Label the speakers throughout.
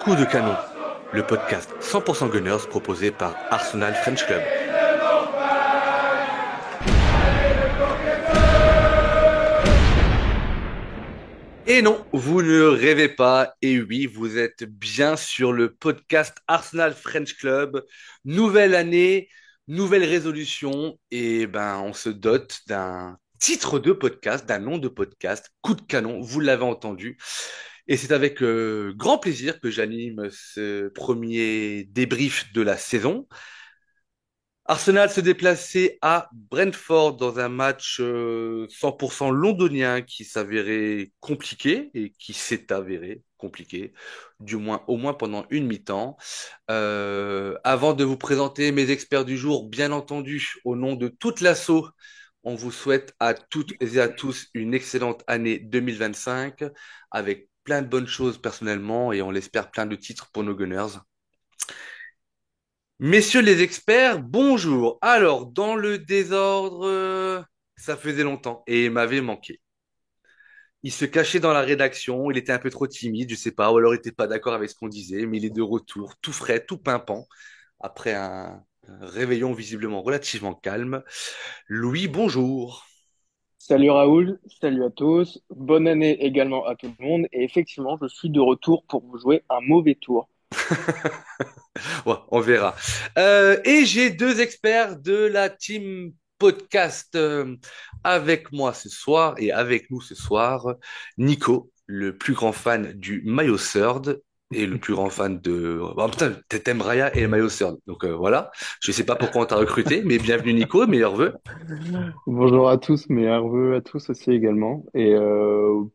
Speaker 1: Coup de canon, le podcast 100% Gunners proposé par Arsenal French Club. Et non, vous ne rêvez pas. Et oui, vous êtes bien sur le podcast Arsenal French Club. Nouvelle année, nouvelle résolution. Et ben, on se dote d'un titre de podcast, d'un nom de podcast, Coup de canon. Vous l'avez entendu. Et c'est avec grand plaisir que j'anime ce premier débrief de la saison. Arsenal se déplaçait à Brentford dans un match 100% londonien qui s'avérait compliqué et qui s'est avéré compliqué, du moins au moins pendant une mi-temps. Avant de vous présenter mes experts du jour, bien entendu, au nom de toute l'asso, on vous souhaite à toutes et à tous une excellente année 2025 avec plein de bonnes choses personnellement et on l'espère plein de titres pour nos Gunners. Messieurs les experts, bonjour. Alors, dans le désordre, ça faisait longtemps et il m'avait manqué. Il se cachait dans la rédaction, il était un peu trop timide, je sais pas, ou alors il n'était pas d'accord avec ce qu'on disait, mais il est de retour, tout frais, tout pimpant, après un réveillon visiblement relativement calme. Louis, bonjour.
Speaker 2: Salut Raoul, salut à tous, bonne année également à tout le monde. Et effectivement, je suis de retour pour vous jouer un mauvais tour.
Speaker 1: Ouais, on verra. Et j'ai deux experts de la team podcast avec moi ce soir et avec nous ce soir. Nico, le plus grand fan du maillot Third et le plus grand fan de... Oh, putain, t'aimes Raya et le maillot Third. Donc voilà, je sais pas pourquoi on t'a recruté, mais bienvenue Nico, meilleurs vœux.
Speaker 3: Bonjour à tous, meilleurs vœux à tous aussi également. Et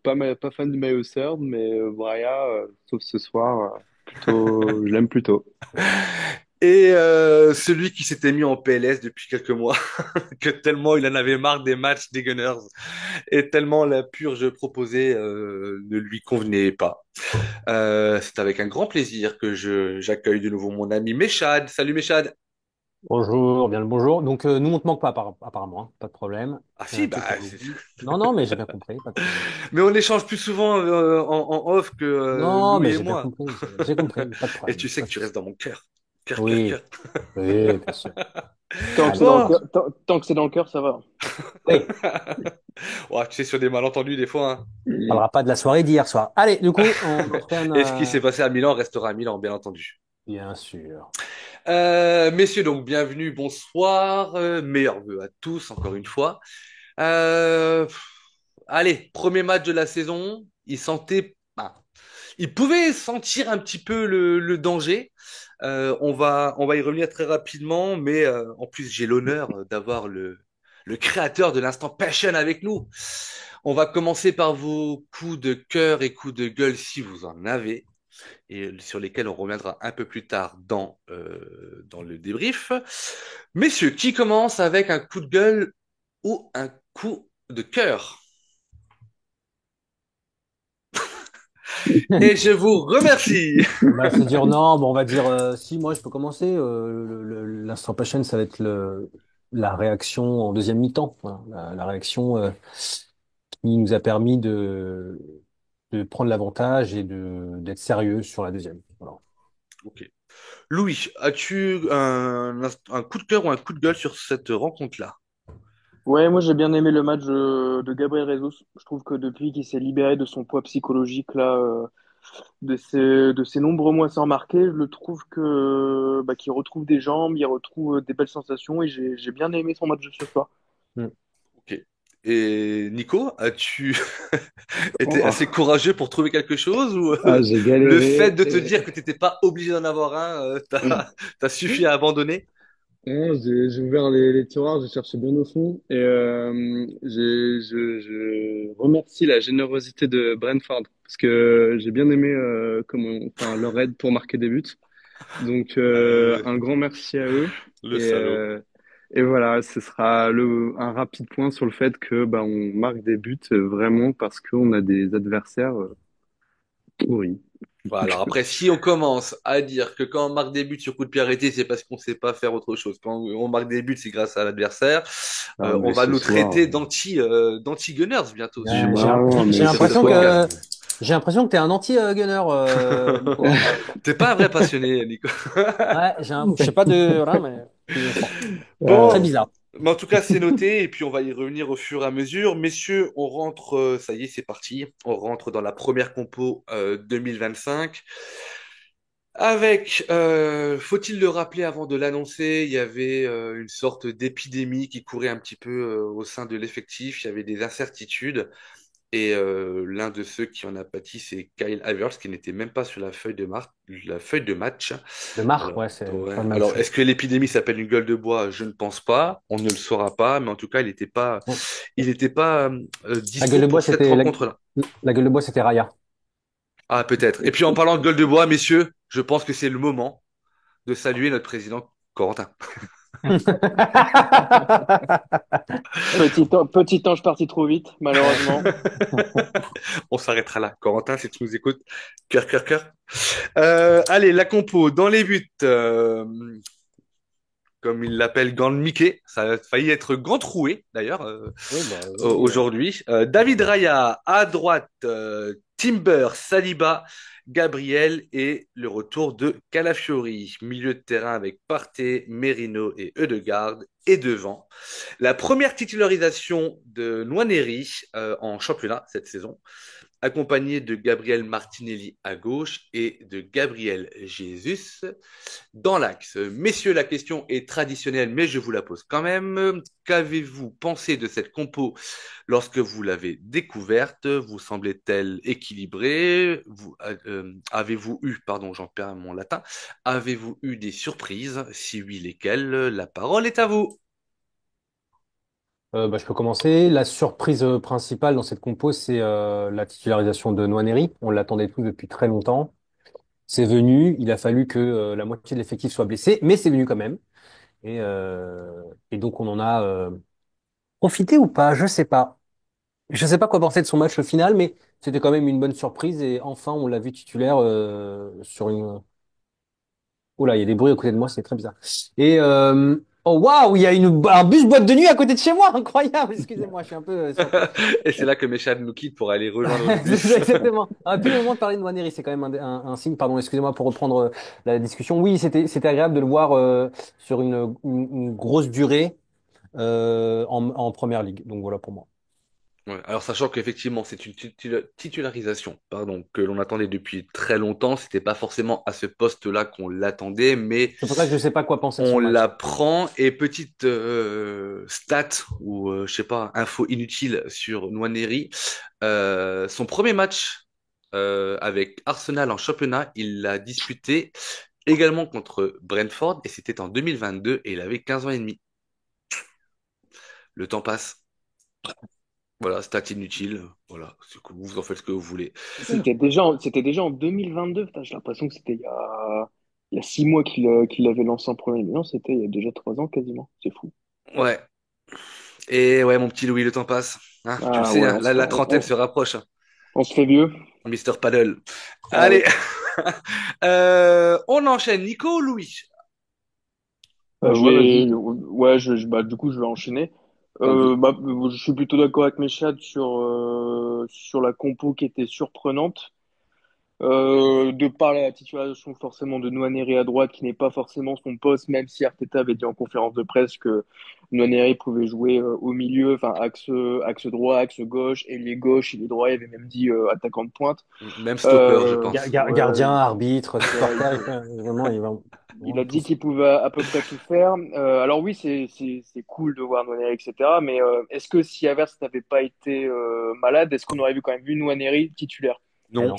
Speaker 3: pas fan du maillot Third, mais Braya, sauf ce soir, plutôt, je l'aime plutôt.
Speaker 1: Et celui qui s'était mis en PLS depuis quelques mois, que tellement il en avait marre des matchs des Gunners, et tellement la purge proposée ne lui convenait pas. C'est avec un grand plaisir que j'accueille de nouveau mon ami Méchad. Salut Méchad.
Speaker 4: Bonjour, bien le bonjour. Donc, nous, on te manque pas, apparemment, hein, pas de problème.
Speaker 1: Ah si,
Speaker 4: Tu sais
Speaker 1: bah,
Speaker 4: qu'on oublie. Non, non, mais j'ai bien compris, pas de problème.
Speaker 1: mais on échange plus souvent en off que
Speaker 4: Non, mais
Speaker 1: Louis et
Speaker 4: j'ai bien
Speaker 1: moi.
Speaker 4: compris, j'ai compris, pas de
Speaker 1: Et
Speaker 4: problème,
Speaker 1: tu sais
Speaker 4: pas
Speaker 1: que
Speaker 4: de
Speaker 1: tu restes
Speaker 4: souci.
Speaker 1: dans mon cœur. Cœur, cœur, cœur.
Speaker 4: Oui, oui, bien sûr.
Speaker 2: Tant que c'est
Speaker 4: Allez,
Speaker 2: dans le
Speaker 1: Bon,
Speaker 2: cœur, tant que c'est dans le cœur, ça va.
Speaker 4: oui,
Speaker 1: ouais, tu sais, sur des malentendus des fois, hein.
Speaker 4: on parlera pas de la soirée d'hier soir. Allez, du coup, on entraîne,
Speaker 1: Et ce qui s'est passé à Milan restera à Milan, bien entendu.
Speaker 4: bien sûr.
Speaker 1: Messieurs, donc bienvenue, bonsoir, meilleurs vœux à tous, encore une fois. Euh, Allez, premier match de la saison, il sentait, il pouvait sentir un petit peu le danger. On va y revenir très rapidement, mais en plus j'ai l'honneur d'avoir le créateur de l'instant passion avec nous. On va commencer par vos coups de cœur et coups de gueule si vous en avez et sur lesquels on reviendra un peu plus tard dans le débrief. Messieurs, qui commence avec un coup de gueule ou un coup de cœur? Et je vous remercie.
Speaker 4: Bah, c'est dire non, bon, on va dire si, moi, je peux commencer. L'instant passion, ça va être la réaction en deuxième mi-temps. Voilà. La réaction qui nous a permis de prendre l'avantage et d'être sérieux sur la deuxième. Voilà.
Speaker 1: Ok. Louis, as-tu un coup de cœur ou un coup de gueule sur cette rencontre-là?
Speaker 2: Ouais, moi j'ai bien aimé le match de Gabriel Jesus. Je trouve que depuis qu'il s'est libéré de son poids psychologique là, de ses nombreux mois sans marquer, je le trouve que qu'il retrouve des jambes, il retrouve des belles sensations et j'ai bien aimé son match de ce soir.
Speaker 4: Mm.
Speaker 1: Ok. Et Nico, as-tu été
Speaker 3: Oh,
Speaker 1: assez courageux pour trouver quelque chose ou
Speaker 3: j'ai
Speaker 1: le fait
Speaker 3: galéré.
Speaker 1: de te dire que tu n'étais pas obligé d'en avoir un, t'as suffi à abandonner?
Speaker 3: Non, j'ai ouvert les tiroirs, j'ai cherché bien au fond et je remercie la générosité de Brentford parce que j'ai bien aimé enfin, leur aide pour marquer des buts. Donc
Speaker 1: Euh,
Speaker 3: un grand merci à eux
Speaker 1: le
Speaker 3: et,
Speaker 1: salaud.
Speaker 3: euh, et voilà, ce sera un rapide point sur le fait que on marque des buts vraiment parce qu'on a des adversaires pourris.
Speaker 1: Voilà, alors après, si on commence à dire que quand on marque des buts sur coup de pied arrêté, c'est parce qu'on sait pas faire autre chose. Quand on marque des buts, c'est grâce à l'adversaire.
Speaker 3: Ah
Speaker 1: On
Speaker 3: mais
Speaker 1: va
Speaker 3: ce
Speaker 1: nous
Speaker 3: soir,
Speaker 1: traiter d'anti-gunners bientôt
Speaker 4: Ouais,
Speaker 3: non mais
Speaker 4: j'ai
Speaker 1: sur ce
Speaker 4: l'impression
Speaker 3: ce soir.
Speaker 4: que
Speaker 1: podcast.
Speaker 4: J'ai l'impression que t'es un anti-gunner, Nico, hein.
Speaker 1: T'es pas un vrai passionné, Nico.
Speaker 4: Ouais, je sais pas de, voilà, mais je sens. Très
Speaker 1: Bon,
Speaker 3: Ouais.
Speaker 4: bizarre.
Speaker 1: mais en tout cas, c'est noté, et puis on va y revenir au fur et à mesure. Messieurs, on rentre, ça y est, c'est parti. On rentre dans la première compo 2025. Avec, faut-il le rappeler avant de l'annoncer, il y avait une sorte d'épidémie qui courait un petit peu au sein de l'effectif. Il y avait des incertitudes. Et l'un de ceux qui en a pâti, c'est Kyle Havertz, qui n'était même pas sur la feuille de match.
Speaker 4: Le mar,
Speaker 1: Alors,
Speaker 4: ouais, c'est
Speaker 1: ouais.
Speaker 4: pas le même
Speaker 1: Alors,
Speaker 4: chose.
Speaker 1: est-ce que l'épidémie s'appelle une gueule de bois? Je ne pense pas. On ne le saura pas. Mais en tout cas,
Speaker 4: Bon.
Speaker 1: il était pas
Speaker 4: La gueule
Speaker 1: dispo
Speaker 4: de bois,
Speaker 1: pour cette
Speaker 4: c'était
Speaker 1: rencontre-là.
Speaker 4: la gueule de bois, c'était Raya.
Speaker 1: Ah, peut-être. Et puis, en parlant de gueule de bois, messieurs, je pense que c'est le moment de saluer notre président Corentin.
Speaker 2: Petit ange parti trop vite, malheureusement.
Speaker 1: On s'arrêtera là. Corentin, si tu nous écoutes, cœur, cœur, cœur. Allez, la compo dans les buts. Comme il l'appelle Gant Mickey, ça a failli être Gant Troué d'ailleurs
Speaker 4: Oui, bah oui.
Speaker 1: aujourd'hui. David Raya à droite, Timber, Saliba, Gabriel et le retour de Calafiori. Milieu de terrain avec Partey, Merino et Ødegaard. Et devant, la première titularisation de Nwaneri en championnat cette saison, accompagné de Gabriel Martinelli à gauche et de Gabriel Jesus dans l'axe. Messieurs, la question est traditionnelle, mais je vous la pose quand même. Qu'avez-vous pensé de cette compo lorsque vous l'avez découverte? Vous semblait-elle équilibrée? Avez-vous eu, pardon, j'en perds mon latin, avez-vous eu des surprises? Si oui, lesquelles? La parole est à vous.
Speaker 4: Bah, je peux commencer. La surprise principale dans cette compo, c'est la titularisation de Nwaneri. On l'attendait tous depuis très longtemps. C'est venu. Il a fallu que la moitié de l'effectif soit blessé, mais c'est venu quand même. Et donc on en a profité ou pas, je sais pas. Je sais pas quoi penser de son match final, mais c'était quand même une bonne surprise. Et enfin, on l'a vu titulaire sur une. Oh là, il y a des bruits à côté de moi, c'est très bizarre. Et oh waouh, il y a un bus boîte de nuit à côté de chez moi, incroyable. Excusez-moi, je suis un peu surpris.
Speaker 1: Et c'est là que Mechad nous quitte pour aller rejoindre le
Speaker 4: C'est ça,
Speaker 1: bus.
Speaker 4: exactement. À plus le moment de parler de Nwaneri, c'est quand même un signe. Pardon, excusez-moi pour reprendre la discussion. Oui, c'était agréable de le voir sur une grosse durée en première ligue. Donc voilà pour moi.
Speaker 1: Ouais, alors sachant qu'effectivement c'est une titularisation pardon, que l'on attendait depuis très longtemps, c'était pas forcément à ce poste-là qu'on l'attendait, mais
Speaker 4: C'est pour ça que je sais pas quoi penser de
Speaker 1: on
Speaker 4: son match.
Speaker 1: la prend. Et petite stat ou je sais pas, info inutile sur Nwaneri, son premier match avec Arsenal en championnat, il l'a disputé également contre Brentford et c'était en 2022 et il avait 15 ans et demi. Le temps passe. Voilà, stat inutile. Voilà, vous en faites ce que vous voulez.
Speaker 2: C'était déjà en 2022. Putain, j'ai l'impression que c'était il y a 6 mois qu'il avait lancé en premier. Mais non, c'était il y a déjà 3 ans quasiment. C'est fou.
Speaker 1: Ouais. Et ouais, mon petit Louis, le temps passe. Hein, tu le
Speaker 2: Ah
Speaker 1: sais,
Speaker 2: ouais,
Speaker 1: hein, là, la trentaine se rapproche, hein.
Speaker 2: on se fait vieux.
Speaker 1: Mister Paddle.
Speaker 2: Ah
Speaker 1: Allez,
Speaker 2: oui.
Speaker 1: on enchaîne. Nico ou Louis?
Speaker 3: Ouais, vas-y.
Speaker 2: Bah, du coup, je vais enchaîner.
Speaker 1: Vas-y.
Speaker 2: Je suis plutôt d'accord avec Meshat sur la compo qui était surprenante. De par la titularisation forcément de Nwaneri à droite, qui n'est pas forcément son poste, même si Arteta avait dit en conférence de presse que Nwaneri pouvait jouer au milieu, enfin axe droit, axe gauche, ailier gauche, ailier droit, il avait même dit attaquant de pointe.
Speaker 1: Même stopper, je
Speaker 2: Euh,
Speaker 1: pense.
Speaker 2: ouais,
Speaker 4: Gardien, arbitre,
Speaker 2: ouais,
Speaker 4: supporter, vraiment, il va
Speaker 2: il
Speaker 4: vraiment
Speaker 2: a
Speaker 4: tout
Speaker 2: dit
Speaker 4: faire.
Speaker 2: qu'il pouvait à peu près tout faire. Alors oui, c'est cool de voir Nwaneri, etc. Mais est-ce que si Havertz n'avait pas été malade, est-ce qu'on aurait vu quand même vu Nwaneri titulaire?
Speaker 4: Mais
Speaker 1: Non.
Speaker 4: non.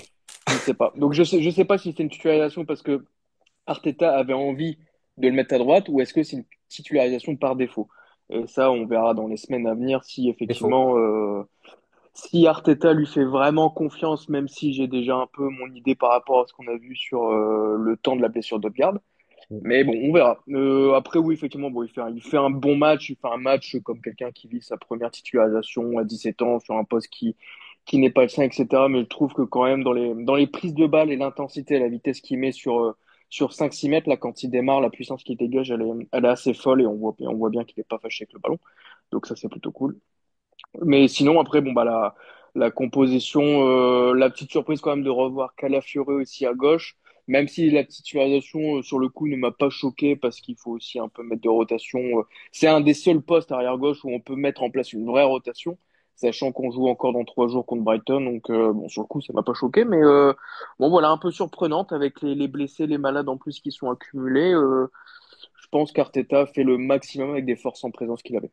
Speaker 2: Je ne sais pas. Donc je sais pas si c'est une titularisation parce que Arteta avait envie de le mettre à droite ou est-ce que c'est une titularisation par défaut? Et ça, on verra dans les semaines à venir si
Speaker 4: C'est faux.
Speaker 2: effectivement, si Arteta lui fait vraiment confiance, même si j'ai déjà un peu mon idée par rapport à ce qu'on a vu sur le temps de la blessure d'Odegaard. Mais bon, on verra. Après, oui, effectivement, bon, il fait un bon match. Il fait un match comme quelqu'un qui vit sa première titularisation à 17 ans sur un poste qui n'est pas le sien, etc. Mais je trouve que quand même, dans les prises de balles et l'intensité, la vitesse qu'il met sur 5-6 mètres, là, quand il démarre, la puissance qu'il dégage, elle est assez folle et on voit bien qu'il n'est pas fâché avec le ballon. Donc ça, c'est plutôt cool. Mais sinon, après, bon, bah, la composition, la petite surprise quand même de revoir Calafiori aussi à gauche, même si la titularisation sur le coup ne m'a pas choqué parce qu'il faut aussi un peu mettre de rotation. C'est un des seuls postes arrière gauche où on peut mettre en place une vraie rotation, sachant qu'on joue encore dans 3 jours contre Brighton. Donc bon, sur le coup, ça m'a pas choqué, mais bon voilà, un peu surprenante avec les blessés, les malades en plus qui sont accumulés. Je pense qu'Arteta fait le maximum avec des forces en présence qu'il avait.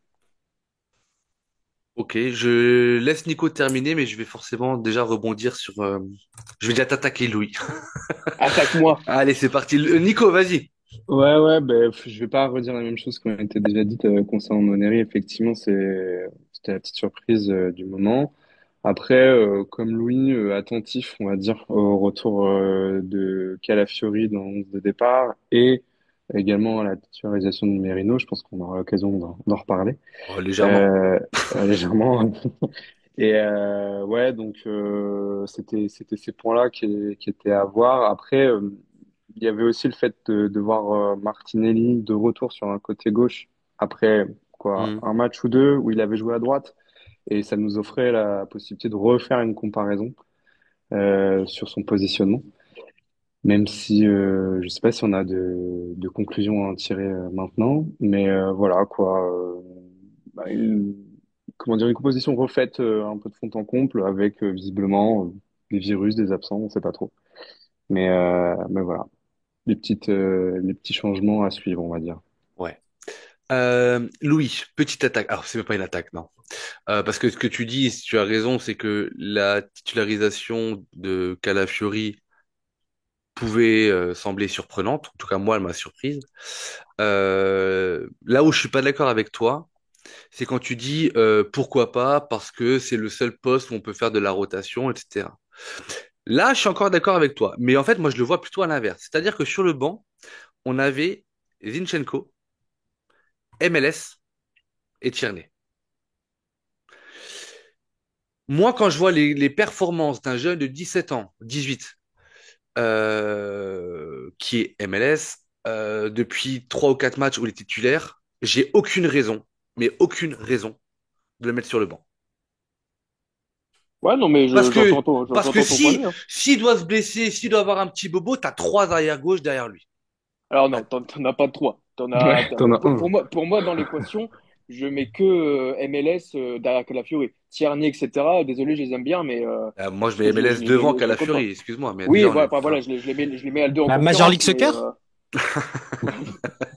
Speaker 1: Ok, je laisse Nico terminer, mais je vais forcément déjà rebondir sur. Je vais déjà t'attaquer, Louis.
Speaker 2: Attaque-moi.
Speaker 1: Allez, c'est parti. Nico, vas-y.
Speaker 3: Ouais, ouais, ben, je vais pas redire la même chose qu'on a été déjà dit concernant Moneri. Effectivement, c'était la petite surprise du moment. Après, comme Louis, attentif, on va dire, au retour de Calafiori dans le 11 de départ et également à la titularisation de Merino. Je pense qu'on aura l'occasion d'en reparler
Speaker 1: Oh, légèrement.
Speaker 3: euh, légèrement. Et ouais, donc c'était ces points-là qui étaient à voir. Après, il y avait aussi le fait de voir Martinelli de retour sur un côté gauche après quoi
Speaker 1: Hmm.
Speaker 3: un match ou deux où il avait joué à droite et ça nous offrait la possibilité de refaire une comparaison sur son positionnement. Même si je sais pas si on a de conclusions à en tirer maintenant, mais voilà quoi. Bah, comment dire, une composition refaite un peu de fond en comble avec visiblement des virus, des absents, on sait pas trop. Mais voilà, les petits changements à suivre, on va dire.
Speaker 1: Ouais. Louis, petite attaque. Alors, c'est même pas une attaque, non. Parce que ce que tu dis, si tu as raison, c'est que la titularisation de Calafiori pouvait sembler surprenante. En tout cas, moi, elle m'a surprise. Là où je suis pas d'accord avec toi, c'est quand tu dis pourquoi pas, parce que c'est le seul poste où on peut faire de la rotation, etc. Là, je suis encore d'accord avec toi. Mais en fait, moi, je le vois plutôt à l'inverse. C'est-à-dire que sur le banc, on avait Zinchenko, MLS et Tierney. Moi, quand je vois les performances d'un jeune de 17 ans, 18, qui est MLS, depuis 3 ou 4 matchs où il est titulaire, j'ai aucune raison, mais aucune raison de le mettre sur le banc.
Speaker 2: Ouais, non, mais
Speaker 1: Parce que, parce que
Speaker 2: j'entends ton point de
Speaker 1: si,
Speaker 2: vue, hein.
Speaker 1: s'il doit se blesser, s'il doit avoir un petit bobo, t'as 3 arrière-gauche derrière lui.
Speaker 2: Alors
Speaker 1: Ah,
Speaker 2: non, t'en as pas de trois.
Speaker 3: Ouais, t'en as un.
Speaker 2: Pour moi, dans l'équation, je mets que MLS derrière Calafiori. Tierney, etc. Désolé, je les aime bien, mais
Speaker 1: moi, je mets MLS devant
Speaker 2: je les compte pas.
Speaker 1: Calafiori, excuse-moi, mais
Speaker 2: Oui,
Speaker 1: déjà, on
Speaker 2: voilà,
Speaker 1: est.
Speaker 2: enfin,
Speaker 1: Enfin,
Speaker 2: voilà, je les mets à deux en
Speaker 4: Bah, Major
Speaker 2: concurrence,
Speaker 4: League
Speaker 2: mais
Speaker 4: Soccer?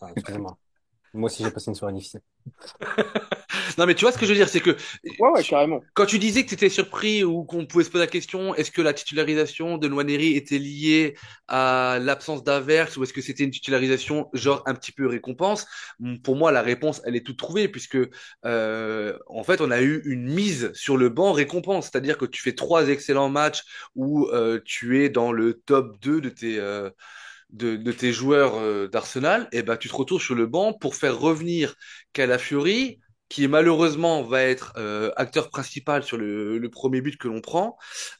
Speaker 4: Ah, excusez-moi. Moi aussi, j'ai passé une soirée difficile.
Speaker 1: non, mais tu vois ce que je veux dire, c'est que
Speaker 2: ouais, ouais, carrément.
Speaker 1: quand tu disais que tu étais surpris ou qu'on pouvait se poser la question, est-ce que la titularisation de Nwaneri était liée à l'absence d'Averse ou est-ce que c'était une titularisation genre un petit peu récompense? Pour moi, la réponse, elle est toute trouvée puisque en fait, on a eu une mise sur le banc récompense, c'est-à-dire que tu fais 3 excellents matchs où tu es dans le top 2 de tes joueurs d'Arsenal, et ben tu te retrouves sur le banc pour faire revenir Calafiori, qui malheureusement va être acteur principal sur le premier but que l'on prend.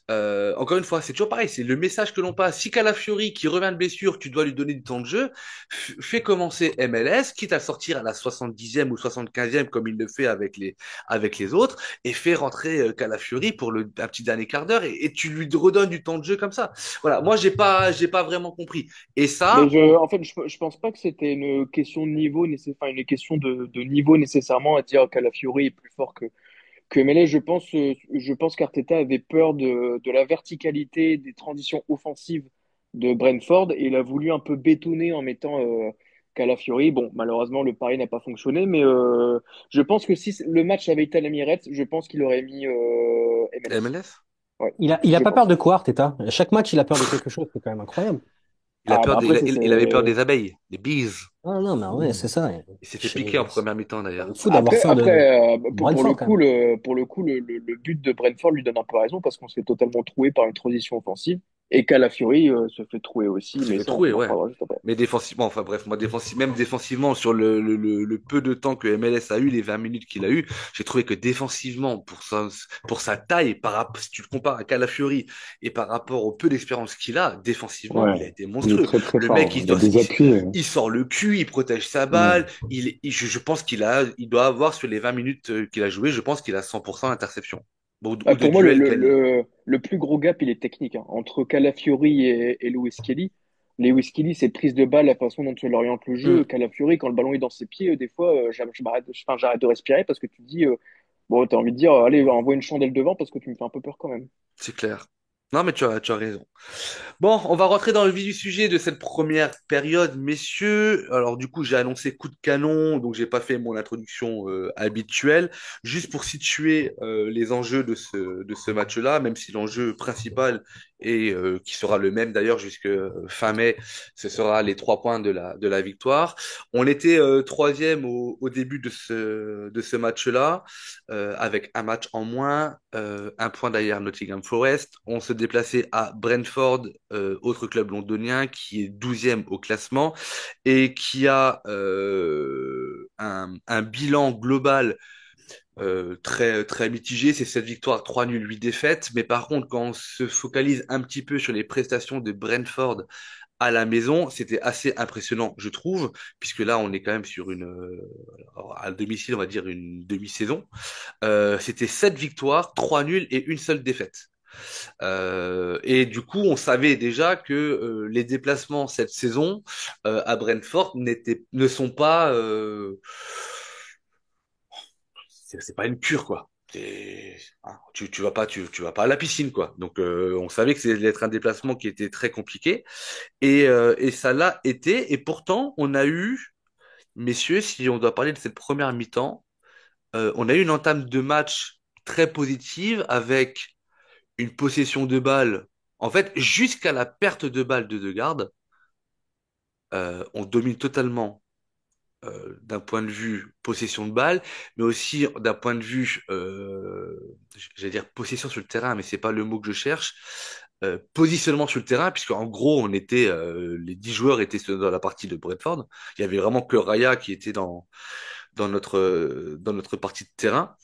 Speaker 1: Encore une fois, c'est toujours pareil, c'est le message que l'on passe. Si Calafiori, qui revient de blessure, tu dois lui donner du temps de jeu, fais commencer MLS, quitte à sortir à la 70e ou 75e, comme il le fait avec les autres, et fais rentrer Calafiori pour un petit dernier quart d'heure, et tu lui redonnes du temps de jeu comme ça. Voilà, moi, j'ai pas vraiment compris. Et
Speaker 2: Mais
Speaker 1: ça, on...
Speaker 2: en fait, je pense pas que c'était une question de niveau, enfin, une question de niveau nécessairement à dire Calafiori est plus fort que Meles. Je pense qu'Arteta avait peur de la verticalité des transitions offensives de Brentford et il a voulu un peu bétonner en mettant Calafiori. Bon, malheureusement, le pari n'a pas fonctionné, mais je pense que si le match avait été à l'Emirates, je pense qu'il aurait mis MLS.
Speaker 1: MLS,
Speaker 2: Ouais,
Speaker 4: Il a
Speaker 2: je
Speaker 4: pas peur
Speaker 2: pense.
Speaker 4: de quoi, Arteta? À chaque match, il a peur de quelque chose, c'est quand même incroyable.
Speaker 1: il a
Speaker 2: Ah,
Speaker 1: peur
Speaker 2: bah après,
Speaker 1: il avait peur des abeilles, des bees.
Speaker 4: Ah non, mais ouais, c'est ça.
Speaker 1: Il s'est fait piquer en première mi-temps d'ailleurs.
Speaker 4: Fou d'avoir peur de
Speaker 2: Pour le
Speaker 4: Brentford, quand
Speaker 2: coup,
Speaker 4: même.
Speaker 2: le but de Brentford lui donne un peu raison parce qu'on s'est totalement troué par une transition offensive et Calafiori se fait trouer aussi,
Speaker 1: Il s'est
Speaker 2: mais
Speaker 1: fait
Speaker 2: ça,
Speaker 1: trouer,
Speaker 2: on en
Speaker 1: ouais.
Speaker 2: reparlera juste après.
Speaker 1: Mais défensivement, enfin bref, moi même défensivement, sur le peu de temps que MLS a eu, les 20 minutes qu'il a eu, j'ai trouvé que défensivement, pour sa taille, si tu le compares à Calafiori et par rapport au peu d'expérience qu'il a, défensivement,
Speaker 3: Ouais,
Speaker 1: il a été
Speaker 3: il est
Speaker 1: monstrueux.
Speaker 3: très très
Speaker 1: Le mec,
Speaker 3: fort. Il a des appuis.
Speaker 1: il sort le cul, il protège sa
Speaker 3: Ouais.
Speaker 1: balle, je pense il doit avoir sur les 20 minutes qu'il a joué, je pense qu'il a 100% d'interception. Bon, ou de
Speaker 2: Pour moi,
Speaker 1: duel quel.
Speaker 2: le plus gros gap, il est technique, hein. Entre Calafiori et Lewis Kelly. Lewis Kelly, c'est prise de balle, la façon dont il oriente le jeu.
Speaker 1: Hmm,
Speaker 2: Calafiori, quand le ballon est dans ses pieds, des fois, j'arrête de respirer parce que tu te dis, bon, t'as envie de dire, allez, envoie une chandelle devant parce que tu me fais un peu peur quand même.
Speaker 1: c'est clair. Non, mais tu as raison. Bon, on va rentrer dans le vif du sujet de cette première période, messieurs. Alors du coup, j'ai annoncé coup de canon, donc j'ai pas fait mon introduction habituelle, juste pour situer les enjeux de ce match-là, même si l'enjeu principal et qui sera le même d'ailleurs jusque fin mai, ce sera les 3 points de la victoire. On était troisième au début de ce match-là, avec un match en moins, un point derrière Nottingham Forest. On se déplaçait à Brentford, autre club londonien, qui est 12e au classement et qui a un bilan global très mitigé. C'est 7 victoires, 3 nuls, 8 défaites. Mais par contre, quand on se focalise un petit peu sur les prestations de Brentford à la maison, c'était assez impressionnant, je trouve, puisque là, on est quand même sur à domicile, on va dire une demi-saison. C'était 7 victoires, 3 nuls et une seule défaite. Et du coup, on savait déjà que les déplacements cette saison à Brentford ne sont pas, c'est pas une cure quoi. Hein, tu vas pas à la piscine quoi. Donc, on savait que c'était être un déplacement qui était très compliqué et ça l'a été. Et pourtant, on a eu, messieurs, si on doit parler de cette première mi-temps, on a eu une entame de match très positive avec une possession de balle. En fait, jusqu'à la perte de balle de Degarde, on domine totalement d'un point de vue possession de balle, mais aussi d'un point de vue, j'allais dire possession sur le terrain, mais c'est pas le mot que je cherche. Positionnement sur le terrain, puisque en gros, les 10 joueurs étaient dans la partie de Brentford. Il y avait vraiment que Raya qui était dans notre partie de terrain.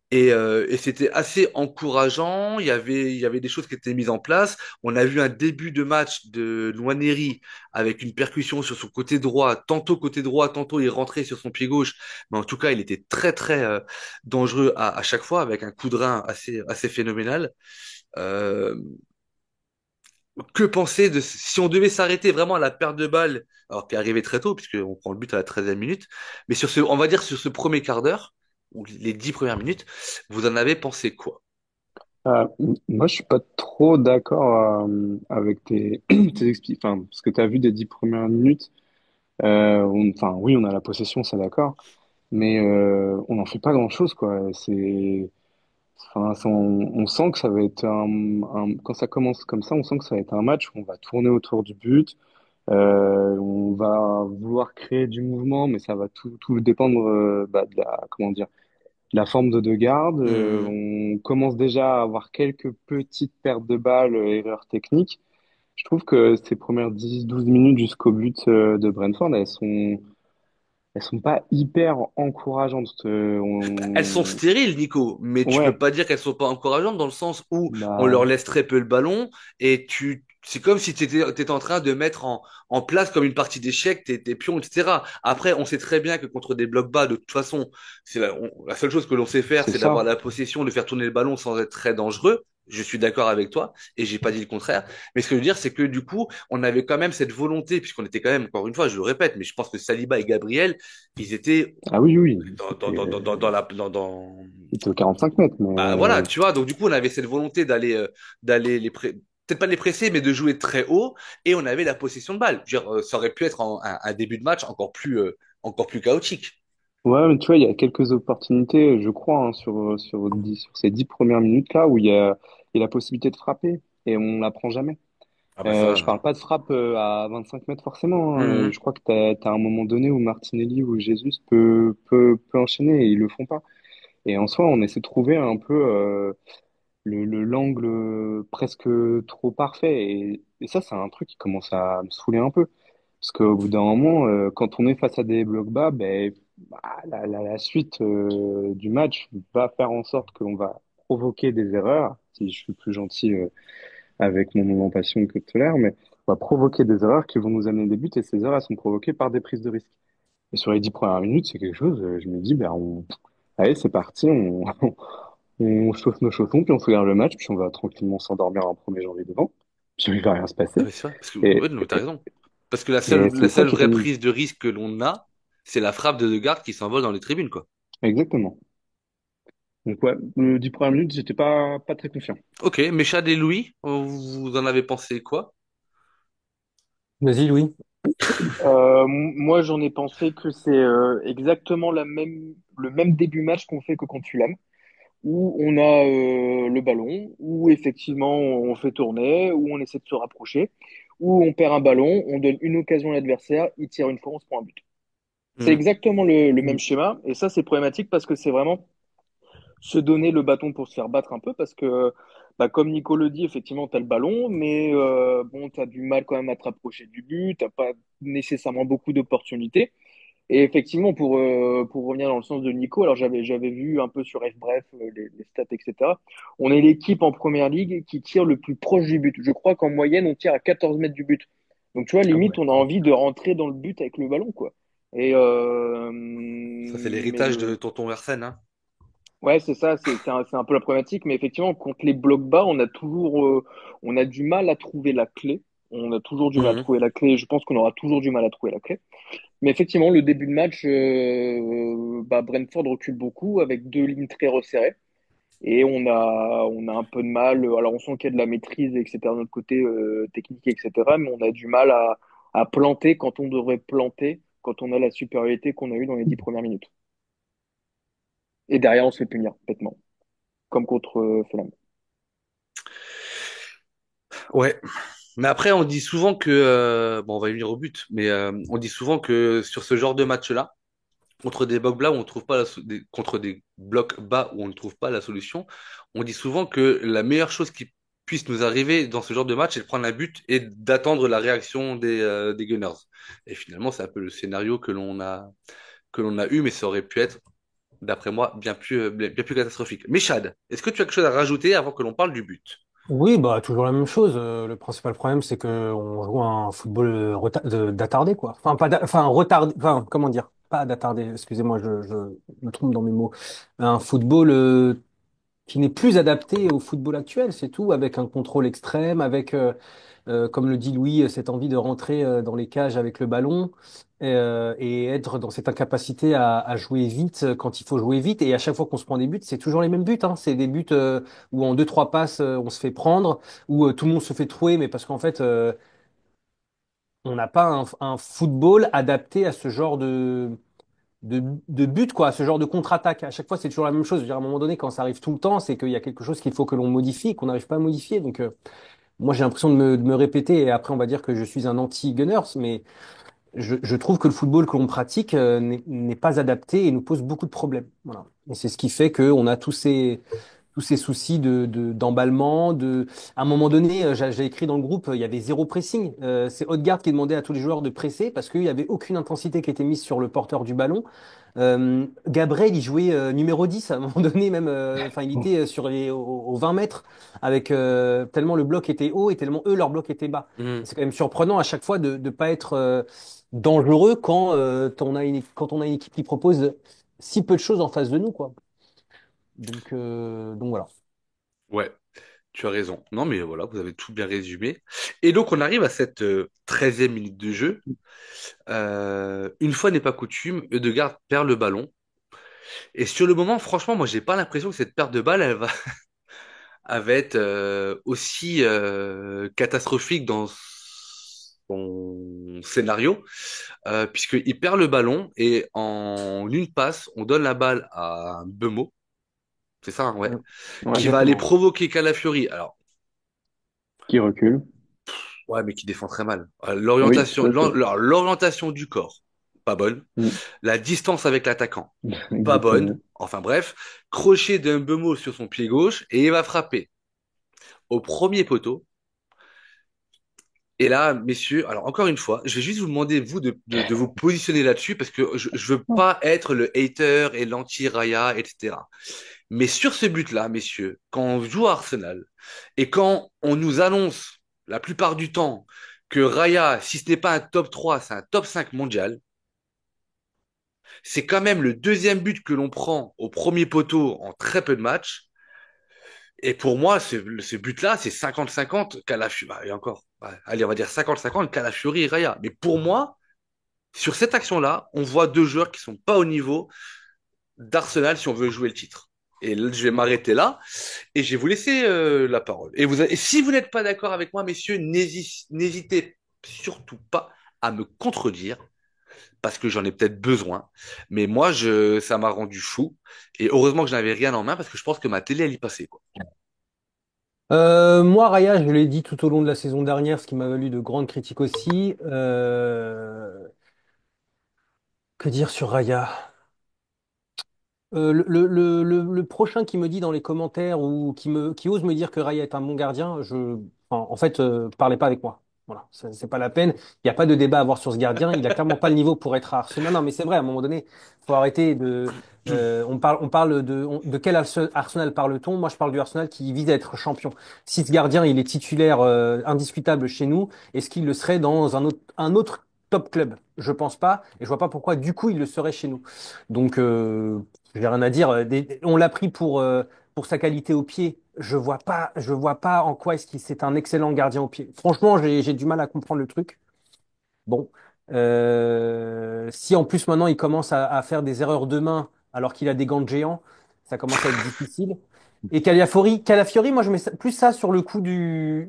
Speaker 1: Et c'était assez encourageant. Il y avait des choses qui étaient mises en place. On a vu un début de match de Nwaneri avec une percussion sur son côté droit, tantôt il rentrait sur son pied gauche. Mais en tout cas, il était très dangereux à chaque fois avec un coup de rein assez phénoménal. Euh, que penser de si on devait s'arrêter vraiment à la perte de balle, alors qui est arrivée très tôt puisqu'on prend le but à la 13e minute, mais on va dire sur ce premier quart d'heure ou les 10 premières minutes, vous en avez pensé quoi?
Speaker 3: Moi, je suis pas trop d'accord avec enfin, ce que tu as vu des 10 premières minutes. Enfin, oui, on a la possession, ça d'accord, mais on n'en fait pas grand-chose, quoi. Enfin, on sent que ça va être quand ça commence comme ça, on sent que ça va être un match où on va tourner autour du but. On va vouloir créer du mouvement, mais ça va tout dépendre de comment dire, de la forme de garde.
Speaker 1: Hmm.
Speaker 3: On commence déjà à avoir quelques petites pertes de balles, erreurs techniques. Je trouve que ces premières 10 12 minutes jusqu'au but de Brentford, elles sont pas hyper encourageantes.
Speaker 1: Elles sont stériles, Nico, mais tu peux
Speaker 3: Ouais,
Speaker 1: pas dire qu'elles sont pas encourageantes dans le sens où on
Speaker 3: bah,
Speaker 1: leur laisse très peu le ballon et c'est comme si t'étais en train de mettre en place comme une partie d'échecs tes pions, etc. Après, on sait très bien que contre des blocs bas, de toute façon, la seule chose que l'on sait faire,
Speaker 3: c'est
Speaker 1: c'est d'avoir
Speaker 3: ça.
Speaker 1: la possession, de faire tourner le ballon sans être très dangereux. Je suis d'accord avec toi et j'ai pas dit le contraire. Mais ce que je veux dire, c'est que du coup, on avait quand même cette volonté, puisqu'on était quand même, encore une fois, je le répète, mais je pense que Saliba et Gabriel, ils étaient
Speaker 3: Ah oui, oui,
Speaker 1: dans
Speaker 3: c'était au 45 mètres, mais
Speaker 1: bah voilà, tu vois, donc du coup on avait cette volonté d'aller peut-être pas les presser mais de jouer très haut et on avait la possession de balle. Je veux dire, ça aurait pu être un début de match encore plus chaotique.
Speaker 3: ouais, mais tu vois, il y a quelques opportunités, je crois, hein, sur ces 10 premières minutes là où il y a la possibilité de frapper et on la prend jamais.
Speaker 1: Ah bah
Speaker 3: Je parle pas de frappe à 25 mètres forcément, hein.
Speaker 1: mhm.
Speaker 3: Je crois que t'as un moment donné où Martinelli ou Jesus peut enchaîner et ils le font pas. Et en soi, on essaie de trouver un peu l'angle presque trop parfait. Et ça, c'est un truc qui commence à me saouler un peu. Parce qu'au bout d'un moment, quand on est face à des blocs bas, ben, bah, la suite du match va faire en sorte qu'on va provoquer des erreurs. Si je suis plus gentil avec mon moment passion que tout à l'heure, mais on va provoquer des erreurs qui vont nous amener des buts et ces erreurs elles sont provoquées par des prises de risque. Et sur les 10 premières minutes, c'est quelque chose, je me dis, ben allez, c'est parti, On chauffe nos chaussons, puis on se regarde le match, puis on va tranquillement s'endormir un 1er janvier devant. Puis il va rien se
Speaker 1: Ah,
Speaker 3: passer.
Speaker 1: mais c'est vrai, parce que, ouais,
Speaker 3: Et,
Speaker 1: non, t'as
Speaker 3: et,
Speaker 1: raison. Parce que la
Speaker 3: et
Speaker 1: seule, la
Speaker 3: c'est ça
Speaker 1: seule
Speaker 3: qui
Speaker 1: vraie
Speaker 3: t'amuse.
Speaker 1: prise de risque que l'on a, c'est la frappe de Degarde qui s'envole dans les tribunes, quoi.
Speaker 3: Exactement. Donc ouais, 10 premières minutes, j'étais pas très confiant.
Speaker 1: Ok, Méchad et Louis, vous en avez pensé quoi?
Speaker 4: Vas-y, Louis.
Speaker 2: Moi, j'en ai pensé que c'est exactement le même début match qu'on fait que contre Fulham, où on a le ballon, où effectivement on fait tourner, où on essaie de se rapprocher, où on perd un ballon, on donne une occasion à l'adversaire, il tire une fois, on se prend un but. C'est
Speaker 1: Hmm.
Speaker 2: exactement le même schéma, et ça c'est problématique parce que c'est vraiment se donner le bâton pour se faire battre un peu, parce que bah, comme Nico le dit, effectivement, tu as le ballon, mais bon, tu as du mal quand même à te rapprocher du but, t'as pas nécessairement beaucoup d'opportunités. Et effectivement, pour revenir dans le sens de Nico, alors j'avais vu un peu sur FBref les stats, etc. On est l'équipe en première ligue qui tire le plus proche du but. Je crois qu'en moyenne, on tire à 14 mètres du but. Donc tu vois,
Speaker 4: Ah
Speaker 2: limite,
Speaker 4: ouais,
Speaker 2: on a
Speaker 4: quand même.
Speaker 2: envie de rentrer dans le but avec le ballon, quoi. Et
Speaker 1: Ça, c'est
Speaker 2: mais
Speaker 1: l'héritage de
Speaker 2: le
Speaker 1: tonton Arsène, hein.
Speaker 2: ouais, c'est ça, c'est un peu la problématique. Mais effectivement, contre les blocs bas, on a du mal à trouver la clé. On a toujours du mal à
Speaker 1: Mhm.
Speaker 2: trouver la clé. Je pense qu'on aura toujours du mal à trouver la clé. Mais effectivement, le début de match, bah, Brentford recule beaucoup avec deux lignes très resserrées. Et on a un peu de mal. Alors, on sent qu'il y a de la maîtrise, etc., de notre côté technique, etc. Mais on a du mal à planter quand on devrait planter, quand on a la supériorité qu'on a eue dans les 10 premières minutes. Et derrière, on se fait punir, bêtement, comme contre Fulham.
Speaker 1: Ouais. Mais après, on dit souvent que, bon, on va y venir au but, mais on dit souvent que sur ce genre de match-là, contre des blocs bas où on trouve pas contre des blocs bas où on ne trouve pas la solution, on dit souvent que la meilleure chose qui puisse nous arriver dans ce genre de match, c'est de prendre un but et d'attendre la réaction des Gunners. Et finalement, c'est un peu le scénario que l'on a eu, mais ça aurait pu être, d'après moi, bien plus catastrophique. Mais Chad, est-ce que tu as quelque chose à rajouter avant que l'on parle du but?
Speaker 4: Oui, bah toujours la même chose. Le principal problème, c'est que on joue un football d'attardé, quoi. Enfin, pas, enfin retardé. Enfin, comment dire? Pas d'attardé. Excusez-moi, je me trompe dans mes mots. Un football qui n'est plus adapté au football actuel, c'est tout, avec un contrôle extrême, avec, comme le dit Louis, cette envie de rentrer dans les cages avec le ballon et être dans cette incapacité à jouer vite quand il faut jouer vite. Et à chaque fois qu'on se prend des buts, c'est toujours les mêmes buts, hein. C'est des buts où en deux, trois passes, on se fait prendre, où tout le monde se fait trouer, mais parce qu'en fait, on n'a pas un football adapté à ce genre de but, quoi, ce genre de contre-attaque. À chaque fois, c'est toujours la même chose. Je veux dire, à un moment donné, quand ça arrive tout le temps, c'est qu'il y a quelque chose qu'il faut que l'on modifie et qu'on n'arrive pas à modifier. Donc, moi, j'ai l'impression de me répéter et après, on va dire que je suis un anti-Gunners, mais je trouve que le football que l'on pratique n'est pas adapté et nous pose beaucoup de problèmes. Voilà. Et c'est ce qui fait qu'on a tous ces soucis d'emballement, à un moment donné, j'ai écrit dans le groupe, il y avait zéro pressing. C'est Odegaard qui demandait à tous les joueurs de presser parce qu'il n'y avait aucune intensité qui était mise sur le porteur du ballon. Gabriel, il jouait numéro 10 à un moment donné, même, enfin, il était sur aux 20 mètres avec tellement le bloc était haut et tellement eux, leur bloc était bas.
Speaker 1: Hmm.
Speaker 4: C'est quand même surprenant à chaque fois de ne pas être dangereux quand, quand on a une équipe qui propose si peu de choses en face de nous, quoi. Donc voilà.
Speaker 1: Ouais. Tu as raison. Non, mais voilà, vous avez tout bien résumé. Et donc, on arrive à cette 13e minute de jeu. Une fois n'est pas coutume, Ødegaard perd le ballon. Et sur le moment, franchement, moi, j'ai pas l'impression que cette perte de balle, elle va être aussi catastrophique dans son scénario, puisqu'il perd le ballon et en une passe, on donne la balle à Bemo, c'est ça, hein, ouais,
Speaker 3: Ouais,
Speaker 1: qui va aller
Speaker 2: Exactement.
Speaker 1: provoquer Calafiori. Alors,
Speaker 3: qui recule.
Speaker 1: ouais, mais qui défend très mal.
Speaker 3: Oui,
Speaker 1: L'orientation,
Speaker 3: ça c'est vrai.
Speaker 1: l'orientation du corps, pas bonne.
Speaker 3: Mm.
Speaker 1: La distance avec l'attaquant, pas bonne.
Speaker 3: Exactement.
Speaker 1: Enfin bref, crochet d'un Bemo sur son pied gauche et il va frapper au premier poteau. Et là, messieurs, alors encore une fois, je vais juste vous demander, vous, de vous positionner là-dessus parce que je veux pas être le hater et l'anti-Raya, etc. Mais sur ce but-là, messieurs, quand on joue à Arsenal et quand on nous annonce la plupart du temps que Raya, si ce n'est pas un top 3, c'est un top 5 mondial, c'est quand même le deuxième but que l'on prend au premier poteau en très peu de matchs. Et pour moi, ce but-là, c'est 50-50 Calafiori. Bah, et encore, ouais, allez, on va dire 50-50 Calafiori et Raya. Mais pour moi, sur cette action-là, on voit deux joueurs qui sont pas au niveau d'Arsenal si on veut jouer le titre. Et là, je vais m'arrêter là et je vais vous laisser la parole. Et si vous n'êtes pas d'accord avec moi, messieurs, n'hésitez surtout pas à me contredire parce que j'en ai peut-être besoin. Mais moi, ça m'a rendu fou. Et heureusement que je n'avais rien en main parce que je pense que ma télé, elle y passait, quoi.
Speaker 4: Moi, Raya, je l'ai dit tout au long de la saison dernière, ce qui m'a valu de grandes critiques aussi. Que dire sur Raya? Le prochain qui me dit dans les commentaires ou qui ose me dire que Raya est un bon gardien, en fait, parlez pas avec moi. Voilà, c'est pas la peine. Il n'y a pas de débat à avoir sur ce gardien. Il a clairement pas le niveau pour être à Arsenal. Non, mais c'est vrai. À un moment donné, faut arrêter de. On parle de quel Arsenal parle-t-on? Moi, je parle du Arsenal qui vise à être champion. Si ce gardien, il est titulaire indiscutable chez nous, est-ce qu'il le serait dans un autre top club? Je pense pas, et je vois pas pourquoi. Du coup, il le serait chez nous. Donc, j'ai rien à dire. On l'a pris pour sa qualité au pied. Je vois pas en quoi est-ce qu'il c'est un excellent gardien au pied. Franchement, j'ai du mal à comprendre le truc. Bon, si en plus maintenant il commence à faire des erreurs de main alors qu'il a des gants de géant, ça commence à être difficile. Et Calafiori, moi je mets plus ça sur le coup du.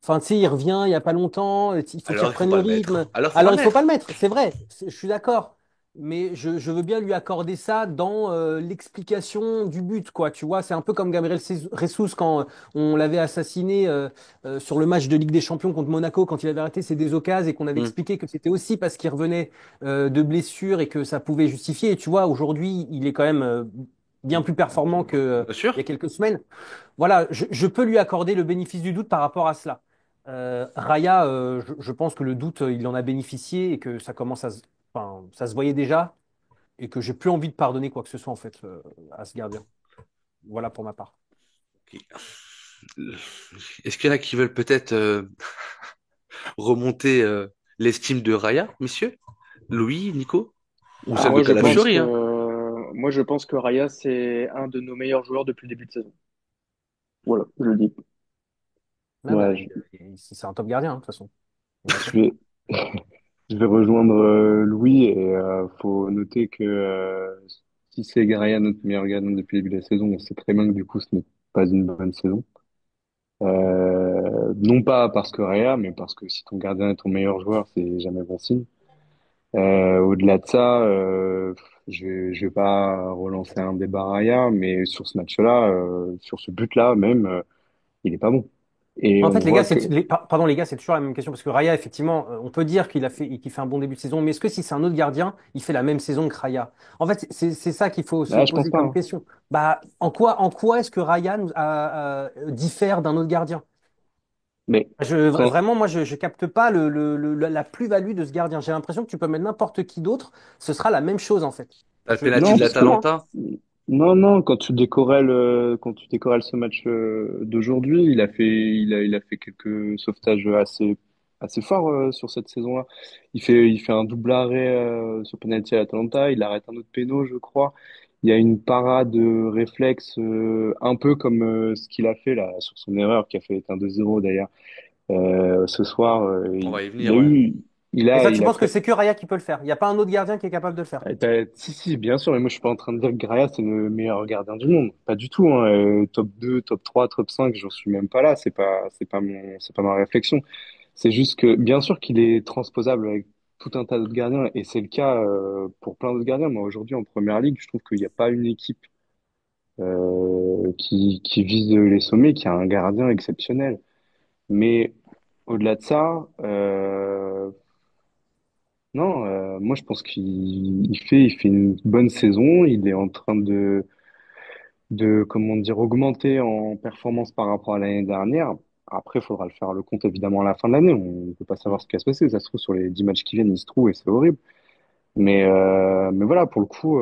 Speaker 4: Enfin, tu sais, il revient il y a pas longtemps, il faut qu'il
Speaker 1: Alors, il faut
Speaker 4: reprenne
Speaker 1: pas
Speaker 4: le
Speaker 1: le mettre.
Speaker 4: rythme.
Speaker 1: Alors, faut pas
Speaker 4: Alors,
Speaker 1: le
Speaker 4: il faut pas
Speaker 1: mettre.
Speaker 4: le mettre, c'est vrai, je suis d'accord. Mais je veux bien lui accorder ça dans l'explication du but, quoi. Tu vois, c'est un peu comme Gabriel Jesus quand on l'avait assassiné sur le match de Ligue des Champions contre Monaco, quand il avait arrêté ses deux occasions et qu'on avait
Speaker 1: Hmm.
Speaker 4: expliqué que c'était aussi parce qu'il revenait de blessure et que ça pouvait justifier. Et tu vois, aujourd'hui, il est quand même bien plus performant que
Speaker 1: Bien
Speaker 4: il y a
Speaker 1: sûr.
Speaker 4: quelques semaines. Voilà, je peux lui accorder le bénéfice du doute par rapport à cela. Raya, je pense que le doute, il en a bénéficié et que ça commence enfin, ça se voyait déjà et que j'ai plus envie de pardonner quoi que ce soit en fait à ce gardien. Voilà pour ma part.
Speaker 1: Ok. Est-ce qu'il y en a qui veulent peut-être remonter l'estime de Raya, messieurs? Louis, Nico? Ou
Speaker 2: Ah,
Speaker 1: celle de Calafiori, hein?
Speaker 2: moi, je pense que Raya, c'est un de nos meilleurs joueurs depuis le début de saison. Voilà, je le dis.
Speaker 4: Ah bah,
Speaker 3: Ouais,
Speaker 4: c'est un top gardien hein, de toute façon. On est
Speaker 3: je
Speaker 4: d'accord.
Speaker 3: vais, je vais rejoindre Louis et faut noter que si c'est Garia notre meilleur gardien depuis le début de la saison, on sait très bien que du coup ce n'est pas une bonne saison. Non pas parce que Raya, mais parce que si ton gardien est ton meilleur joueur, c'est jamais bon signe. Au-delà de ça, je vais pas relancer un débat Raya, mais sur ce match-là, sur ce but-là même, il est pas bon. Et
Speaker 4: En
Speaker 3: on
Speaker 4: fait, les gars,
Speaker 3: voit que
Speaker 4: pardon les gars, c'est toujours la même question parce que Raya, effectivement, on peut dire qu'il fait un bon début de saison, mais est-ce que si c'est un autre gardien, il fait la même saison que Raya? En fait, c'est ça qu'il faut se
Speaker 3: là, je pense
Speaker 4: poser
Speaker 3: pas,
Speaker 4: comme
Speaker 3: hein.
Speaker 4: question. Bah, en quoi est-ce que Raya diffère d'un autre gardien?
Speaker 3: Mais après,
Speaker 4: Vraiment, moi, je capte pas la plus-value de ce gardien. J'ai l'impression que tu peux mettre n'importe qui d'autre, ce sera la même chose en fait.
Speaker 1: T'as le penalty
Speaker 3: non,
Speaker 1: de
Speaker 3: parce que
Speaker 4: Franchement, hein.
Speaker 1: l'Atalanta.
Speaker 3: non, quand tu décorrèles ce match d'aujourd'hui, il a fait quelques sauvetages assez forts sur cette saison-là. Il fait un double arrêt sur penalty à l'Atalanta, il arrête un autre péno, je crois. Il y a une parade réflexe un peu comme ce qu'il a fait là sur son erreur qui a fait un 2-0 d'ailleurs ce soir.
Speaker 1: On va y
Speaker 3: Il y
Speaker 1: venir,
Speaker 3: a
Speaker 1: ouais.
Speaker 3: eu,
Speaker 4: Et ça, tu
Speaker 3: il a
Speaker 4: penses que c'est que Raya qui peut le faire? Il n'y a pas un autre gardien qui est capable de le faire?
Speaker 3: Si, si, bien sûr, mais moi je suis pas en train de dire que Graia c'est le meilleur gardien du monde. Pas du tout, hein. Top 2, top 3, top 5, j'en suis même pas là. C'est pas ma réflexion. C'est juste que, bien sûr qu'il est transposable avec tout un tas d'autres gardiens, et c'est le cas pour plein d'autres gardiens. Moi aujourd'hui en première ligue, je trouve qu'il n'y a pas une équipe qui vise les sommets, qui a un gardien exceptionnel. Mais au-delà de ça, non, moi je pense il fait une bonne saison. Il est en train comment dire, augmenter en performance par rapport à l'année dernière. Après, il faudra le faire le compte évidemment à la fin de l'année. On ne peut pas savoir ce qui va se passer. Ça se trouve sur les 10 matchs qui viennent, il se trouve et c'est horrible. Mais voilà, pour le coup,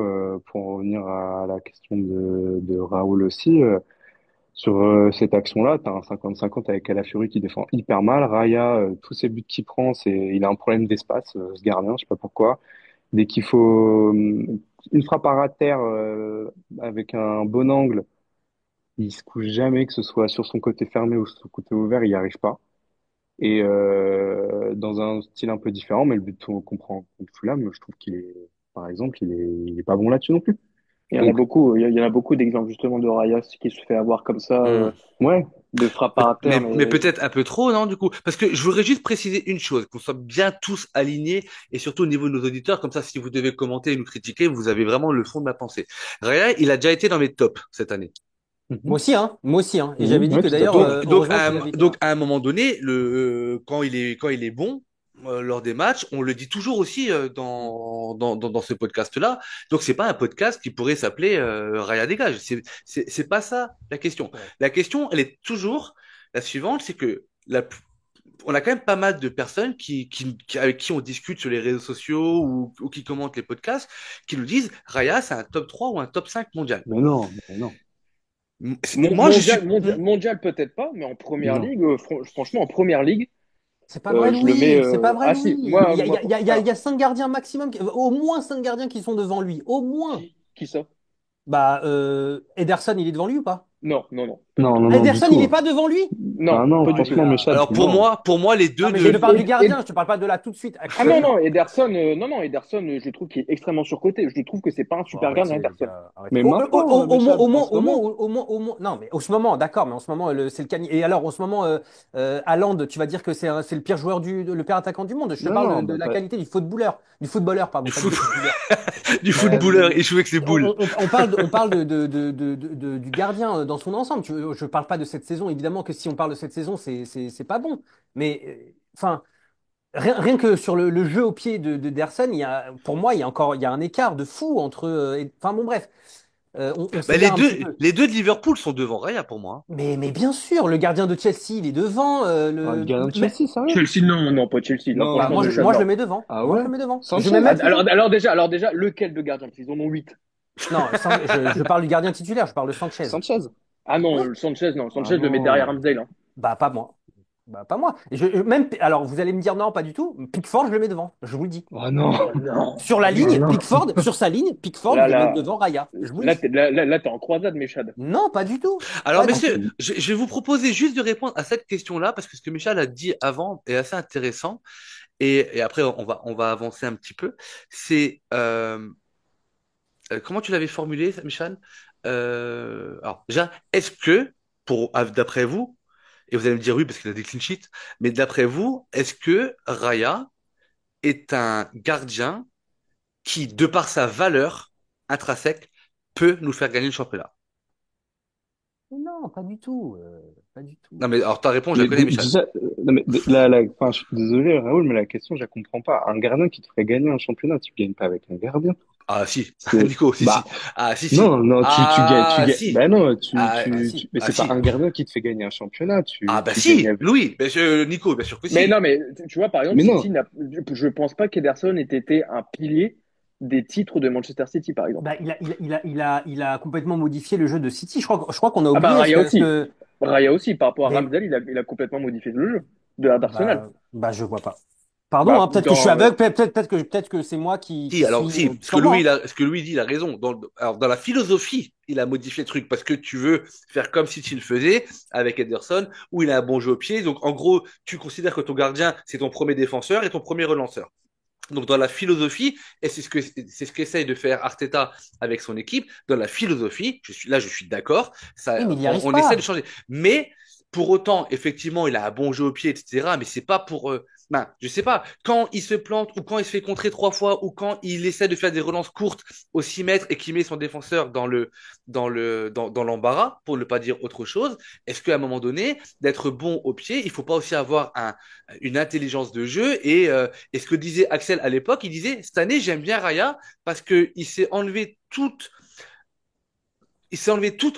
Speaker 3: pour en revenir à la question de Raoul aussi, sur cette action-là, tu as un 50-50 avec Calafiori qui défend hyper mal. Raya, tous ses buts qu'il prend, il a un problème d'espace, ce gardien, je sais pas pourquoi. Dès qu'il faut une frappe à ras de terre avec un bon angle, il se couche jamais, que ce soit sur son côté fermé ou sur son côté ouvert, il n'y arrive pas. Et dans un style un peu différent, mais le but qu'on prend contre Fulham, je trouve qu'il est, par exemple, il est pas bon là-dessus non plus.
Speaker 2: Il y en a
Speaker 3: Donc,
Speaker 2: beaucoup, il y en a beaucoup d'exemples justement de Raya qui se fait avoir comme ça,
Speaker 1: Hmm.
Speaker 3: ouais,
Speaker 2: de frappe à interne
Speaker 1: Mais
Speaker 2: et
Speaker 1: peut-être un peu trop, non, du coup? Parce que je voudrais juste préciser une chose, qu'on soit bien tous alignés, et surtout au niveau de nos auditeurs, comme ça, si vous devez commenter et nous critiquer, vous avez vraiment le fond de ma pensée. Raya, il a déjà été dans mes tops cette année.
Speaker 3: mhm,
Speaker 4: Moi aussi, hein. Et j'avais
Speaker 3: mhm,
Speaker 4: dit
Speaker 3: ouais,
Speaker 4: que
Speaker 3: tout à
Speaker 4: d'ailleurs,
Speaker 3: fait, ouais.
Speaker 4: heureusement qu'il avait été
Speaker 1: Donc
Speaker 4: là.
Speaker 1: à un moment donné, quand il est bon, lors des matchs, on le dit toujours aussi dans ce podcast-là. Donc c'est pas un podcast qui pourrait s'appeler Raya dégage. C'est pas ça la question.
Speaker 4: Ouais.
Speaker 1: La question, elle est toujours la suivante, c'est que on a quand même pas mal de personnes avec qui on discute sur les réseaux sociaux ou qui commentent les podcasts, qui nous disent Raya, c'est un top 3 ou un top 5 mondial.
Speaker 3: Mais non,
Speaker 1: Moi, je suis.
Speaker 2: Mondial peut-être pas, mais en première
Speaker 3: non.
Speaker 2: ligue, franchement, en première ligue,
Speaker 4: C'est pas vrai,
Speaker 2: je le mets.
Speaker 4: Louis. C'est pas vrai,
Speaker 2: Ah si,
Speaker 4: Louis. Il y a
Speaker 2: alors,
Speaker 4: 5 gardiens maximum, au moins 5 gardiens qui sont devant lui. Au moins.
Speaker 2: qui ça?
Speaker 4: Bah, Ederson, il est devant lui ou pas?
Speaker 2: Non, non, non, pas du
Speaker 3: Non,
Speaker 2: tout.
Speaker 3: non,
Speaker 4: Ah,
Speaker 3: non, du
Speaker 4: Ederson, il
Speaker 3: tout.
Speaker 4: est pas devant lui?
Speaker 3: Ah
Speaker 2: Non,
Speaker 3: non,
Speaker 2: pas du
Speaker 4: Oh là
Speaker 2: tout.
Speaker 3: franchement,
Speaker 4: là.
Speaker 3: Méchal,
Speaker 1: Alors
Speaker 3: non.
Speaker 1: pour moi, les
Speaker 4: Non,
Speaker 1: deux
Speaker 4: mais je te
Speaker 1: de.
Speaker 4: parle du gardien,
Speaker 2: Ed-
Speaker 4: je te parle pas de là tout de suite,
Speaker 2: Ah non,
Speaker 4: actuellement.
Speaker 2: non, Ederson, non, Ederson, je trouve qu'il est extrêmement surcoté. Je trouve que c'est pas un
Speaker 4: Bon,
Speaker 2: super gardien,
Speaker 4: arrêtez, les
Speaker 2: Ederson.
Speaker 4: gars, arrêtez.
Speaker 3: Mais maintenant, Méchal, en ce moment.
Speaker 4: Non, mais en ce moment, d'accord, mais en ce moment, c'est le cani. Et alors, en ce moment, Haaland, tu vas dire que c'est le pire joueur le pire attaquant du monde. Je te
Speaker 3: Non,
Speaker 4: parle
Speaker 3: non,
Speaker 4: de
Speaker 3: bah,
Speaker 4: la qualité du footballeur,
Speaker 1: Du
Speaker 4: pardon, pas
Speaker 1: foot,
Speaker 4: du footballeur.
Speaker 1: du footballeur
Speaker 4: Euh,
Speaker 1: échoué avec ses boules.
Speaker 4: on parle du gardien dans son ensemble. Je parle pas de cette saison. Évidemment que si on parle de cette saison, c'est pas bon. Mais enfin, rien que sur le jeu au pied de Derson, pour moi, il y a un écart de fou entre. Enfin bon, bref, on
Speaker 1: Bah,
Speaker 4: s'égare un petit peu.
Speaker 1: les deux de Liverpool sont devant Raya pour moi, hein.
Speaker 4: Mais bien sûr, le gardien de Chelsea, il est devant.
Speaker 3: Ah, le gardien de
Speaker 4: Mais,
Speaker 3: Chelsea, sérieux?
Speaker 2: Chelsea, non, non, pas Chelsea. Non,
Speaker 3: Non,
Speaker 4: bah,
Speaker 2: franchement,
Speaker 3: pas
Speaker 2: Méchal,
Speaker 3: du.
Speaker 4: moi, je le
Speaker 2: non.
Speaker 4: mets devant.
Speaker 3: Ah
Speaker 4: Moi, je
Speaker 3: ouais?
Speaker 4: le mets devant. Je mets
Speaker 3: Sanchez?
Speaker 4: même plus haut.
Speaker 2: Alors déjà, lequel de gardien? Ils en ont 8.
Speaker 4: Non, je parle du gardien titulaire. Je parle de Sanchez.
Speaker 3: Sanchez?
Speaker 2: Ah non,
Speaker 4: Ouais.
Speaker 2: Sanchez, non.
Speaker 3: Ah
Speaker 2: Sanchez, je le mets derrière
Speaker 3: non.
Speaker 2: Ramsdale, hein.
Speaker 4: Bah, pas moi. Bah, pas moi. Même, alors, vous allez me dire non, pas du tout. Pickford, je le mets devant. Je vous le dis.
Speaker 3: Ah non.
Speaker 2: Oh non,
Speaker 4: Sur la
Speaker 2: oh
Speaker 3: Ah
Speaker 2: non.
Speaker 4: ligne,
Speaker 3: non.
Speaker 4: Pickford, sur sa ligne, Pickford, je
Speaker 2: Là,
Speaker 4: le mets
Speaker 2: là,
Speaker 4: devant Raya. Je vous le
Speaker 2: là,
Speaker 4: dis.
Speaker 2: t'es en croisade, Méchad.
Speaker 4: Non, pas du tout.
Speaker 1: Alors,
Speaker 4: Pas du
Speaker 3: Ah,
Speaker 4: tout.
Speaker 1: messieurs, je vais vous proposer juste de répondre à cette question-là, parce que ce que Michel a dit avant est assez intéressant. Et après, on va avancer un petit peu. C'est comment tu l'avais formulé, ça, Michel? Alors, déjà, est-ce que, d'après vous, et vous allez me dire oui parce qu'il a des clean sheets, mais d'après vous, est-ce que Raya est un gardien qui, de par sa valeur intrinsèque, peut nous faire gagner le championnat?
Speaker 4: Non, pas du tout. Pas du
Speaker 1: Non,
Speaker 4: tout.
Speaker 1: mais alors ta réponse, je la
Speaker 3: mais
Speaker 1: connais, Michel.
Speaker 3: déjà, non, mais enfin, je suis désolé, Raoul, mais la question, je la comprends pas. Un gardien qui te ferait gagner un championnat, tu gagnes pas avec un gardien.
Speaker 1: Ah, si.
Speaker 3: C'est,
Speaker 1: Nico, si, si.
Speaker 3: bah,
Speaker 1: Ah, si, si.
Speaker 3: non, non,
Speaker 1: Ah,
Speaker 3: tu gagnes,
Speaker 1: si.
Speaker 3: bah non,
Speaker 1: Ah, si.
Speaker 3: mais
Speaker 1: Ah,
Speaker 3: c'est pas
Speaker 1: si.
Speaker 3: un gardien qui te fait gagner un championnat,
Speaker 1: Ah, bah,
Speaker 3: tu gagnes
Speaker 1: si.
Speaker 3: avec,
Speaker 1: Louis. Nico, bien sûr que
Speaker 2: Mais
Speaker 1: si.
Speaker 2: non, mais tu vois, par exemple,
Speaker 3: mais non.
Speaker 2: je pense pas qu'Ederson ait été un pilier des titres de Manchester City, par exemple.
Speaker 4: Bah, il a complètement modifié le jeu de City. Je crois qu'on a
Speaker 2: Ah bah,
Speaker 4: oublié
Speaker 2: Raya aussi.
Speaker 4: que-
Speaker 2: Raya aussi, par rapport à
Speaker 4: mais
Speaker 2: Ramsdale, il a complètement modifié le jeu d'Arsenal.
Speaker 4: bah, je vois pas. Pardon,
Speaker 2: Bah,
Speaker 4: hein, peut-être que je suis aveugle, peut-être que c'est moi qui
Speaker 1: Si, alors,
Speaker 4: suis
Speaker 1: si.
Speaker 4: sûrement, hein.
Speaker 1: Ce que Louis dit, il a raison. Alors, dans la philosophie, il a modifié le truc parce que tu veux faire comme si tu le faisais avec Ederson, où il a un bon jeu au pied. Donc, en gros, tu considères que ton gardien, c'est ton premier défenseur et ton premier relanceur. Donc dans la philosophie, et c'est ce qu'essaye de faire Arteta avec son équipe, dans la philosophie, je suis d'accord,
Speaker 4: Oui, mais il n'y arrive
Speaker 1: on essaie de
Speaker 4: pas.
Speaker 1: changer. Mais pour autant, effectivement, il a un bon jeu au pied, etc. Mais c'est pas pour, ben, je sais pas, quand il se plante ou quand il se fait contrer 3 fois ou quand il essaie de faire des relances courtes au 6 mètres et qu'il met son défenseur dans l'embarras, pour ne pas dire autre chose, est-ce qu'à un moment donné, d'être bon au pied, il faut pas aussi avoir une intelligence de jeu et ce que disait Axel à l'époque, il disait, cette année, j'aime bien Raya parce que il s'est enlevé toute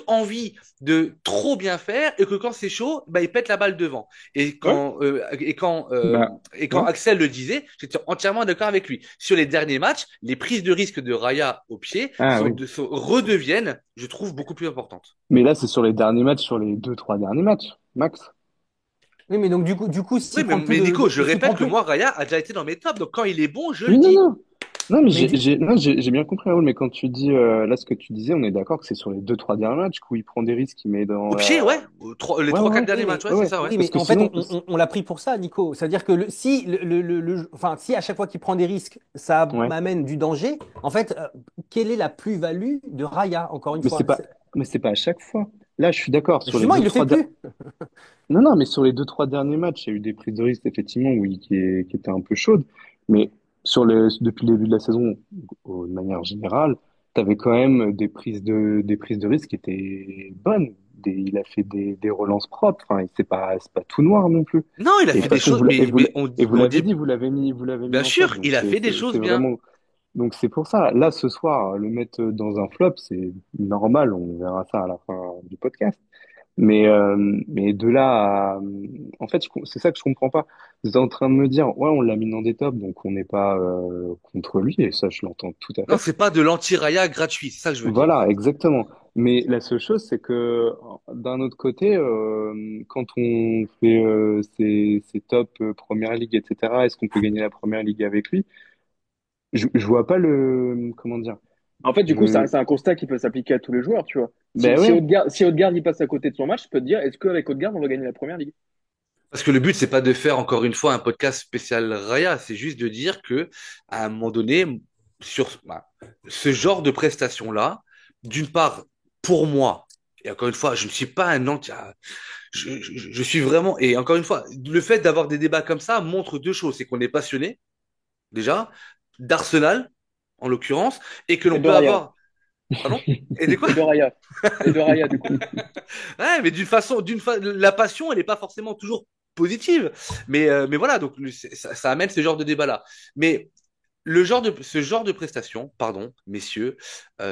Speaker 1: envie de trop bien faire et que quand c'est chaud, bah, il pète la balle devant.
Speaker 2: Ouais.
Speaker 3: Bah,
Speaker 1: Et quand
Speaker 3: ouais.
Speaker 1: Axel le disait, j'étais entièrement d'accord avec lui. Sur les derniers matchs, les prises de risque de Raya au pied
Speaker 3: Ah oui.
Speaker 1: redeviennent, je trouve, beaucoup plus importantes.
Speaker 3: Mais là, c'est sur les derniers matchs, sur les deux, trois derniers matchs, max.
Speaker 4: Oui, mais donc du coup,
Speaker 1: Oui,
Speaker 4: s'il prend plus
Speaker 1: mais Nico, je
Speaker 4: s'il prend
Speaker 1: répète que
Speaker 4: plus,
Speaker 1: moi, Raya a déjà été dans mes tops. Donc quand il est bon, je le
Speaker 3: Oui, non,
Speaker 1: dis.
Speaker 3: non. Non, mais
Speaker 4: Mais du-
Speaker 3: j'ai bien compris, Raoul, mais quand tu dis, là, ce que tu disais, on est d'accord que c'est sur les deux, trois derniers matchs où il prend des risques, il met dans
Speaker 1: Au pied,
Speaker 3: la...
Speaker 1: ouais. Les
Speaker 3: Ouais,
Speaker 1: trois,
Speaker 3: ouais,
Speaker 1: quatre
Speaker 3: ouais,
Speaker 1: derniers
Speaker 4: Oui,
Speaker 1: matchs, ouais,
Speaker 3: ouais,
Speaker 1: c'est
Speaker 3: ouais.
Speaker 1: ça, ouais.
Speaker 4: oui,
Speaker 3: Parce
Speaker 4: mais
Speaker 3: que
Speaker 4: en fait,
Speaker 3: sinon,
Speaker 4: on l'a pris pour ça, Nico. C'est-à-dire que si, enfin, si à chaque fois qu'il prend des risques, ça
Speaker 3: ouais.
Speaker 4: m'amène du danger, en fait, quelle est la plus-value de Raya, encore une
Speaker 3: Mais
Speaker 4: fois?
Speaker 3: c'est pas à chaque fois. Là, je suis d'accord, sur les
Speaker 4: Justement,
Speaker 3: deux,
Speaker 4: il le fait
Speaker 3: trois,
Speaker 4: plus.
Speaker 3: non, non, mais sur les deux, trois derniers matchs, il y a eu des prises de risque, effectivement, oui, qui étaient un peu chaudes. Mais depuis le début de la saison, de manière générale, tu avais quand même des prises de risque qui étaient bonnes. Il a fait des relances propres. Enfin, c'est pas tout noir non plus.
Speaker 1: Non, il a
Speaker 3: Et de
Speaker 1: fait
Speaker 3: toute
Speaker 1: des
Speaker 3: façon,
Speaker 1: choses,
Speaker 3: et vous
Speaker 1: mais on
Speaker 3: l'avez
Speaker 1: dit,
Speaker 3: dit, vous l'avez mis
Speaker 1: bien
Speaker 3: en top.
Speaker 1: sûr,
Speaker 3: Donc
Speaker 1: il a fait des
Speaker 3: c'est
Speaker 1: choses bien.
Speaker 3: vraiment, donc c'est pour ça. Là, ce soir, le mettre dans un flop, c'est normal. On verra ça à la fin du podcast. Mais de là à... En fait, c'est ça que je comprends pas. Vous êtes en train de me dire, ouais, on l'a mis dans des tops, donc on n'est pas contre lui, et ça, je l'entends tout à
Speaker 1: Non,
Speaker 3: fait.
Speaker 1: c'est pas de l'anti-Raya gratuit, c'est ça que je veux dire.
Speaker 3: Voilà, exactement. Mais la seule chose, c'est que d'un autre côté, quand on fait ces top Première Ligue, etc., est-ce qu'on peut gagner la Première Ligue avec lui? Je vois pas le... Comment dire?
Speaker 2: En fait, du coup,
Speaker 3: Je...
Speaker 2: c'est un constat qui peut s'appliquer à tous les joueurs, tu vois.
Speaker 3: Ben ouais,
Speaker 2: Si Odegaard il passe à côté de son match, je peux te dire, est-ce qu'avec Odegaard, on va gagner la première ligue?
Speaker 1: Parce que le but, c'est pas de faire encore une fois un podcast spécial Raya, c'est juste de dire que à un moment donné, ce genre de prestation-là, d'une part, pour moi, et encore une fois, je ne suis pas un anti, je suis vraiment, et encore une fois, le fait d'avoir des débats comme ça montre deux choses, c'est qu'on est passionné, déjà, d'Arsenal, en l'occurrence, et que
Speaker 2: Et
Speaker 1: l'on
Speaker 2: de
Speaker 1: peut
Speaker 2: Raya.
Speaker 1: avoir, pardon? Et des quoi?
Speaker 2: Et de Raya. Et de Raya, du coup.
Speaker 1: Ouais, mais la passion, elle n'est pas forcément toujours positive. Mais voilà, donc ça amène ce genre de débat-là. Mais ce genre de prestation, pardon, messieurs,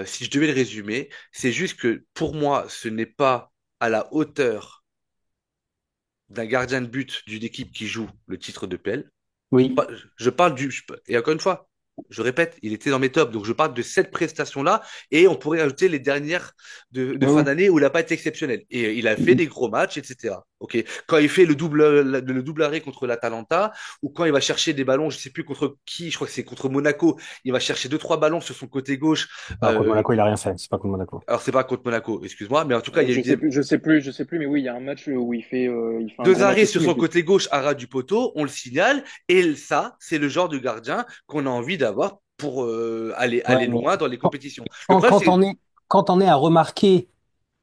Speaker 1: si je devais le résumer, c'est juste que pour moi, ce n'est pas à la hauteur d'un gardien de but d'une équipe qui joue le titre de PL.
Speaker 4: Oui.
Speaker 1: Je parle et encore une fois, je répète, il était dans mes tops, donc je parle de cette prestation-là, et on pourrait ajouter les dernières de
Speaker 3: ouais,
Speaker 1: fin
Speaker 3: ouais.
Speaker 1: d'année où il n'a pas été exceptionnel. Et il a fait des gros matchs, etc. Ok, quand il fait le double arrêt contre l'Atalanta, ou quand il va chercher des ballons, je sais plus contre qui, je crois que c'est contre Monaco, il va chercher deux, trois ballons sur son côté gauche.
Speaker 4: Alors, contre
Speaker 1: Euh,
Speaker 4: Monaco, il a rien fait. C'est pas contre Monaco.
Speaker 1: alors c'est pas contre Monaco, excuse-moi, mais en tout cas, il y a eu
Speaker 2: Je sais plus, mais oui, il y a un match où il fait un
Speaker 1: deux
Speaker 2: gros match
Speaker 1: arrêts sur
Speaker 2: aussi, mais
Speaker 1: son côté gauche à ras du poteau, on le signale, et ça, c'est le genre de gardien qu'on a envie d'avoir pour
Speaker 4: Ouais,
Speaker 1: aller
Speaker 4: mais
Speaker 1: loin dans les
Speaker 4: quand,
Speaker 1: compétitions. Le
Speaker 4: quand,
Speaker 1: problème,
Speaker 4: quand
Speaker 1: c'est...
Speaker 4: on est, quand on est à remarquer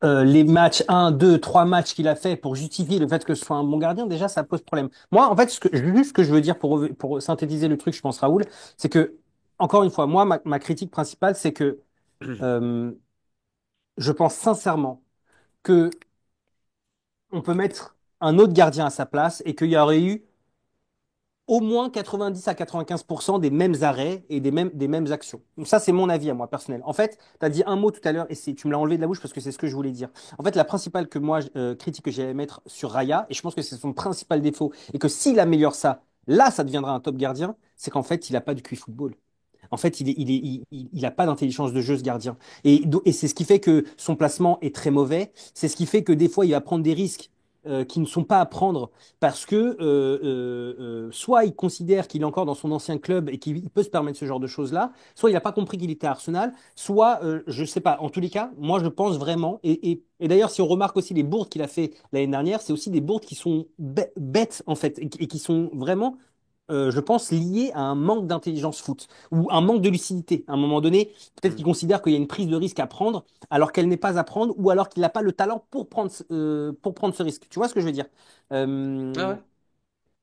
Speaker 4: les matchs, un, deux, trois matchs qu'il a fait pour justifier le fait que ce soit un bon gardien, déjà, ça pose problème. Moi, en fait, juste ce que je veux dire pour synthétiser le truc, je pense, Raoul, c'est que, encore une fois, moi, ma critique principale, c'est que euh, je pense sincèrement que on peut mettre un autre gardien à sa place et qu'il y aurait eu au moins 90 à 95% des mêmes arrêts et des mêmes actions. Donc ça, c'est mon avis à moi personnel. En fait, tu as dit un mot tout à l'heure et tu me l'as enlevé de la bouche parce que c'est ce que je voulais dire. En fait, la principale critique que j'allais mettre sur Raya, et je pense que c'est son principal défaut, et que s'il améliore ça, là, ça deviendra un top gardien, c'est qu'en fait, il n'a pas du QI football. En fait, il a pas d'intelligence de jeu, ce gardien. Et c'est ce qui fait que son placement est très mauvais. C'est ce qui fait que des fois, il va prendre des risques qui ne sont pas à prendre parce que soit il considère qu'il est encore dans son ancien club et qu'il peut se permettre ce genre de choses-là, soit il n'a pas compris qu'il était à Arsenal, soit, je sais pas. En tous les cas, moi, je pense vraiment, et d'ailleurs, si on remarque aussi les bourdes qu'il a fait l'année dernière, c'est aussi des bourdes qui sont bêtes, en fait, et qui sont vraiment je pense, lié à un manque d'intelligence foot ou un manque de lucidité. À un moment donné, peut-être qu'il considère qu'il y a une prise de risque à prendre alors qu'elle n'est pas à prendre ou alors qu'il n'a pas le talent pour prendre ce risque. Tu vois ce que je veux dire?
Speaker 1: Ah
Speaker 4: Euh,
Speaker 1: ouais.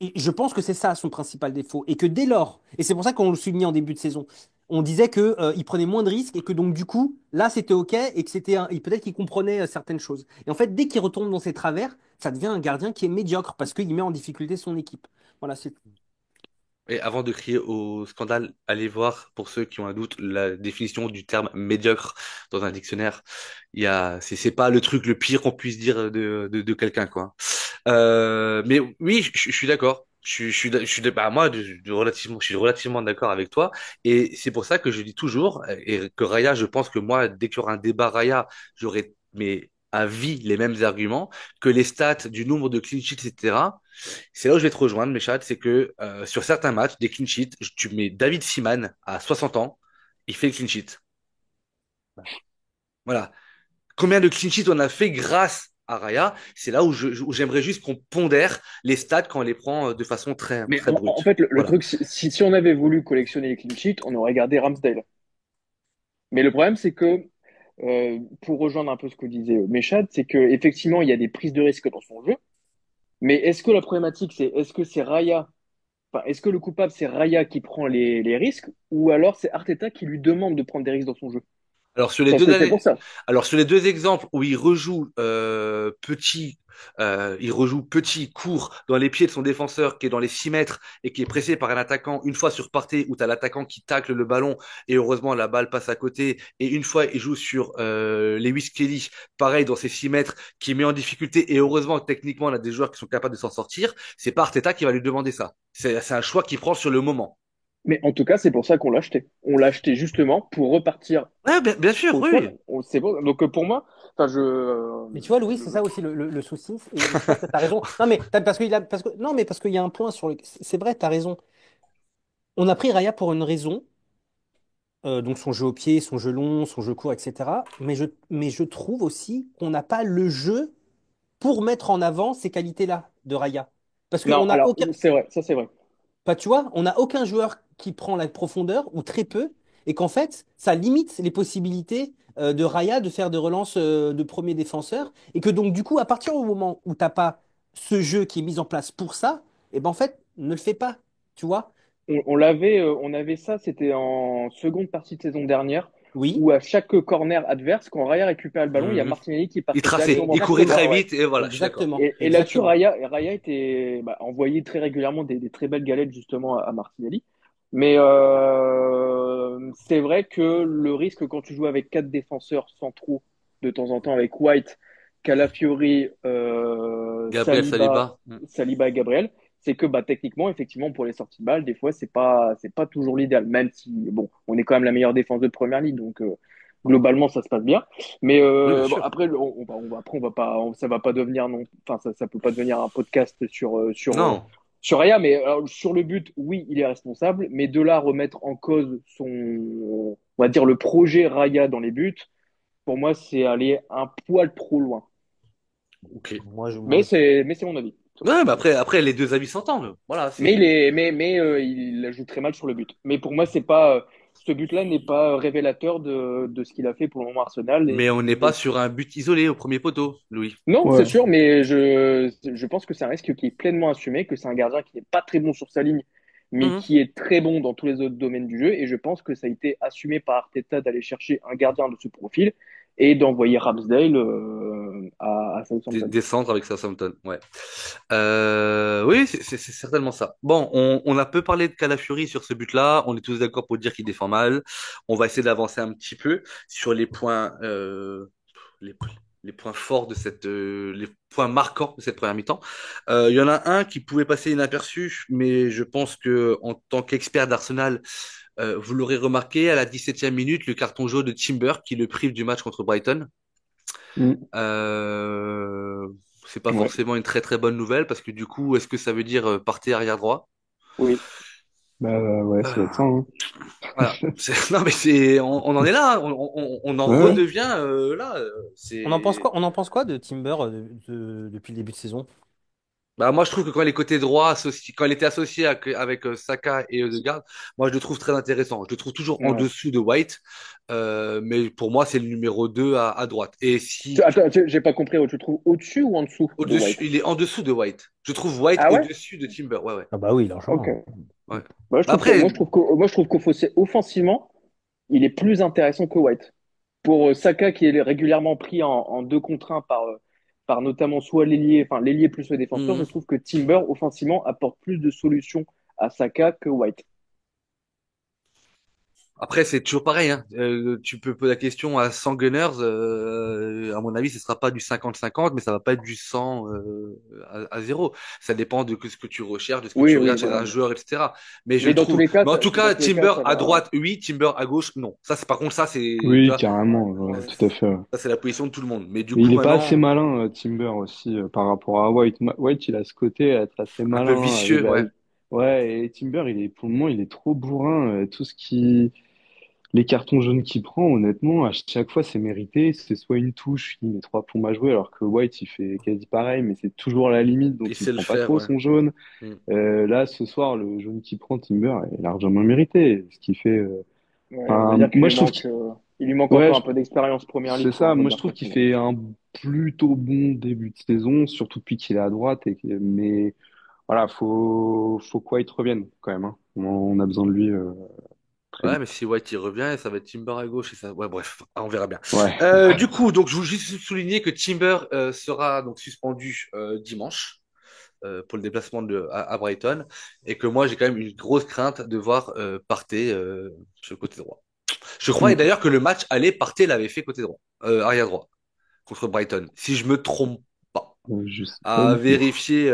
Speaker 4: et je pense que c'est ça son principal défaut. Et que dès lors, et c'est pour ça qu'on le soulignait en début de saison, on disait que, il prenait moins de risques et que donc du coup, là c'était OK et que et peut-être qu'il comprenait certaines choses. Et en fait, dès qu'il retombe dans ses travers, ça devient un gardien qui est médiocre parce qu'il met en difficulté son équipe. Voilà, c'est
Speaker 1: Et avant de crier au scandale, allez voir, pour ceux qui ont un doute, la définition du terme médiocre dans un dictionnaire. C'est pas le truc le pire qu'on puisse dire de quelqu'un, quoi. Mais oui, je suis d'accord. Moi, je suis relativement d'accord avec toi. Et c'est pour ça que je dis toujours, et que Raya, je pense que moi, dès qu'il y aura un débat Raya, j'aurais, mais à vie les mêmes arguments, que les stats du nombre de clean sheets, etc. C'est là où je vais te rejoindre, Méchad, c'est que sur certains matchs, des clean sheets, tu mets David Seaman à 60 ans, il fait le clean sheet. Voilà. Combien de clean sheets on a fait grâce à Raya? C'est là où où j'aimerais juste qu'on pondère les stats quand on les prend de façon très,
Speaker 2: Mais
Speaker 1: très
Speaker 2: en
Speaker 1: brute.
Speaker 2: fait, le
Speaker 1: Voilà.
Speaker 2: truc, si on avait voulu collectionner les clean sheets, on aurait gardé Ramsdale. Mais le problème, c'est que, pour rejoindre un peu ce que disait Mechad, c'est que effectivement, il y a des prises de risque dans son jeu. Mais est-ce que la problématique, est-ce que c'est Raya, enfin, est-ce que le coupable, c'est Raya qui prend les risques, ou alors c'est Arteta qui lui demande de prendre des risques dans son jeu?
Speaker 1: Alors sur les
Speaker 2: Parce
Speaker 1: deux
Speaker 2: que c'est pour
Speaker 1: années,
Speaker 2: ça.
Speaker 1: alors sur les deux exemples où il rejoue petit, court dans les pieds de son défenseur qui est dans les 6 mètres et qui est pressé par un attaquant, une fois sur Partey où tu as l'attaquant qui tacle le ballon et heureusement la balle passe à côté, et une fois il joue sur Lewis Kelly, pareil dans ses 6 mètres, qui met en difficulté et heureusement techniquement on a des joueurs qui sont capables de s'en sortir, c'est pas Arteta qui va lui demander ça. C'est un choix qu'il prend sur le moment.
Speaker 2: Mais en tout cas, c'est pour ça qu'on l'a acheté. On l'a acheté justement pour repartir
Speaker 1: Ouais, bien sûr,
Speaker 2: au
Speaker 1: oui,
Speaker 2: sol.
Speaker 1: oui.
Speaker 2: C'est bon. Donc pour moi, enfin,
Speaker 4: Mais tu vois, Louis, c'est ça aussi le souci. Et je pense que tu as raison. Non, mais non, mais parce qu'il y a un point sur le. C'est vrai, tu as raison. On a pris Raya pour une raison. Donc son jeu au pied, son jeu long, son jeu court, etc. Mais je trouve aussi qu'on n'a pas le jeu pour mettre en avant ces qualités-là de Raya. Parce
Speaker 2: non,
Speaker 4: qu'on n'a
Speaker 2: alors
Speaker 4: aucun.
Speaker 2: c'est vrai, ça c'est vrai.
Speaker 4: Pas, tu vois, on n'a aucun joueur qui prend la profondeur, ou très peu, et qu'en fait, ça limite les possibilités de Raya de faire des relances de premier défenseur, et que donc, du coup, à partir du moment où t'as pas ce jeu qui est mis en place pour ça, et ben en fait, ne le fais pas, tu vois?
Speaker 2: On avait ça, c'était en seconde partie de saison dernière,
Speaker 4: Oui,
Speaker 2: où à chaque corner adverse, quand Raya récupère le ballon, il y a
Speaker 1: Mhm.
Speaker 2: Martinelli qui
Speaker 1: Il
Speaker 2: partait
Speaker 1: traçait,
Speaker 2: directement
Speaker 1: il
Speaker 2: vers le
Speaker 1: courait
Speaker 2: côté.
Speaker 1: très
Speaker 4: exactement,
Speaker 2: Ouais.
Speaker 1: vite et voilà, je suis d'accord.
Speaker 4: exactement,
Speaker 2: Et là-dessus,
Speaker 4: exactement.
Speaker 2: Raya était envoyé très régulièrement des très belles galettes justement à Martinelli. Mais c'est vrai que le risque quand tu joues avec quatre défenseurs centraux de temps en temps avec White, Calafiori,
Speaker 1: Gabriel Saliba. Mhm.
Speaker 2: Saliba et Gabriel, c'est que techniquement, effectivement, pour les sorties de balles, des fois, c'est pas toujours l'idéal. Même si bon, on est quand même la meilleure défense de première ligue, donc globalement, ça se passe bien. Mais
Speaker 1: Oui, bien
Speaker 2: bon,
Speaker 1: sûr.
Speaker 2: après, après, on va pas, ça va pas devenir non, enfin, ça peut pas devenir un podcast
Speaker 1: Non.
Speaker 2: sur Raya. Mais alors, sur le but, oui, il est responsable. Mais de là à remettre en cause on va dire le projet Raya dans les buts, pour moi, c'est aller un poil trop loin.
Speaker 1: Ok.
Speaker 2: Mais c'est mon avis.
Speaker 1: Ouais, mais après, les deux avis s'entendent. Voilà,
Speaker 2: Il joue très mal sur le but. Mais pour moi, c'est pas, ce but-là n'est pas révélateur de ce qu'il a fait pour le moment à Arsenal.
Speaker 1: mais on n'est pas sur un but isolé au premier poteau, Louis.
Speaker 2: Non, c'est
Speaker 3: Ouais.
Speaker 2: sûr, mais je pense que c'est un risque qui est pleinement assumé, que c'est un gardien qui n'est pas très bon sur sa ligne, mais
Speaker 1: Mhm.
Speaker 2: qui est très bon dans tous les autres domaines du jeu. Et je pense que ça a été assumé par Arteta d'aller chercher un gardien de ce profil et d'envoyer Ramsdale à Southampton.
Speaker 1: Descendre avec Southampton, ouais. Oui, c'est certainement ça. Bon, on a peu parlé de Calafiori sur ce but-là. On est tous d'accord pour dire qu'il défend mal. On va essayer d'avancer un petit peu sur les, les points forts de les points marquants de cette première mi-temps. Il y en a un qui pouvait passer inaperçu, mais je pense que en tant qu'expert d'Arsenal, vous l'aurez remarqué à la 17e minute, le carton jaune de Timber qui le prive du match contre Brighton.
Speaker 3: Mm.
Speaker 1: Euh, c'est pas
Speaker 2: Ouais,
Speaker 1: forcément une très très bonne nouvelle parce que du coup, est-ce que ça veut dire partez arrière droit?
Speaker 2: oui.
Speaker 3: Bah ouais, ça
Speaker 1: Euh,
Speaker 3: doit être ça, hein.
Speaker 1: voilà. Non mais on en est là, hein. On en
Speaker 3: Ouais, ouais.
Speaker 1: redevient là.
Speaker 4: On en pense
Speaker 1: C'est
Speaker 4: quoi, on en pense quoi de Timber depuis le début de saison?
Speaker 1: Bah, moi, je trouve que quand il est côté droit, quand il était associé avec Saka et Ødegaard, moi, je le trouve très intéressant. Je le trouve toujours en
Speaker 2: Ouais.
Speaker 1: dessous de White, mais pour moi, c'est le numéro 2 à droite. Et si
Speaker 2: Attends, j'ai pas compris. Tu le trouves au-dessus ou en dessous de
Speaker 1: au-dessus,
Speaker 2: White?
Speaker 1: il est en dessous de White. Je trouve White
Speaker 2: Ah ouais?
Speaker 1: au-dessus de Timber. Ouais, ouais,
Speaker 4: Ah bah oui,
Speaker 2: Ok.
Speaker 4: largement.
Speaker 1: ouais.
Speaker 2: Moi,
Speaker 1: Après,
Speaker 2: je trouve offensivement, il est plus intéressant que White. Pour Saka, qui est régulièrement pris en deux contre un par notamment soit l'ailier, enfin l'ailier plus le défenseur, je
Speaker 1: mhm.
Speaker 2: trouve que Timber, offensivement, apporte plus de solutions à Saka que White.
Speaker 1: Après, c'est toujours pareil, hein. Tu peux poser la question à 100 Gunners. À mon avis, ce sera pas du 50-50, mais ça va pas être du 100 à 0. Ça dépend de ce que tu recherches, de ce que
Speaker 2: Oui,
Speaker 1: tu
Speaker 2: oui,
Speaker 1: regardes chez
Speaker 2: voilà.
Speaker 1: un joueur, etc. Mais je
Speaker 2: Mais
Speaker 1: le trouve. Mais en tout
Speaker 2: dans
Speaker 1: cas,
Speaker 2: tous les cas,
Speaker 1: Timber
Speaker 2: ça
Speaker 1: à
Speaker 2: va.
Speaker 1: droite, oui. Timber à gauche, non. Ça, c'est par contre, ça, c'est, tu
Speaker 3: Oui,
Speaker 1: vois,
Speaker 3: carrément,
Speaker 2: Ouais.
Speaker 3: tout à fait. Ouais.
Speaker 1: ça, c'est la position de tout le monde. Mais du
Speaker 3: Mais il
Speaker 1: coup,
Speaker 3: est pas assez
Speaker 1: maintenant,
Speaker 3: malin, Timber aussi, par rapport à White. White, il a ce côté à être assez
Speaker 1: un peu
Speaker 3: malin.
Speaker 1: vicieux, ouais.
Speaker 3: Ouais, et Timber, pour le moment, il est trop bourrin. Tout ce qui, les cartons jaunes qu'il prend, honnêtement, à chaque fois, c'est mérité. C'est soit une touche, il met trois plombes à jouer, alors que White, il fait quasi pareil, mais c'est toujours à la limite,
Speaker 1: Il
Speaker 3: donc il
Speaker 1: sait le
Speaker 3: prend pas
Speaker 1: faire,
Speaker 3: trop
Speaker 1: ouais.
Speaker 3: son jaune.
Speaker 1: Mm.
Speaker 3: Là, ce soir, le jaune qu'il prend, Timber, est largement mérité. Ce qui fait,
Speaker 2: Ouais, on va
Speaker 3: enfin,
Speaker 2: dire qu'il
Speaker 3: moi,
Speaker 2: lui
Speaker 3: je trouve
Speaker 2: manque, il lui manque
Speaker 3: ouais,
Speaker 2: encore un peu d'expérience Première
Speaker 3: c'est
Speaker 2: Ligue, quoi.
Speaker 3: ça.
Speaker 2: On va
Speaker 3: Moi, je
Speaker 2: dire ça
Speaker 3: trouve qu'il
Speaker 2: comme ça.
Speaker 3: fait un plutôt bon début de saison, surtout depuis qu'il est à droite. Mais voilà, faut quoi il revienne quand même. Hein. On a besoin de lui très
Speaker 1: Ouais, mais
Speaker 3: vite.
Speaker 1: si White il revient, ça va être Timber à gauche et ça. Ouais, bref, on verra bien.
Speaker 3: Ouais,
Speaker 1: Du coup, donc je veux juste souligner que Timber sera donc suspendu dimanche pour le déplacement à Brighton et que moi j'ai quand même une grosse crainte de voir Partey sur le côté droit. Je crois et
Speaker 3: Mm.
Speaker 1: d'ailleurs que le match aller Partey l'avait fait côté droit, arrière droit contre Brighton, si je me trompe pas.
Speaker 3: Je sais pas
Speaker 1: À
Speaker 3: du tout.
Speaker 1: vérifier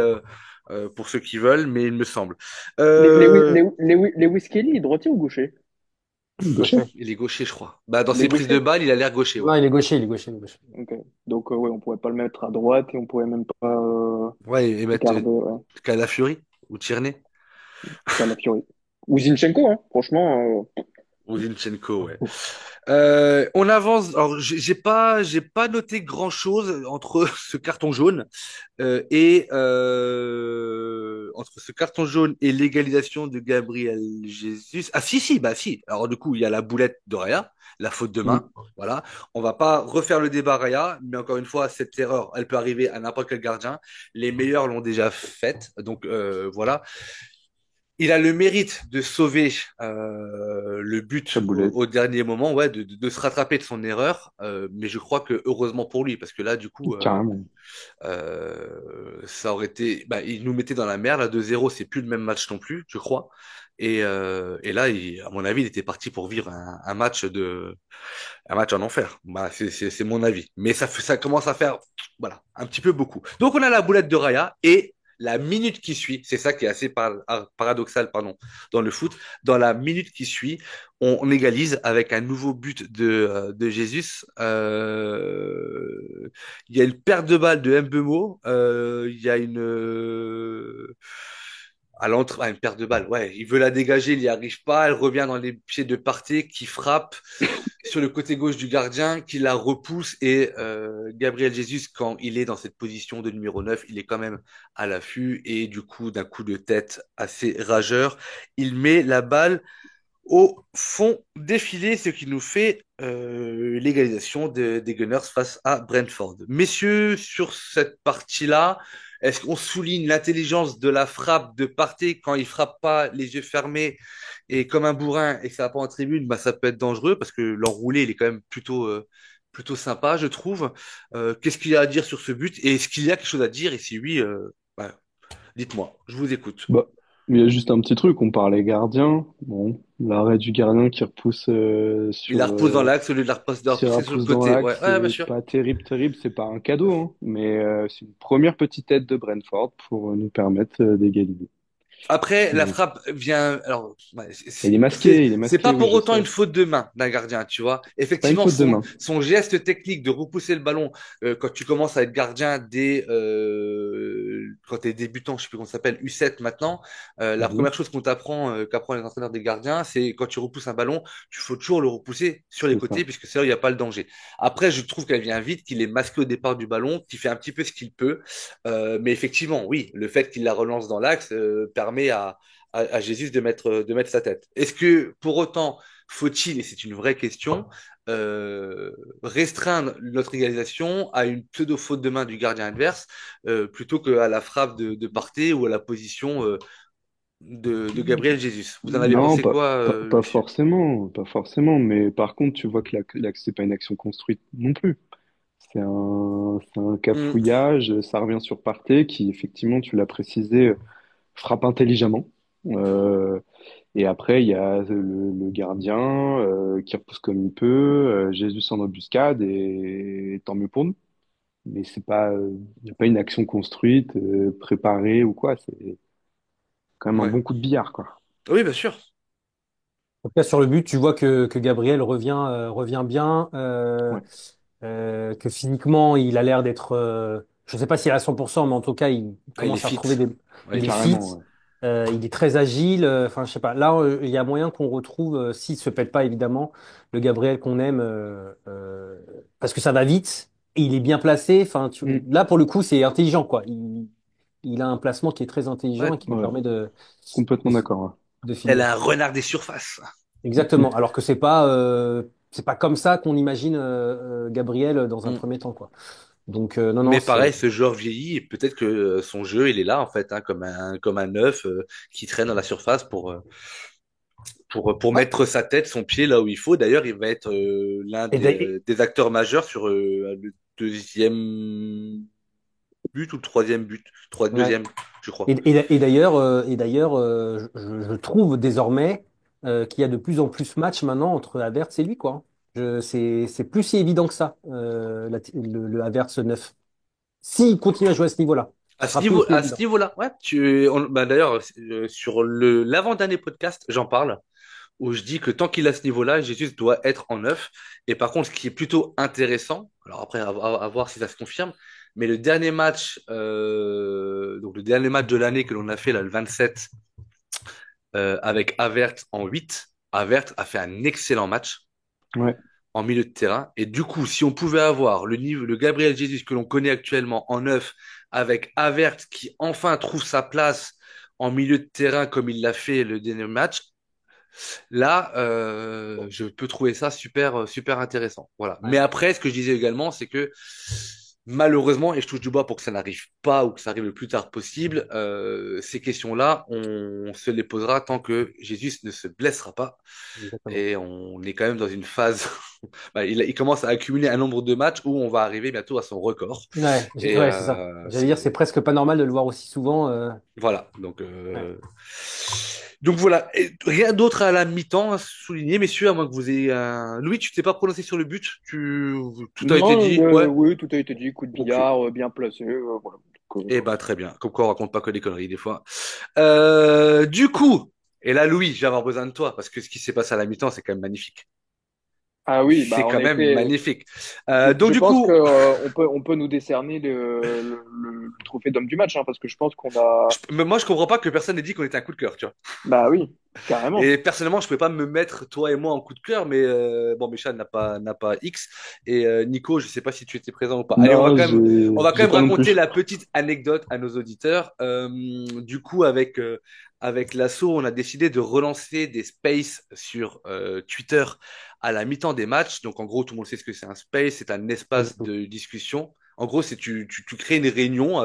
Speaker 1: pour ceux qui veulent, mais il me semble.
Speaker 2: Les
Speaker 1: Euh,
Speaker 2: Lewis Kelly, il est droitier ou gaucher?
Speaker 4: Gaucher.
Speaker 1: il est gaucher, je crois. Bah, dans
Speaker 2: Il est
Speaker 1: ses prises de
Speaker 2: gaucher?
Speaker 1: balles, il a l'air gaucher, ouais.
Speaker 4: Non, il est gaucher, il est gaucher, il est gaucher.
Speaker 2: Ok. Donc, ouais, on pourrait pas le mettre à droite et on pourrait même pas
Speaker 1: Ouais, et mettre
Speaker 2: garder ouais,
Speaker 1: Calafiori ou Tierney
Speaker 2: Calafiori. Ou Zinchenko, hein. Franchement,
Speaker 1: ou Zinchenko, ouais. On avance. Alors, j'ai pas noté grand-chose entre ce carton jaune et entre ce carton jaune et l'égalisation de Gabriel Jesus. Ah si, si, bah si. Alors du coup, il y a la boulette de Raya, la faute de
Speaker 3: Mm.
Speaker 1: main. Voilà. On va pas refaire le débat Raya, mais encore une fois, cette erreur, elle peut arriver à n'importe quel gardien. Les meilleurs l'ont déjà faite, donc voilà. Il a le mérite de sauver le but
Speaker 3: Taboulette,
Speaker 1: au dernier moment, ouais, de se rattraper de son erreur. Mais je crois que heureusement pour lui, parce que là, du coup,
Speaker 3: carrément.
Speaker 1: ça aurait été, bah, il nous mettait dans la merde. À 2-0, c'est plus le même match non plus, je crois. Et là, à mon avis, il était parti pour vivre un match en enfer. Bah, c'est mon avis. Mais ça commence à faire, voilà, un petit peu beaucoup. Donc, on a la boulette de Raya et la minute qui suit, c'est ça qui est assez paradoxal, pardon, dans le foot. Dans la minute qui suit, on égalise avec un nouveau but de Jesus. Il y a une perte de balle de Mbeumo. Il y a à l'entre, une perte de balle. Ouais, il veut la dégager, il n'y arrive pas. Elle revient dans les pieds de Partey qui frappe sur le côté gauche du gardien, qui la repousse. Et Gabriel Jesus, quand il est dans cette position de numéro 9, il est quand même à l'affût. Et du coup, d'un coup de tête assez rageur, il met la balle au fond défilé, ce qui nous fait l'égalisation des Gunners face à Brentford. Messieurs, sur cette partie-là, est-ce qu'on souligne l'intelligence de la frappe de Partey quand il frappe pas les yeux fermés et comme un bourrin et que ça va pas en tribune, bah, ça peut être dangereux parce que l'enroulé, il est quand même plutôt sympa, je trouve. Qu'est-ce qu'il y a à dire sur ce but et est-ce qu'il y a quelque chose à dire et si oui, bah, dites-moi, je vous écoute.
Speaker 3: Bah, il y a juste un petit truc. On parlait gardien. Bon, l'arrêt du gardien qui repousse
Speaker 1: Il la repousse dans l'axe au lieu de de la
Speaker 3: qui
Speaker 1: repousser sur le
Speaker 3: repousse dans
Speaker 1: côté. Ouais,
Speaker 3: l'axe,
Speaker 1: ouais, bien
Speaker 3: c'est
Speaker 1: sûr.
Speaker 3: pas terrible, terrible. C'est pas un cadeau, hein, mais c'est une première petite aide de Brentford pour nous permettre d'égaliser.
Speaker 1: Après, la
Speaker 3: Donc,
Speaker 1: frappe vient. Alors, ouais,
Speaker 3: il est
Speaker 1: c'est
Speaker 3: masqué,
Speaker 1: pas
Speaker 3: oui,
Speaker 1: pour
Speaker 3: je
Speaker 1: autant une
Speaker 3: sais.
Speaker 1: faute de main d'un gardien, tu vois.
Speaker 3: C'est pas une
Speaker 1: Effectivement,
Speaker 3: faute de
Speaker 1: son,
Speaker 3: main.
Speaker 1: son geste technique de repousser le ballon quand tu commences à être gardien dès quand tu es débutant, je sais plus comment ça s'appelle, U7 maintenant. La
Speaker 3: Mhm,
Speaker 1: première chose qu'apprend les entraîneurs des gardiens, c'est quand tu repousses un ballon, tu faut toujours le repousser sur les
Speaker 3: c'est ça.
Speaker 1: côtés puisque c'est là où il n'y a pas le danger. Après, je trouve qu'elle vient vite, qu'il est masqué au départ du ballon, qu'il fait un petit peu ce qu'il peut. Mais effectivement, oui, le fait qu'il la relance dans l'axe permet à Jésus de mettre sa tête. Est-ce que pour autant faut-il, et c'est une vraie question, restreindre notre égalisation à une pseudo-faute de main du gardien adverse plutôt qu'à la frappe de Partey ou à la position de Gabriel Jesus? Vous en avez
Speaker 3: Non,
Speaker 1: pensé quoi,
Speaker 3: pas
Speaker 1: messieurs?
Speaker 3: forcément, pas forcément. Mais par contre, tu vois que c'est pas une action construite non plus. C'est un
Speaker 1: Hmm.
Speaker 3: cafouillage. Ça revient sur Partey qui, effectivement, tu l'as précisé, frappe intelligemment. Euh, et après, il y a le gardien qui repousse comme il peut, Jésus en embuscade, et tant mieux pour nous. Mais c'est pas, il n'y a pas une action construite, préparée ou quoi. C'est quand même un
Speaker 1: Ouais.
Speaker 3: bon coup de billard, quoi.
Speaker 1: Oui, bien sûr.
Speaker 4: En tout cas, sur le but, tu vois que Gabriel revient bien,
Speaker 3: Ouais,
Speaker 4: que physiquement, il a l'air d'être, je ne sais pas s'il est à 100%, mais en tout cas, il
Speaker 1: Ah, il est
Speaker 4: commence à
Speaker 1: fit.
Speaker 4: retrouver des,
Speaker 1: Ouais, il
Speaker 4: il est
Speaker 1: est fit.
Speaker 4: fit,
Speaker 3: carrément. Ouais.
Speaker 4: il est très agile. Enfin, je sais pas. Là, il y a moyen qu'on retrouve, s'il se pète pas évidemment, le Gabriel qu'on aime, parce que ça va vite. Et il est bien placé. Enfin,
Speaker 3: Mm.
Speaker 4: là, pour le coup, c'est intelligent, quoi. Il a un placement qui est très intelligent
Speaker 1: Ouais,
Speaker 4: et qui lui
Speaker 3: Ouais,
Speaker 4: permet de,
Speaker 3: complètement d'accord. Ouais.
Speaker 4: de
Speaker 1: elle
Speaker 4: finir.
Speaker 1: a un renard des surfaces.
Speaker 4: Exactement. Alors que c'est pas comme ça qu'on imagine Gabriel dans un
Speaker 1: Mm.
Speaker 4: premier temps, quoi. Donc non, non,
Speaker 1: Mais
Speaker 4: c'est
Speaker 1: pareil, ce joueur vieillit et peut-être que son jeu, il est là en fait, hein, comme un neuf qui traîne dans la surface pour
Speaker 4: ouais.
Speaker 1: mettre sa tête, son pied là où il faut. D'ailleurs, il va être l'un
Speaker 4: Et, d'ailleurs-
Speaker 1: des acteurs majeurs sur le deuxième but ou le troisième but,
Speaker 4: ouais.
Speaker 1: deuxième, je crois.
Speaker 4: Et d'ailleurs, je trouve désormais qu'il y a de plus en plus matchs maintenant entre Havertz et lui, quoi. C'est plus si évident que ça, le Havertz 9. S'il continue à jouer à ce niveau-là, ce sera plus aussi
Speaker 1: À ce
Speaker 4: évident.
Speaker 1: niveau-là, ouais. Bah d'ailleurs, sur l'avant-dernier podcast, j'en parle, où je dis que tant qu'il a ce niveau-là, Jesus doit être en neuf. Et par contre, ce qui est plutôt intéressant, alors après, à voir si ça se confirme, mais donc le dernier match de l'année que l'on a fait, là, le 27, avec Havertz en 8, Havertz a fait un excellent match
Speaker 3: Ouais.
Speaker 1: en milieu de terrain. Et du coup, si on pouvait avoir le Gabriel Jesus que l'on connaît actuellement en neuf, avec Havertz qui enfin trouve sa place en milieu de terrain comme il l'a fait le dernier match, là, je peux trouver ça super intéressant. Voilà. Mais
Speaker 4: Ouais.
Speaker 1: après, ce que je disais également, c'est que malheureusement, et je touche du bois pour que ça n'arrive pas ou que ça arrive le plus tard possible, ces questions-là, on se les posera tant que Jésus ne se blessera pas.
Speaker 4: Exactement.
Speaker 1: Et on est quand même dans une phase. Bah, il commence à accumuler un nombre de matchs où on va arriver bientôt à son record.
Speaker 4: Ouais,
Speaker 1: Et
Speaker 4: ouais, c'est ça. J'allais dire, c'est presque pas normal de le voir aussi souvent.
Speaker 1: voilà.
Speaker 4: Ouais.
Speaker 1: Donc voilà. Et rien d'autre à la mi-temps à souligner, messieurs, à moins que vous ayez un. Louis, tu t'es pas prononcé sur le but. Tout a été
Speaker 2: Non,
Speaker 1: dit. Ouais.
Speaker 2: oui, tout a été dit, coup de
Speaker 1: Ok.
Speaker 2: billard, bien placé, voilà. Donc,
Speaker 1: Eh ben très bien. Comme quoi on raconte pas que des conneries des fois. Du coup, et là Louis, je vais avoir besoin de toi parce que ce qui s'est passé à la mi-temps, c'est quand même magnifique.
Speaker 2: ah oui,
Speaker 1: C'est
Speaker 2: bah en
Speaker 1: quand même
Speaker 2: effet,
Speaker 1: magnifique. Donc
Speaker 2: je
Speaker 1: du
Speaker 2: pense que
Speaker 1: coup,
Speaker 2: on peut nous décerner le trophée d'homme du match, hein, parce que je pense qu'on a,
Speaker 1: mais moi je comprends pas que personne n'ait dit qu'on était un coup de cœur, tu vois.
Speaker 2: bah oui, carrément.
Speaker 1: Et personnellement, je pouvais pas me mettre toi et moi en coup de cœur, mais bon, Micha n'a pas X. Et Nico, je sais pas si tu étais présent ou pas. Allez,
Speaker 3: Non,
Speaker 1: on va quand
Speaker 3: j'ai
Speaker 1: même
Speaker 3: pas non
Speaker 1: raconter
Speaker 3: plus.
Speaker 1: la petite anecdote à nos auditeurs. Du coup, avec l'assaut, on a décidé de relancer des spaces sur Twitter à la mi-temps des matchs. Donc, en gros, tout le monde sait ce que c'est un space. C'est un
Speaker 4: Pas du
Speaker 1: espace
Speaker 4: tout.
Speaker 1: de discussion. En gros, c'est tu crées une réunion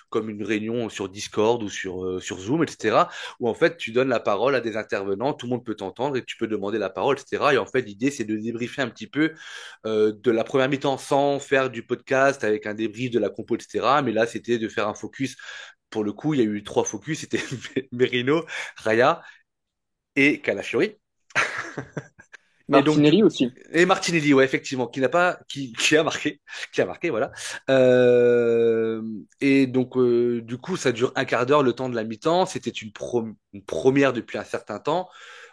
Speaker 1: comme une réunion sur Discord ou sur Zoom, etc. Où en fait, tu donnes la parole à des intervenants, tout le monde peut t'entendre et tu peux demander la parole, etc. Et en fait, l'idée, c'est de débriefer un petit peu de la première mi-temps sans faire du podcast avec un débrief de la compo, etc. Mais là, c'était de faire un focus. Pour le coup, il y a eu trois focus. C'était Merino, Raya et Calafiori. Et donc,
Speaker 2: Martinelli aussi.
Speaker 1: et Martinelli, ouais, effectivement, qui n'a pas, qui a marqué, voilà. Et donc, du coup, ça dure un quart d'heure le temps de la mi-temps. C'était une première depuis un certain temps.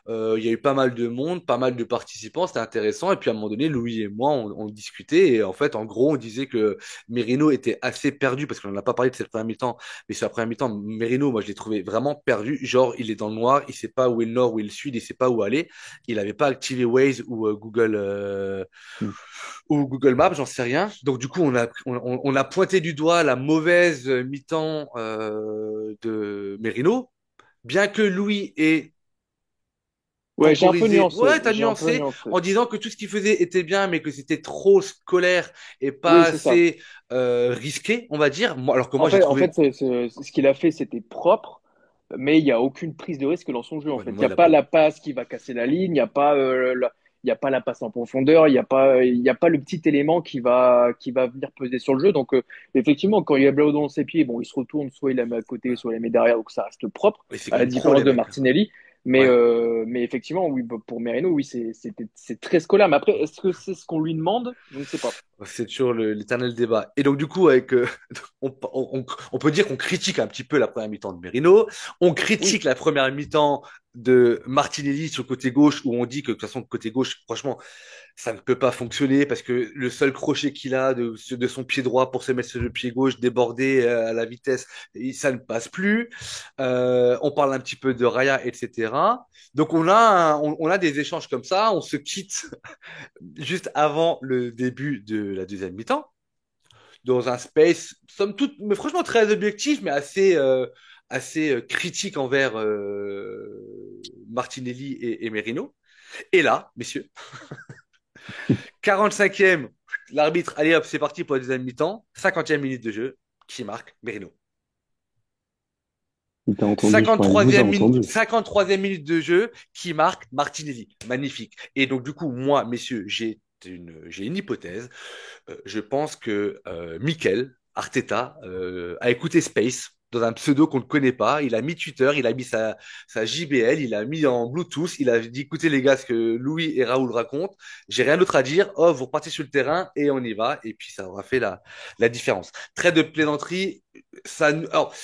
Speaker 1: Il y a eu pas mal de monde, pas mal de participants, c'était intéressant. Et puis à un moment donné, Louis et moi, on discutait. Et en fait, en gros, on disait que Merino était assez perdu parce qu'on n'a pas parlé de cette première mi-temps. Mais sur la première mi-temps, Merino, moi, je l'ai trouvé vraiment perdu. Genre, il est dans le noir, il sait pas où est le nord, où est le sud, il sait pas où aller. Il n'avait pas activé Waze
Speaker 3: Hmm.
Speaker 1: ou Google Maps, j'en sais rien. Donc du coup, on a pointé du doigt la mauvaise mi-temps de Merino, bien que Louis ait
Speaker 2: Ouais, j'ai un peu
Speaker 1: temporisé,
Speaker 2: nuancé.
Speaker 1: ouais, t'as
Speaker 2: J'ai un peu
Speaker 1: nuancé,
Speaker 2: nuancé.
Speaker 1: en disant que tout ce qu'il faisait était bien, mais que c'était trop scolaire et pas
Speaker 2: Oui, c'est ça.
Speaker 1: assez risqué, on va dire. Alors que moi,
Speaker 2: En
Speaker 1: j'ai
Speaker 2: fait, en
Speaker 1: trouvé,
Speaker 2: fait, ce qu'il a fait, c'était propre, mais il n'y a aucune prise de risque dans son jeu. En
Speaker 1: ouais, mais
Speaker 2: fait, il
Speaker 1: moi,
Speaker 2: n'y a
Speaker 1: il a
Speaker 2: pas
Speaker 1: pas.
Speaker 2: la passe qui va casser la ligne, il n'y a pas, il y a pas la passe en profondeur, il y a pas le petit élément qui va venir peser sur le jeu. Donc, effectivement, quand il y a Blaut dans ses pieds, bon, il se retourne, soit il la met à côté, soit il la met derrière, donc ça reste propre,
Speaker 1: Et c'est
Speaker 2: à
Speaker 1: quand
Speaker 2: la
Speaker 1: même pro,
Speaker 2: différence
Speaker 1: les
Speaker 2: de
Speaker 1: mecs.
Speaker 2: Martinelli.
Speaker 1: Ouais.
Speaker 2: Mais effectivement, oui, pour Merino, oui, c'est très scolaire. Mais après, est-ce que c'est ce qu'on lui demande? Je ne sais pas.
Speaker 1: C'est toujours l'éternel débat. Et donc, du coup, on peut dire qu'on critique un petit peu la première mi-temps de Merino. On critique
Speaker 2: Oui,
Speaker 1: la première mi-temps de Martinelli sur le côté gauche, où on dit que de toute façon, le côté gauche, franchement, ça ne peut pas fonctionner parce que le seul crochet qu'il a de son pied droit pour se mettre sur le pied gauche débordé à la vitesse, ça ne passe plus. On parle un petit peu de Raya, etc. Donc, on a des échanges comme ça. On se quitte juste avant le début de la deuxième mi-temps, dans un space, somme toute, mais franchement très objectif, mais assez critique envers Martinelli et Merino. Et là, messieurs, 45e, l'arbitre, allez hop, c'est parti pour la deuxième mi-temps, 50e minute de jeu, qui marque Merino.
Speaker 3: Il t'a entendu, je crois. Il vous a
Speaker 1: 53e minute,
Speaker 3: entendu.
Speaker 1: 53e minute de jeu qui marque Martinelli. Magnifique. Et donc, du coup, moi, messieurs, j'ai une hypothèse. Je pense que Mikel Arteta a écouté Space dans un pseudo qu'on ne connaît pas. Il a mis Twitter, il a mis sa JBL, il a mis en Bluetooth, il a dit écoutez les gars ce que Louis et Raoul racontent. J'ai rien d'autre à dire. Oh, vous repartez sur le terrain et on y va. Et puis ça aura fait la différence. Trait de plaisanterie. Alors,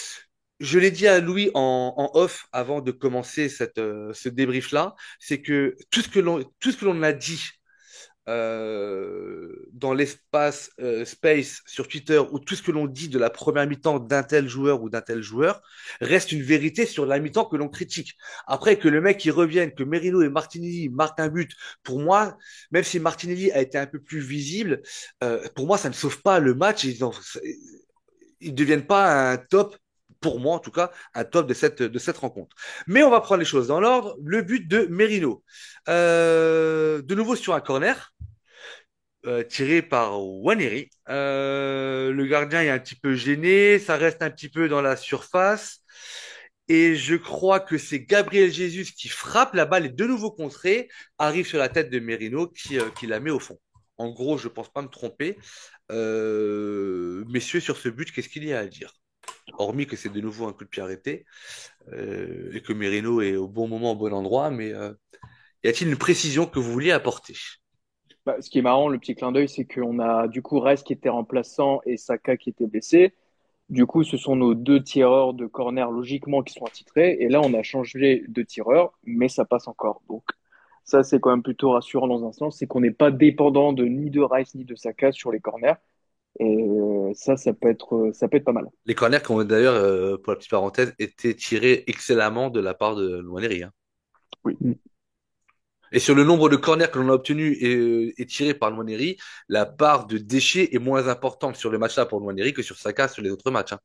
Speaker 1: je l'ai dit à Louis en off avant de commencer ce débrief-là, c'est que tout ce que l'on a dit dans l'espace space sur Twitter ou tout ce que l'on dit de la première mi-temps d'un tel joueur ou d'un tel joueur reste une vérité sur la mi-temps que l'on critique. Après que le mec il revienne, que Merino et Martinelli marquent un but, pour moi, même si Martinelli a été un peu plus visible, pour moi ça ne sauve pas le match. Ils ne deviennent pas un top, pour moi en tout cas, un top de cette rencontre. Mais on va prendre les choses dans l'ordre. Le but de Merino. De nouveau sur un corner tiré par Waneri. Le gardien est un petit peu gêné, ça reste un petit peu dans la surface. Et je crois que c'est Gabriel Jesus qui frappe la balle et de nouveau contrée arrive sur la tête de Merino qui la met au fond. En gros, je pense pas me tromper. Messieurs, sur ce but, qu'est-ce qu'il y a à dire? Hormis que c'est de nouveau un coup de pied arrêté et que Merino est au bon moment, au bon endroit, mais y a-t-il une précision que vous vouliez apporter?
Speaker 2: bah, ce qui est marrant, le petit clin d'œil, c'est qu'on a du coup Rice qui était remplaçant et Saka qui était blessé. Du coup, ce sont nos deux tireurs de corner logiquement qui sont attitrés. Et là, on a changé de tireur, mais ça passe encore. Donc, ça, c'est quand même plutôt rassurant dans un sens, c'est qu'on n'est pas dépendant de ni de Rice ni de Saka sur les corners. Et ça, ça peut être pas mal.
Speaker 1: Les corners qui ont d'ailleurs, pour la petite parenthèse, été tirés excellemment de la part de Nwaneri, hein.
Speaker 2: Oui.
Speaker 3: Mm.
Speaker 1: Et sur le nombre de corners que l'on a obtenus et tirés par Nwaneri, la part de déchets est moins importante sur le match-là pour Nwaneri que sur Saka sur les autres matchs, hein.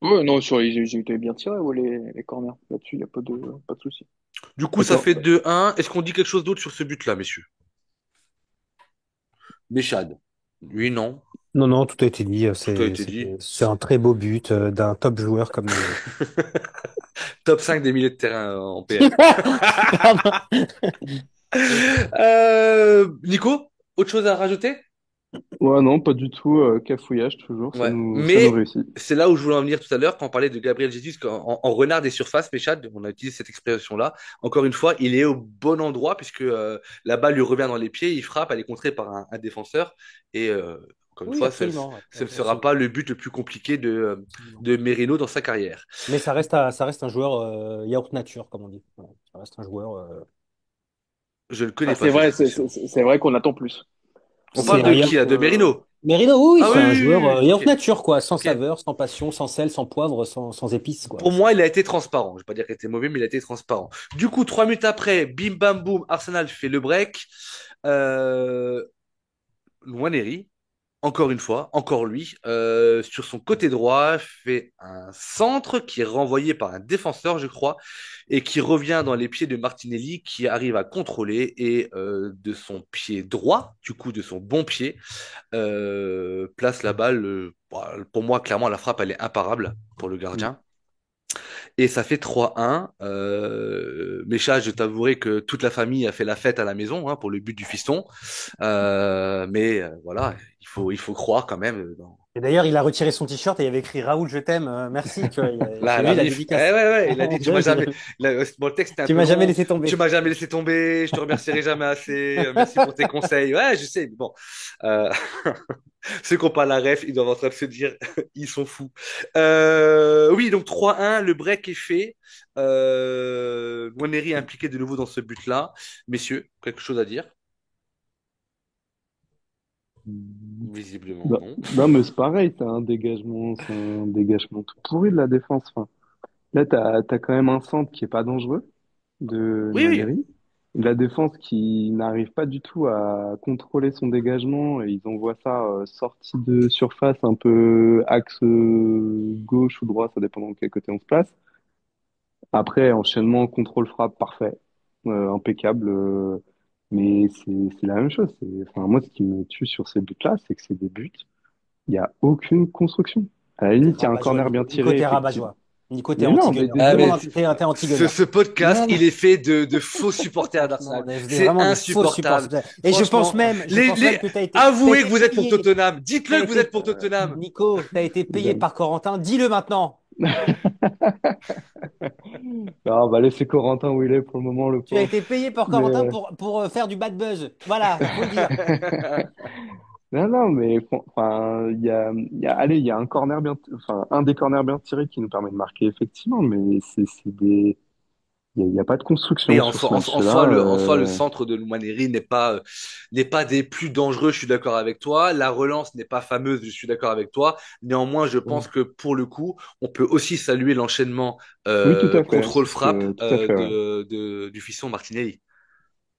Speaker 2: Ouais, non, j'ai été bien tiré, ouais, les corners. Là-dessus, il n'y a pas de souci.
Speaker 1: Du coup, ça
Speaker 2: D'accord.
Speaker 1: fait 2-1. Est-ce qu'on dit quelque chose d'autre sur ce but-là, messieurs? Méchade. Oui, non.
Speaker 4: Non, non, tout a été dit.
Speaker 1: Tout a été dit.
Speaker 4: C'est un très beau but d'un top joueur comme Merino.
Speaker 1: Top 5 des milieux de terrain en PL.
Speaker 4: Pardon.
Speaker 1: Nico, autre chose à rajouter?
Speaker 3: Ouais, non, pas du tout. Cafouillage, toujours.
Speaker 1: Ouais.
Speaker 3: Ça nous
Speaker 1: Mais
Speaker 3: réussit.
Speaker 1: c'est là où je voulais en venir tout à l'heure quand on parlait de Gabriel Jesus en renard des surfaces, Méchade, on a utilisé cette expression-là. Encore une fois, il est au bon endroit puisque la balle lui revient dans les pieds, il frappe, elle est contrée par un défenseur et encore une
Speaker 4: Oui,
Speaker 1: fois,
Speaker 4: absolument.
Speaker 1: ce ne sera
Speaker 4: Absolument.
Speaker 1: pas le but le plus compliqué de Merino dans sa carrière.
Speaker 4: Mais ça reste un joueur yaourt nature, comme on dit. Voilà. Ça reste un joueur.
Speaker 1: Je ne connais
Speaker 2: Ah,
Speaker 1: pas
Speaker 2: c'est
Speaker 1: cette
Speaker 2: vrai,
Speaker 1: expression.
Speaker 2: c'est vrai qu'on attend plus.
Speaker 1: On
Speaker 2: On
Speaker 1: parle
Speaker 4: C'est
Speaker 1: de
Speaker 4: un
Speaker 2: attend
Speaker 1: qui
Speaker 4: yaourt.
Speaker 1: là?
Speaker 2: plus.
Speaker 1: De Merino?
Speaker 4: Merino, oui, oui,
Speaker 1: Ah
Speaker 4: c'est
Speaker 1: oui,
Speaker 4: un
Speaker 1: oui,
Speaker 4: joueur
Speaker 1: oui, oui,
Speaker 4: yaourt
Speaker 1: ok.
Speaker 4: nature, quoi. Sans
Speaker 1: Ok.
Speaker 4: saveur, sans passion, sans sel, sans poivre, sans épices, quoi.
Speaker 1: Pour moi, il a été transparent. Je ne vais pas dire qu'il était mauvais, mais il a été transparent. Du coup, 3 minutes après, bim bam boum, Arsenal fait le break. Euh, Nwaneri, encore une fois, encore lui, sur son côté droit, fait un centre qui est renvoyé par un défenseur, je crois, et qui revient dans les pieds de Martinelli, qui arrive à contrôler et de son pied droit, du coup de son bon pied, place la balle. Pour moi, clairement, la frappe, elle est imparable pour le
Speaker 3: Mm.
Speaker 1: gardien. Et ça fait 3-1. Mécha, je t'avouerai que toute la famille a fait la fête à la maison hein, pour le but du fiston. Mais voilà, il faut croire quand même
Speaker 4: Et d'ailleurs, il a retiré son t-shirt et il y avait écrit Raoul, je t'aime, merci. Tu vois,
Speaker 1: la,
Speaker 4: j'ai
Speaker 1: la
Speaker 4: lu la
Speaker 1: vif. Eh ouais,
Speaker 4: dédicace.
Speaker 1: ouais, il a dit, tu m'as jamais. Bon, le texte était un
Speaker 4: Tu
Speaker 1: peu
Speaker 4: m'as jamais
Speaker 1: long.
Speaker 4: laissé
Speaker 1: Tu
Speaker 4: tomber.
Speaker 1: m'as jamais laissé tomber. Je te remercierai jamais assez. Merci pour tes conseils. Ouais, je sais. Bon, euh, ceux qui n'ont pas la ref, ils doivent en train de se dire, ils sont fous. Oui, donc 3-1, le break est fait. Nwaneri est impliqué de nouveau dans ce but-là. Messieurs, quelque chose à dire? Visiblement
Speaker 3: Bah,
Speaker 1: non.
Speaker 3: non, mais c'est pareil, c'est un dégagement tout pourri de la défense. Enfin, là, t'as quand même un centre qui est pas dangereux de
Speaker 1: Oui, oui.
Speaker 3: Nwaneri. La défense qui n'arrive pas du tout à contrôler son dégagement et ils envoient ça sortie de surface, un peu axe gauche ou droit, ça dépend dans quel côté on se place. Après, enchaînement, contrôle frappe parfait, impeccable. Mais c'est la même chose. Enfin, moi, ce qui me tue sur ces buts-là, c'est que c'est des buts. Il n'y a aucune construction. À la
Speaker 4: T'es
Speaker 3: limite, il y a un
Speaker 4: rabat-joie,
Speaker 3: corner bien
Speaker 4: Nico. Nico,
Speaker 3: tiré,
Speaker 4: t'es
Speaker 3: effectivement.
Speaker 4: rabat-joie. Nico, t'es
Speaker 3: Mais non, mais
Speaker 4: anti-gunner.
Speaker 1: Ah,
Speaker 3: désolé.
Speaker 1: mais
Speaker 4: T'es
Speaker 1: ce,
Speaker 4: anti-gunner.
Speaker 1: ce podcast,
Speaker 3: Non, non.
Speaker 1: il est fait de faux supporters
Speaker 4: Franchement,
Speaker 1: d'Arsenal. C'est
Speaker 4: vraiment des faux
Speaker 1: insupportable.
Speaker 4: supporters. Et
Speaker 1: Franchement,
Speaker 4: je pense même que t'as
Speaker 1: avouez que
Speaker 4: été
Speaker 1: vous êtes pour
Speaker 4: payé.
Speaker 1: Tottenham.
Speaker 4: T'as
Speaker 1: Dites-le que vous êtes
Speaker 4: été,
Speaker 1: pour Tottenham.
Speaker 4: Nico, t'as été payé
Speaker 3: J'aime.
Speaker 4: par Corentin. Dis-le maintenant.
Speaker 3: Ah, on va laisser Corentin où il est pour le moment, le
Speaker 4: Tu as
Speaker 3: pauvre.
Speaker 4: été payé par
Speaker 3: Mais,
Speaker 4: Corentin pour faire du bad buzz. Voilà, faut le dire.
Speaker 3: non, non, mais enfin, allez, il y a un corner bien, enfin, un des corners bien tirés qui nous permet de marquer effectivement, mais il y a pas de
Speaker 1: Oui,
Speaker 3: construction
Speaker 1: en
Speaker 3: sur
Speaker 1: soi,
Speaker 3: ce
Speaker 1: en
Speaker 3: match-là.
Speaker 1: soi, le centre de Nwaneri n'est pas des plus dangereux. Je suis d'accord avec toi. La relance n'est pas fameuse. Je suis d'accord avec toi. Néanmoins, je pense que pour le coup, on peut aussi saluer l'enchaînement
Speaker 3: Oui, tout à fait.
Speaker 1: contrôle-frappe
Speaker 3: Tout à fait, ouais.
Speaker 1: du fiston Martinelli.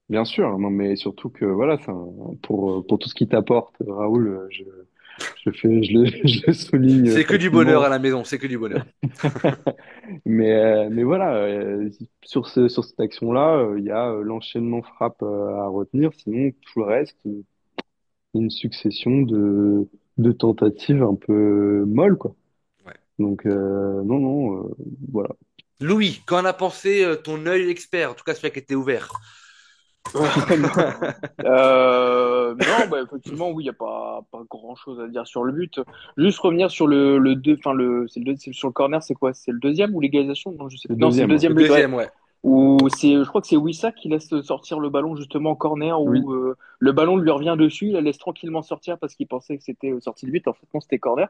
Speaker 3: Bien sûr, non, mais surtout que voilà, pour tout ce qui t'apporte, Raoul, je le souligne
Speaker 1: C'est que du bonheur à
Speaker 3: facilement.
Speaker 1: la maison. C'est que du bonheur.
Speaker 3: Mais voilà, sur cette action-là, il y a l'enchaînement frappe à retenir. Sinon, tout le reste, une succession de tentatives un peu molles, quoi.
Speaker 1: Ouais.
Speaker 3: Donc, non, non, voilà.
Speaker 1: Louis, qu'en a pensé ton œil expert, en tout cas celui qui était ouvert?
Speaker 2: Non, non, bah, effectivement, oui, il n'y a pas grand-chose à dire sur le but. Juste revenir sur le deux, enfin, c'est sur le corner, c'est quoi? C'est le deuxième ou l'égalisation? Non, je sais
Speaker 3: Le
Speaker 2: plus. Non, c'est le
Speaker 3: deuxième, ouais.
Speaker 1: Le
Speaker 2: deuxième but, ouais.
Speaker 1: deuxième, ouais.
Speaker 2: Je crois que c'est Wissa qui laisse sortir le ballon justement en corner
Speaker 3: Oui,
Speaker 2: où le ballon lui revient dessus, il la laisse tranquillement sortir parce qu'il pensait que c'était sorti de but. En fait, non, c'était corner.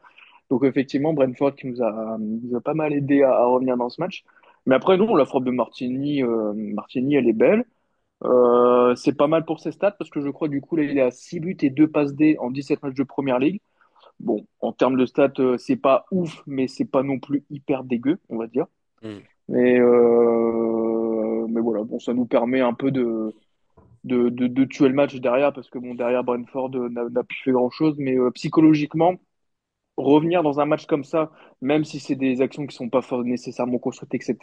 Speaker 2: Donc effectivement, Brentford qui nous a pas mal aidé à revenir dans ce match. Mais après, non, la frappe de Martini, elle est belle. C'est pas mal pour ses stats parce que je crois du coup là il est à 6 buts et 2 passes D en 17 matchs de Première Ligue. Bon, en termes de stats, c'est pas ouf, mais c'est pas non plus hyper dégueu, on va dire.
Speaker 1: Mm.
Speaker 2: Mais voilà, bon, ça nous permet un peu de tuer le match derrière parce que bon, derrière Brentford n'a plus fait grand-chose, mais psychologiquement, revenir dans un match comme ça, même si c'est des actions qui sont pas nécessairement construites, etc.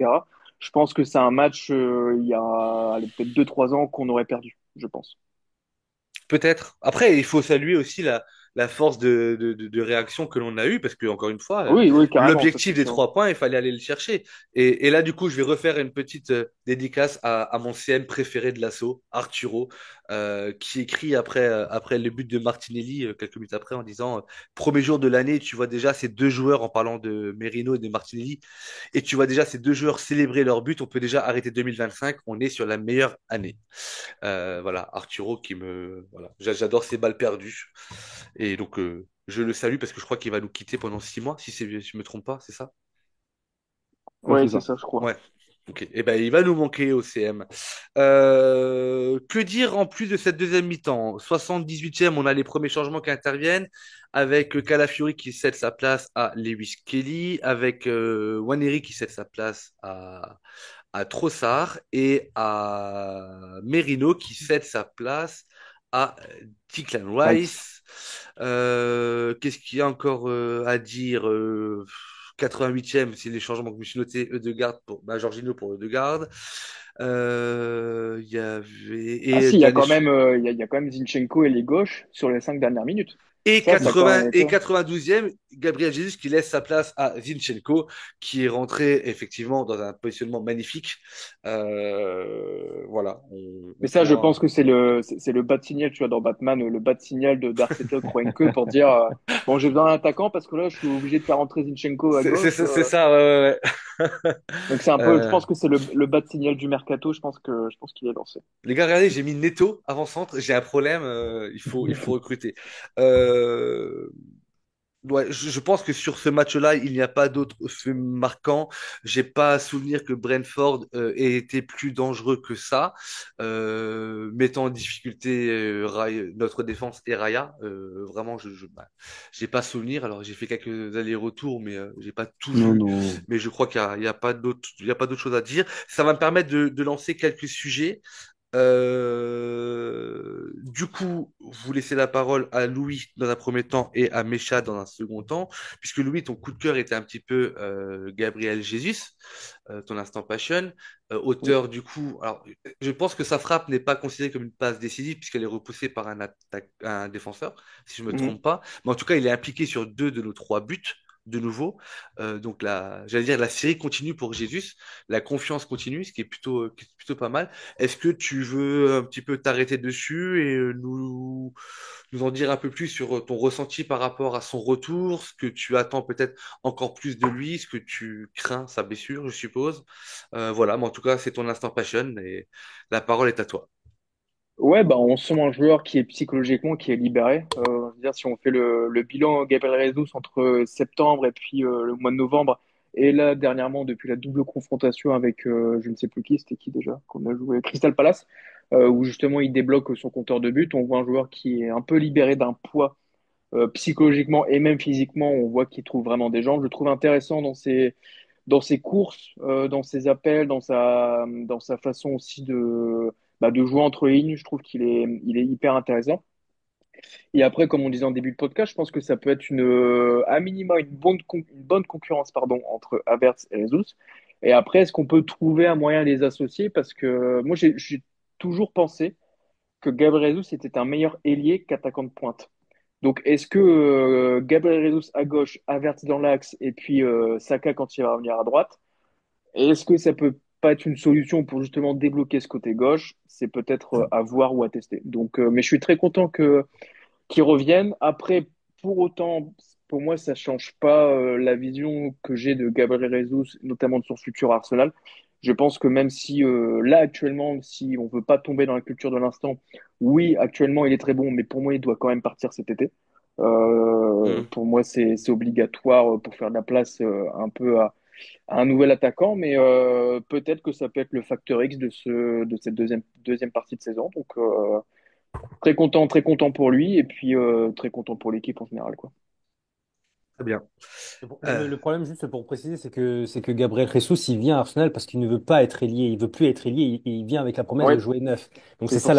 Speaker 2: Je pense que c'est un match il y a allez, peut-être 2 3 ans qu'on aurait perdu, je pense.
Speaker 1: Peut-être. Après, il faut saluer aussi la force de réaction que l'on a eue, parce que, encore une fois,
Speaker 2: Oui, oui, carrément, ça
Speaker 1: l'objectif
Speaker 2: c'est
Speaker 1: des
Speaker 2: sûr.
Speaker 1: 3 points, il fallait aller le chercher. Et là, du coup, je vais refaire une petite dédicace à mon CM préféré de l'assaut, Arturo, qui écrit après le but de Martinelli, quelques minutes après, en disant premier jour de l'année, tu vois déjà ces deux joueurs, en parlant de Merino et de Martinelli, et tu vois déjà ces deux joueurs célébrer leur but, on peut déjà arrêter 2025, on est sur la meilleure année. Voilà, Arturo qui me. Voilà, j'adore ses balles perdues. Et donc, je le salue parce que je crois qu'il va nous quitter pendant 6 mois, si je me trompe pas, c'est ça?
Speaker 3: ouais,
Speaker 2: Oui,
Speaker 3: c'est
Speaker 2: c'est
Speaker 3: ça.
Speaker 2: ça, je crois.
Speaker 1: Ouais. Ok. Et ben, il va nous manquer au CM. Que dire en plus de cette deuxième mi-temps? 78e, on a les premiers changements qui interviennent avec Calafiori qui cède sa place à Lewis Kelly, avec Waneri qui cède sa place à Trossard et à Merino qui cède sa place à Declan
Speaker 3: Rice.
Speaker 1: Rice. Qu'est-ce qu'il y a encore à dire 88e, c'est les changements que je me suis noté, Ødegaard pour Jorginho pour Ødegaard. Il y avait
Speaker 2: Ah
Speaker 1: et
Speaker 2: si, il y a
Speaker 1: dernier
Speaker 2: quand même, il y a quand même Zinchenko et les gauches sur les 5 dernières minutes.
Speaker 1: Et
Speaker 2: Ça a quand même
Speaker 1: 80 et
Speaker 2: été.
Speaker 1: 92e, Gabriel Jesus qui laisse sa place à Zinchenko, qui est rentré effectivement dans un positionnement magnifique. Voilà,
Speaker 2: Mais
Speaker 1: on
Speaker 2: ça, je
Speaker 1: pourra.
Speaker 2: pense que c'est le bas de signal, tu vois, dans Batman, le bas de signal de d'Arteta Kroenke pour dire bon, j'ai besoin d'un attaquant parce que là, je suis obligé de faire rentrer Zinchenko à gauche.
Speaker 1: C'est ça, ouais, ouais, ouais.
Speaker 2: Donc c'est un peu, je
Speaker 1: Euh,
Speaker 2: pense que c'est le bas de signal du mercato. Je pense qu'il est lancé.
Speaker 1: les gars, regardez, j'ai mis Neto avant-centre. J'ai un problème. Il faut recruter. Euh, Ouais, je pense que sur ce match-là, il n'y a pas d'autres faits marquants. J'ai pas à souvenir que Brentford ait été plus dangereux que ça, mettant en difficulté notre défense et Raya. Vraiment, j'ai pas souvenir. Alors, j'ai fait quelques allers-retours, mais j'ai pas tout
Speaker 3: Non,
Speaker 1: vu.
Speaker 3: non.
Speaker 1: Mais je crois qu'il y a pas d'autre, il y a pas d'autre chose à dire. Ça va me permettre de lancer quelques sujets. Du coup, vous laissez la parole à Louis dans un premier temps et à Mécha dans un second temps, puisque Louis, ton coup de cœur était un petit peu Gabriel Jesus, ton instant passion,
Speaker 2: Oui.
Speaker 1: auteur du coup. Alors, je pense que sa frappe n'est pas considérée comme une passe décisive puisqu'elle est repoussée par un défenseur, si je me
Speaker 2: Mhm.
Speaker 1: trompe pas. Mais en tout cas, il est impliqué sur deux de nos trois buts. De nouveau, donc j'allais dire la série continue pour Jesus, la confiance continue, ce qui est plutôt pas mal. Est-ce que tu veux un petit peu t'arrêter dessus et nous en dire un peu plus sur ton ressenti par rapport à son retour, ce que tu attends peut-être encore plus de lui, ce que tu crains, sa blessure, je suppose. Voilà, mais en tout cas, c'est ton instant passion et la parole est à toi.
Speaker 2: Ouais, bah on sent un joueur qui est psychologiquement qui est libéré. Je veux dire, si on fait le bilan Gabriel Jesus entre septembre et puis le mois de novembre, et là dernièrement depuis la double confrontation avec je ne sais plus qui, c'était qui déjà, qu'on a joué Crystal Palace, où justement il débloque son compteur de but, on voit un joueur qui est un peu libéré d'un poids psychologiquement et même physiquement, on voit qu'il trouve vraiment des jambes. Je le trouve intéressant dans ses courses, dans ses appels, dans sa façon aussi de jouer entre lignes. Je trouve il est hyper intéressant. Et après, comme on disait en début de podcast, je pense que ça peut être à minima une bonne concurrence pardon, entre Havertz et Jesus. Et après, est-ce qu'on peut trouver un moyen de les associer? Parce que moi, j'ai toujours pensé que Gabriel Jesus était un meilleur ailier qu'attaquant de pointe. Donc, est-ce que Gabriel Jesus à gauche, Havertz dans l'axe et puis Saka quand il va revenir à droite, est-ce que ça peut pas être une solution pour justement débloquer ce côté gauche? C'est peut-être à voir ou à tester. Donc, mais je suis très content que qu'ils reviennent. Après, pour autant, pour moi, ça change pas la vision que j'ai de Gabriel Jesus, notamment de son futur à Arsenal. Je pense que même si là actuellement, si on veut pas tomber dans la culture de l'instant, oui, actuellement il est très bon, mais pour moi il doit quand même partir cet été.
Speaker 1: Mhm.
Speaker 2: Pour moi, c'est obligatoire pour faire de la place un peu à un nouvel attaquant, mais peut-être que ça peut être le facteur X de cette deuxième partie de saison. Donc très content pour lui et puis très content pour l'équipe en général, quoi.
Speaker 1: Très bien. Euh,
Speaker 4: Le problème, juste pour préciser, c'est que Gabriel Jesus, il vient à Arsenal parce qu'il ne veut pas être ailier, il veut plus être ailier, il vient avec la promesse
Speaker 2: Oui,
Speaker 4: de jouer neuf. Donc
Speaker 2: c'est pour ça.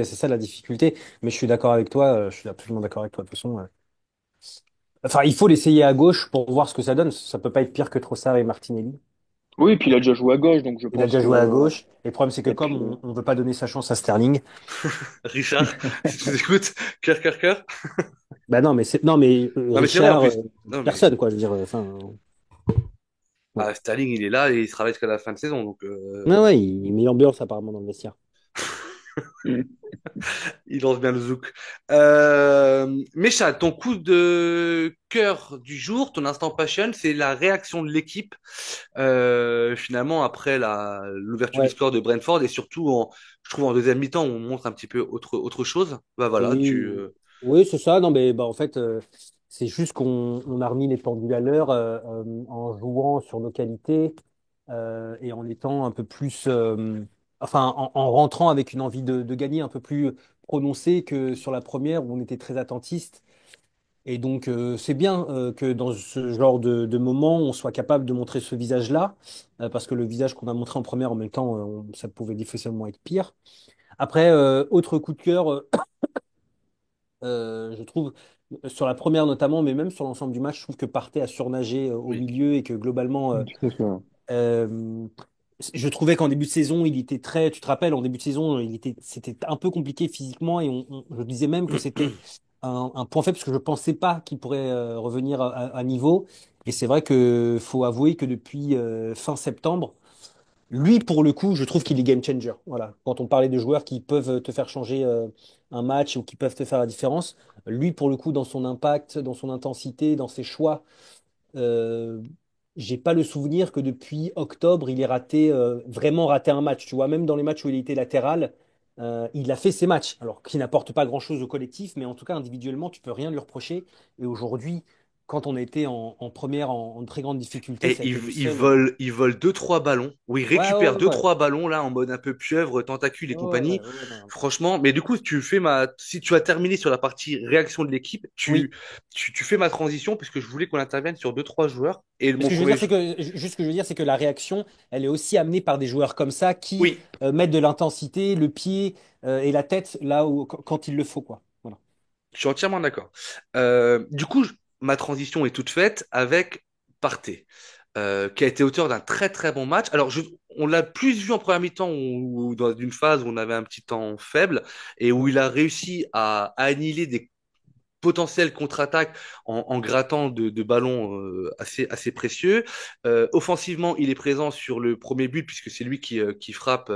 Speaker 4: c'est ça la difficulté. Mais je suis d'accord avec toi, je suis absolument d'accord avec toi. De toute façon, enfin, il faut l'essayer à gauche pour voir ce que ça donne. Ça peut pas être pire que Trossard et Martinelli.
Speaker 2: Oui, et puis il a déjà joué à gauche, donc je
Speaker 4: Il a
Speaker 2: pense
Speaker 4: déjà
Speaker 2: que
Speaker 4: joué à gauche. Et le problème, c'est que
Speaker 2: et
Speaker 4: comme
Speaker 2: puis
Speaker 4: on ne veut pas donner sa chance à Sterling,
Speaker 1: Richard, si tu nous écoutes, cœur, cœur, cœur.
Speaker 4: bah non, non, mais
Speaker 1: Non, mais c'est vrai en
Speaker 4: Richard,
Speaker 1: plus. Non, mais
Speaker 4: personne, quoi. Je veux dire, enfin, ouais.
Speaker 1: Sterling, il est là et il sera jusqu'à la fin de saison. Donc,
Speaker 4: Ouais, ouais, il met l'ambiance apparemment dans le vestiaire.
Speaker 2: Mm.
Speaker 1: il lance bien le zouk. Mécha, ton coup de cœur du jour, ton instant passion, c'est la réaction de l'équipe finalement après l'ouverture du
Speaker 4: Ouais,
Speaker 1: score de Brentford et surtout je trouve en deuxième mi-temps on montre un petit peu autre chose. Bah voilà,
Speaker 4: oui, oui, c'est ça. Non, mais bah, en fait, c'est juste on a remis les pendules à l'heure en jouant sur nos qualités et en étant un peu plus, enfin, en rentrant avec une envie de gagner un peu plus prononcée que sur la première où on était très attentiste. Et donc, c'est bien que dans ce genre de moment, on soit capable de montrer ce visage-là, parce que le visage qu'on a montré en première, en même temps, ça pouvait difficilement être pire. Après, autre coup de cœur. Je trouve, sur la première notamment, mais même sur l'ensemble du match, je trouve que Partey a surnagé au
Speaker 1: oui.
Speaker 4: milieu et que globalement,
Speaker 3: Tout à fait.
Speaker 4: euh, je trouvais qu'en début de saison, il était tu te rappelles, en début de saison, c'était un peu compliqué physiquement et je disais même que c'était un point faible parce que je pensais pas qu'il pourrait revenir à niveau. Et c'est vrai que faut avouer que depuis fin septembre, lui, pour le coup, je trouve qu'il est game changer. Voilà. Quand on parlait de joueurs qui peuvent te faire changer un match ou qui peuvent te faire la différence, lui, pour le coup, dans son impact, dans son intensité, dans ses choix, euh, j'ai pas le souvenir que depuis octobre, il ait raté, vraiment raté un match. Tu vois, même dans les matchs où il était latéral, il a fait ses matchs. Alors qu'il n'apporte pas grand-chose au collectif, mais en tout cas, individuellement, tu peux rien lui reprocher. Et aujourd'hui, quand on était en première, en très grande difficulté,
Speaker 1: Et
Speaker 4: ça a été le
Speaker 1: il
Speaker 4: seul.
Speaker 1: vole, il vole deux, trois ballons, ou il
Speaker 4: Ouais,
Speaker 1: récupère
Speaker 4: ouais,
Speaker 1: deux,
Speaker 4: ouais.
Speaker 1: trois ballons, là, en mode un peu pieuvre, tentacule et
Speaker 4: Ouais, ouais, ouais,
Speaker 1: compagnie.
Speaker 4: ouais, non.
Speaker 1: Franchement, mais du coup, si tu as terminé sur la partie réaction de l'équipe,
Speaker 4: Oui.
Speaker 1: tu fais ma transition, puisque je voulais qu'on intervienne sur deux, trois joueurs. Et
Speaker 4: Mais ce
Speaker 1: mon
Speaker 4: que je veux
Speaker 1: premier,
Speaker 4: dire, c'est que, juste ce que je veux dire, c'est que la réaction, elle est aussi amenée par des joueurs comme ça qui
Speaker 1: oui,
Speaker 4: mettent de l'intensité, le pied et la tête là où, quand il le faut, quoi. Voilà.
Speaker 1: je suis entièrement d'accord. Du coup, ma transition est toute faite avec Partey, qui a été auteur d'un très très bon match. Alors, on l'a plus vu en première mi-temps ou dans une phase où on avait un petit temps faible et où il a réussi à annihiler des potentielle contre-attaque en grattant de ballons assez précieux. Offensivement, il est présent sur le premier but puisque c'est lui qui frappe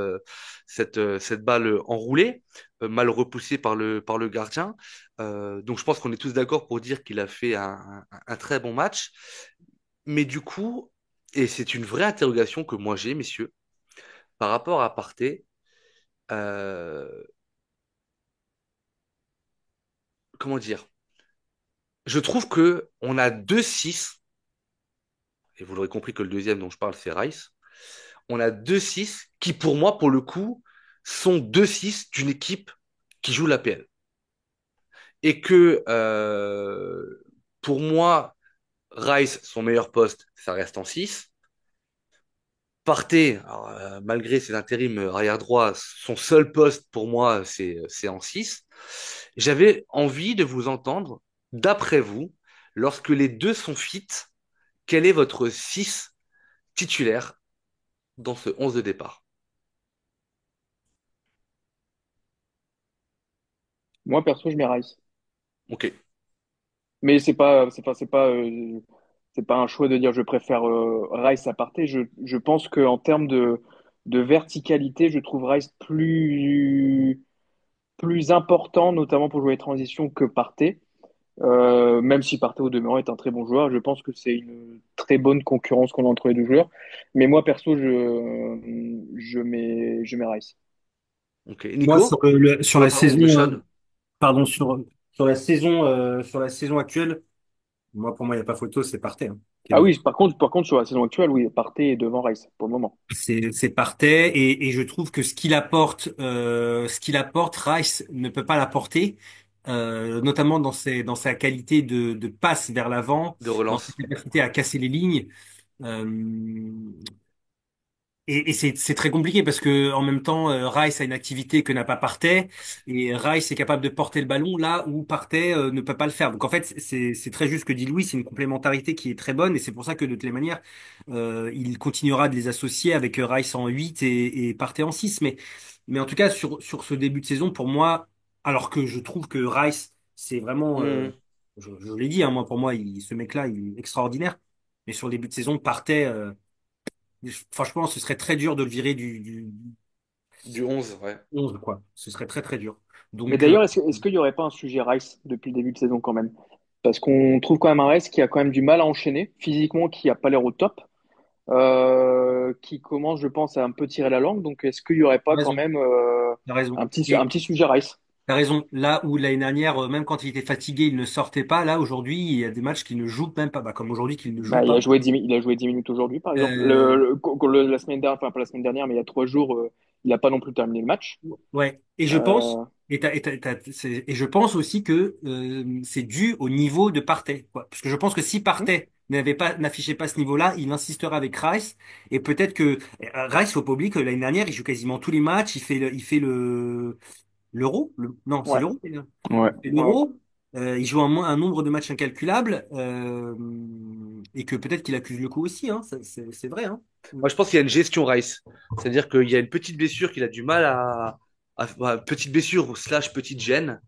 Speaker 1: cette balle enroulée, mal repoussée par le gardien. Donc je pense qu'on est tous d'accord pour dire qu'il a fait un très bon match. Mais du coup, et c'est une vraie interrogation que moi j'ai, messieurs, par rapport à Partey, euh, comment dire? Je trouve que on a deux 6 et vous l'aurez compris que le deuxième dont je parle, c'est Rice. On a deux 6 qui, pour moi, pour le coup, sont deux 6 d'une équipe qui joue l'APL. Et que, pour moi, Rice, son meilleur poste, ça reste en 6. Partey, alors, malgré ses intérims arrière droit, son seul poste, pour moi, c'est en 6. J'avais envie de vous entendre, d'après vous, lorsque les deux sont fit, quel est votre 6 titulaire dans ce 11 de départ?
Speaker 2: Moi, perso, je mets Rice.
Speaker 1: Ok.
Speaker 2: Mais c'est pas un choix de dire je préfère Rice à Partey. Je pense que en termes de verticalité, je trouve Rice plus important, notamment pour jouer les transitions que Partey. Même si Partey au demeurant est un très bon joueur, je pense que c'est une très bonne concurrence qu'on a entre les deux joueurs. Mais moi perso, je mets Rice.
Speaker 1: Ok.
Speaker 4: Moi,
Speaker 1: Nico?
Speaker 4: sur la
Speaker 1: Pardon,
Speaker 4: saison,
Speaker 1: Sean.
Speaker 4: pardon, sur la saison actuelle, moi, pour moi, il n'y a pas photo, c'est Partey, hein, qui est
Speaker 2: Ah
Speaker 4: devant.
Speaker 2: oui, par contre, sur la saison actuelle, oui, Partey est devant Rice pour le moment.
Speaker 4: C'est Partey et je trouve que ce qu'il apporte, Rice ne peut pas l'apporter, notamment dans sa qualité de passe vers l'avant,
Speaker 1: De
Speaker 4: dans sa
Speaker 1: relance.
Speaker 4: capacité à casser les lignes. Euh, et c'est très compliqué parce que en même temps, Rice a une activité que n'a pas Partey et Rice est capable de porter le ballon là où Partey ne peut pas le faire. Donc en fait, c'est très juste ce que dit Louis, c'est une complémentarité qui est très bonne et c'est pour ça que de toutes les manières, il continuera de les associer avec Rice en 8 et Partey en 6. Mais en tout cas, sur ce début de saison, pour moi, alors que je trouve que Rice, c'est vraiment,
Speaker 1: Mhm.
Speaker 4: je l'ai dit, hein, moi pour moi, ce mec-là, il est extraordinaire. Mais sur le début de saison, Partey. Franchement, ce serait très dur de le virer du
Speaker 1: Du 11, ouais.
Speaker 4: 11, quoi. Ce serait très, très dur.
Speaker 2: Mais
Speaker 4: Donc,
Speaker 2: d'ailleurs, est-ce qu'il n'y aurait pas un sujet Rice depuis le début de saison quand même? Parce qu'on trouve quand même un Rice qui a quand même du mal à enchaîner, physiquement, qui a pas l'air au top, qui commence, je pense, à un peu tirer la langue. Donc, est-ce qu'il n'y aurait
Speaker 4: t'as
Speaker 2: pas quand
Speaker 4: raison,
Speaker 2: même
Speaker 4: t'as raison.
Speaker 2: un
Speaker 4: Et
Speaker 2: petit sujet Rice?
Speaker 4: t'as raison. Là où l'année dernière, même quand il était fatigué, il ne sortait pas. Là, aujourd'hui, il y a des matchs qu'il ne joue même pas. Bah, comme aujourd'hui, qu'il ne joue
Speaker 2: Bah,
Speaker 4: pas.
Speaker 2: il a joué 10 minutes aujourd'hui, par exemple.
Speaker 4: Euh,
Speaker 2: La semaine dernière, enfin pas la semaine dernière, mais il y a 3 jours, il n'a pas non plus terminé le match.
Speaker 4: ouais. Et je pense,
Speaker 2: Euh,
Speaker 4: et je pense aussi que c'est dû au niveau de Partey, quoi. Parce que je pense que si Partey n'affichait pas ce niveau-là, il insisterait avec Rice. Et peut-être que Rice, faut pas oublier que l'année dernière, il joue quasiment tous les matchs. Il fait l'Euro. Non, c'est
Speaker 2: ouais,
Speaker 4: l'Euro.
Speaker 2: ouais,
Speaker 4: Il fait
Speaker 2: ouais.
Speaker 4: l'Euro. Il joue un nombre de matchs incalculable. Et que peut-être qu'il accuse le coup aussi. Hein. C'est vrai. Hein.
Speaker 1: Moi, je pense qu'il y a une gestion Rice. C'est-à-dire qu'il y a une petite blessure qu'il a du mal petite blessure slash petite gêne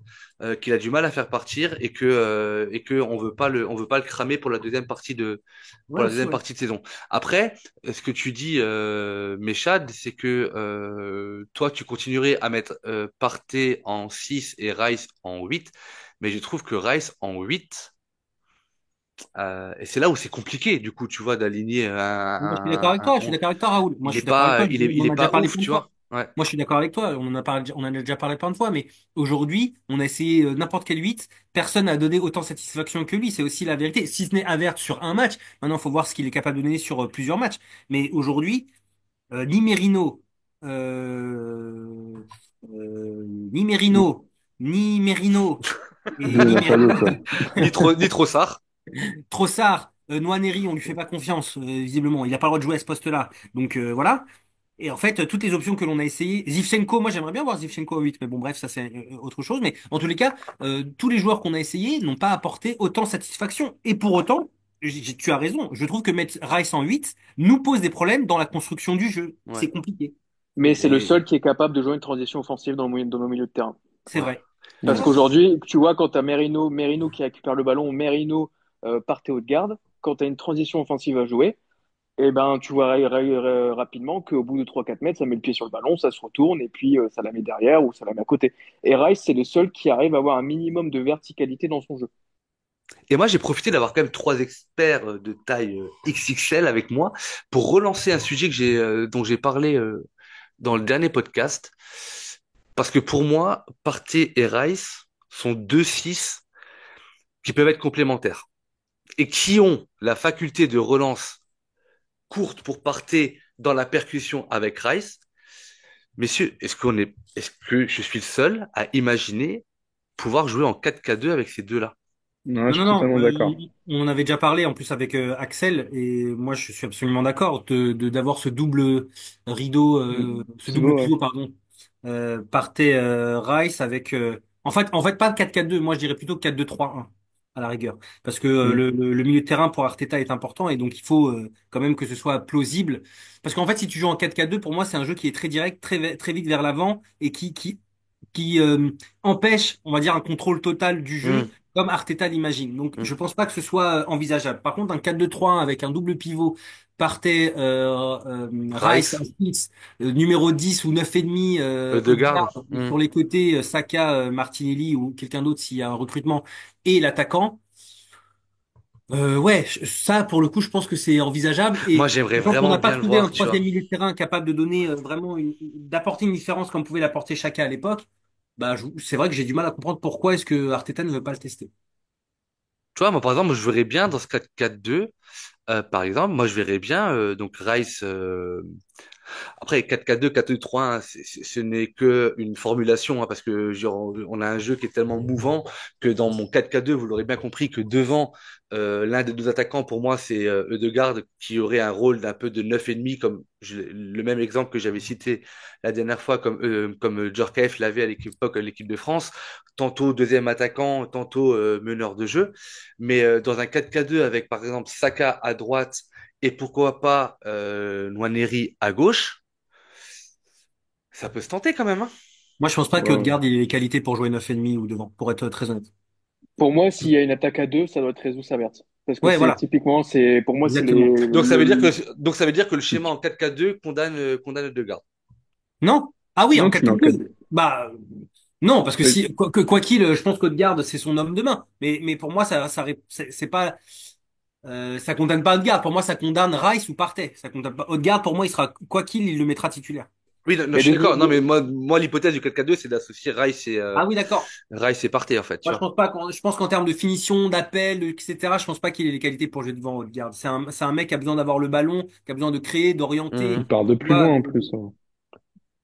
Speaker 1: qu'il a du mal à faire partir et que on veut pas le cramer pour la deuxième partie de
Speaker 4: Ouais,
Speaker 1: pour la
Speaker 4: aussi,
Speaker 1: deuxième
Speaker 4: ouais.
Speaker 1: partie de saison. Après, ce que tu dis, Méchad, c'est que toi, tu continuerais à mettre Partey en 6 et Rice en 8, mais je trouve que Rice en 8, et c'est là où c'est compliqué, du coup, tu vois, d'aligner
Speaker 4: Moi, je suis d'accord avec toi, je suis d'accord avec toi, Raoul. Moi,
Speaker 1: il
Speaker 4: je
Speaker 1: est
Speaker 4: suis d'accord avec
Speaker 1: pas,
Speaker 4: toi,
Speaker 1: il est,
Speaker 4: on
Speaker 1: il
Speaker 4: en
Speaker 1: est
Speaker 4: a déjà
Speaker 1: pas
Speaker 4: parlé
Speaker 1: ouf,
Speaker 4: plein de
Speaker 1: tu vois.
Speaker 4: fois.
Speaker 1: Ouais.
Speaker 4: Moi, je suis d'accord avec toi, on en a déjà parlé plein de fois, mais aujourd'hui, on a essayé n'importe quel 8, personne n'a donné autant satisfaction que lui, c'est aussi la vérité. Si ce n'est Havertz sur un match, maintenant, il faut voir ce qu'il est capable de donner sur plusieurs matchs. Mais aujourd'hui, ni Merino, euh, ni Merino, ni Merino,
Speaker 3: Il
Speaker 4: et
Speaker 3: n'y en
Speaker 4: ni
Speaker 3: a pas d'autres, ouais.
Speaker 1: Ni trop Sarr.
Speaker 4: Trossard, Nwaneri, on lui fait pas confiance, visiblement. Il n'a pas le droit de jouer à ce poste-là. Donc voilà. Et en fait, toutes les options que l'on a essayées, Zivchenko, moi j'aimerais bien voir Zivchenko à 8, mais bon bref, ça c'est autre chose. Mais en tous les cas, tous les joueurs qu'on a essayés n'ont pas apporté autant satisfaction. Et pour autant, tu as raison, je trouve que mettre Rice en 8 nous pose des problèmes dans la construction du jeu.
Speaker 1: Ouais.
Speaker 4: C'est compliqué,
Speaker 2: Mais c'est le seul
Speaker 1: Et
Speaker 2: qui est capable de jouer une transition offensive dans nos milieux de terrain.
Speaker 4: c'est
Speaker 1: ouais.
Speaker 4: vrai.
Speaker 2: Parce
Speaker 3: Ouais.
Speaker 2: qu'aujourd'hui, tu vois, quand tu as Merino qui récupère le ballon, Merino part haut de garde, quand tu as une transition offensive à jouer, eh ben, tu vois rapidement qu'au bout de 3-4 mètres, ça met le pied sur le ballon, ça se retourne et puis ça la met derrière ou ça la met à côté. Et Rice, c'est le seul qui arrive à avoir un minimum de verticalité dans son jeu.
Speaker 1: Et moi, j'ai profité d'avoir quand même trois experts de taille XXL avec moi pour relancer un sujet dont j'ai parlé dans le dernier podcast. Parce que pour moi, Partey et Rice sont deux 6 qui peuvent être complémentaires et qui ont la faculté de relance courte pour Partey dans la percussion avec Rice. Messieurs, est-ce que je suis le seul à imaginer pouvoir jouer en 4-4-2 avec ces deux-là?
Speaker 3: Non,
Speaker 4: Non,
Speaker 3: je
Speaker 4: non,
Speaker 3: suis
Speaker 4: non,
Speaker 3: totalement d'accord.
Speaker 4: on en avait déjà parlé en plus avec Axel, et moi je suis absolument d'accord d'avoir ce double rideau, ce double
Speaker 3: Pivot, ouais.
Speaker 4: pivot, pardon, Partey Rice avec, en fait pas 4-4-2, moi je dirais plutôt 4-2-3-1 à la rigueur, parce que
Speaker 3: Mm.
Speaker 4: le milieu de terrain pour Arteta est important et donc il faut quand même que ce soit plausible, parce qu'en fait si tu joues en 4-4-2, pour moi c'est un jeu qui est très direct, très vite vers l'avant et qui empêche, on va dire, un contrôle total du jeu
Speaker 1: Hum,
Speaker 4: comme Arteta l'imagine. Donc,
Speaker 1: hum.
Speaker 4: je pense pas que ce soit envisageable. Par contre, un 4-2-3-1 avec un double pivot, Partey, Rice,
Speaker 1: Rice,
Speaker 4: Spitz, numéro 10 ou 9 et demi,
Speaker 1: Ødegaard.
Speaker 4: Odegaard,
Speaker 1: Hum.
Speaker 4: sur les côtés, Saka, Martinelli ou quelqu'un d'autre s'il y a un recrutement, et l'attaquant. Ouais, ça, pour le coup, je pense que c'est envisageable.
Speaker 1: Moi,
Speaker 4: Et
Speaker 1: j'aimerais
Speaker 4: tant qu'on
Speaker 1: vraiment
Speaker 4: n'a pas
Speaker 1: bien le
Speaker 4: trouvé un
Speaker 1: voir, tu vois.
Speaker 4: troisième milieu de terrain capable de donner vraiment d'apporter une différence comme pouvait l'apporter Xhaka à l'époque, bah, c'est vrai que j'ai du mal à comprendre pourquoi est-ce que Arteta ne veut pas le tester.
Speaker 1: Tu vois, moi, par exemple, je verrais bien dans ce 4-4-2, par exemple, moi, je verrais bien donc Rice. Après, 4-4-2, 4-2-3-1, ce n'est que une formulation, hein, parce que genre, on a un jeu qui est tellement mouvant que dans mon 4-4-2, vous l'aurez bien compris que devant l'un des deux attaquants, pour moi, c'est Ødegaard qui aurait un rôle d'un peu de 9,5, comme le même exemple que j'avais cité la dernière fois, comme Djorkaeff l'avait à l'époque à l'équipe de France, tantôt deuxième attaquant, tantôt meneur de jeu. Mais dans un 4-4-2 avec, par exemple, Saka à droite et pourquoi pas Nwaneri à gauche, ça peut se tenter quand même, hein.
Speaker 4: Moi, je pense pas que
Speaker 3: Ouais.
Speaker 4: Odegaard ait les qualités pour jouer 9 et demi ou devant, pour être très honnête.
Speaker 2: Pour moi, s'il y a une attaque à deux, ça doit être Jesus Havertz. Parce que
Speaker 4: Ouais,
Speaker 2: c'est
Speaker 4: voilà,
Speaker 2: typiquement, pour moi, c'est
Speaker 4: exactement.
Speaker 1: Donc ça veut dire que le schéma en 4-4-2 condamne Ødegaard.
Speaker 4: Non? Ah oui, en
Speaker 3: Non, tu mets en 4.
Speaker 4: 4-4-2. Bah, non, parce que
Speaker 3: Mais
Speaker 4: si, quoi qu'il, je pense qu'Odegaard, c'est son homme de main. Mais pour moi, c'est pas, ça condamne pas Odegaard. Pour moi, ça condamne Rice ou Partey. Ça condamne pas. Odegaard, pour moi, quoi qu'il, il le mettra titulaire.
Speaker 1: Oui, non, non, je
Speaker 2: mais
Speaker 1: suis
Speaker 2: de,
Speaker 1: d'accord. Non, mais
Speaker 2: de-
Speaker 1: moi l'hypothèse du 4-4-2, c'est d'associer
Speaker 4: Ah oui, d'accord.
Speaker 1: Rice et Partey, en fait, tu
Speaker 4: Moi, je
Speaker 1: vois.
Speaker 4: pense pas je pense qu'en termes de finition, d'appel, etc., je pense pas qu'il ait les qualités pour jouer devant Odegaard. C'est un mec qui a besoin d'avoir le ballon, qui a besoin de créer, d'orienter.
Speaker 3: il
Speaker 1: Mhm.
Speaker 3: part de
Speaker 4: Tu
Speaker 3: plus
Speaker 4: vois,
Speaker 3: loin en plus, hein.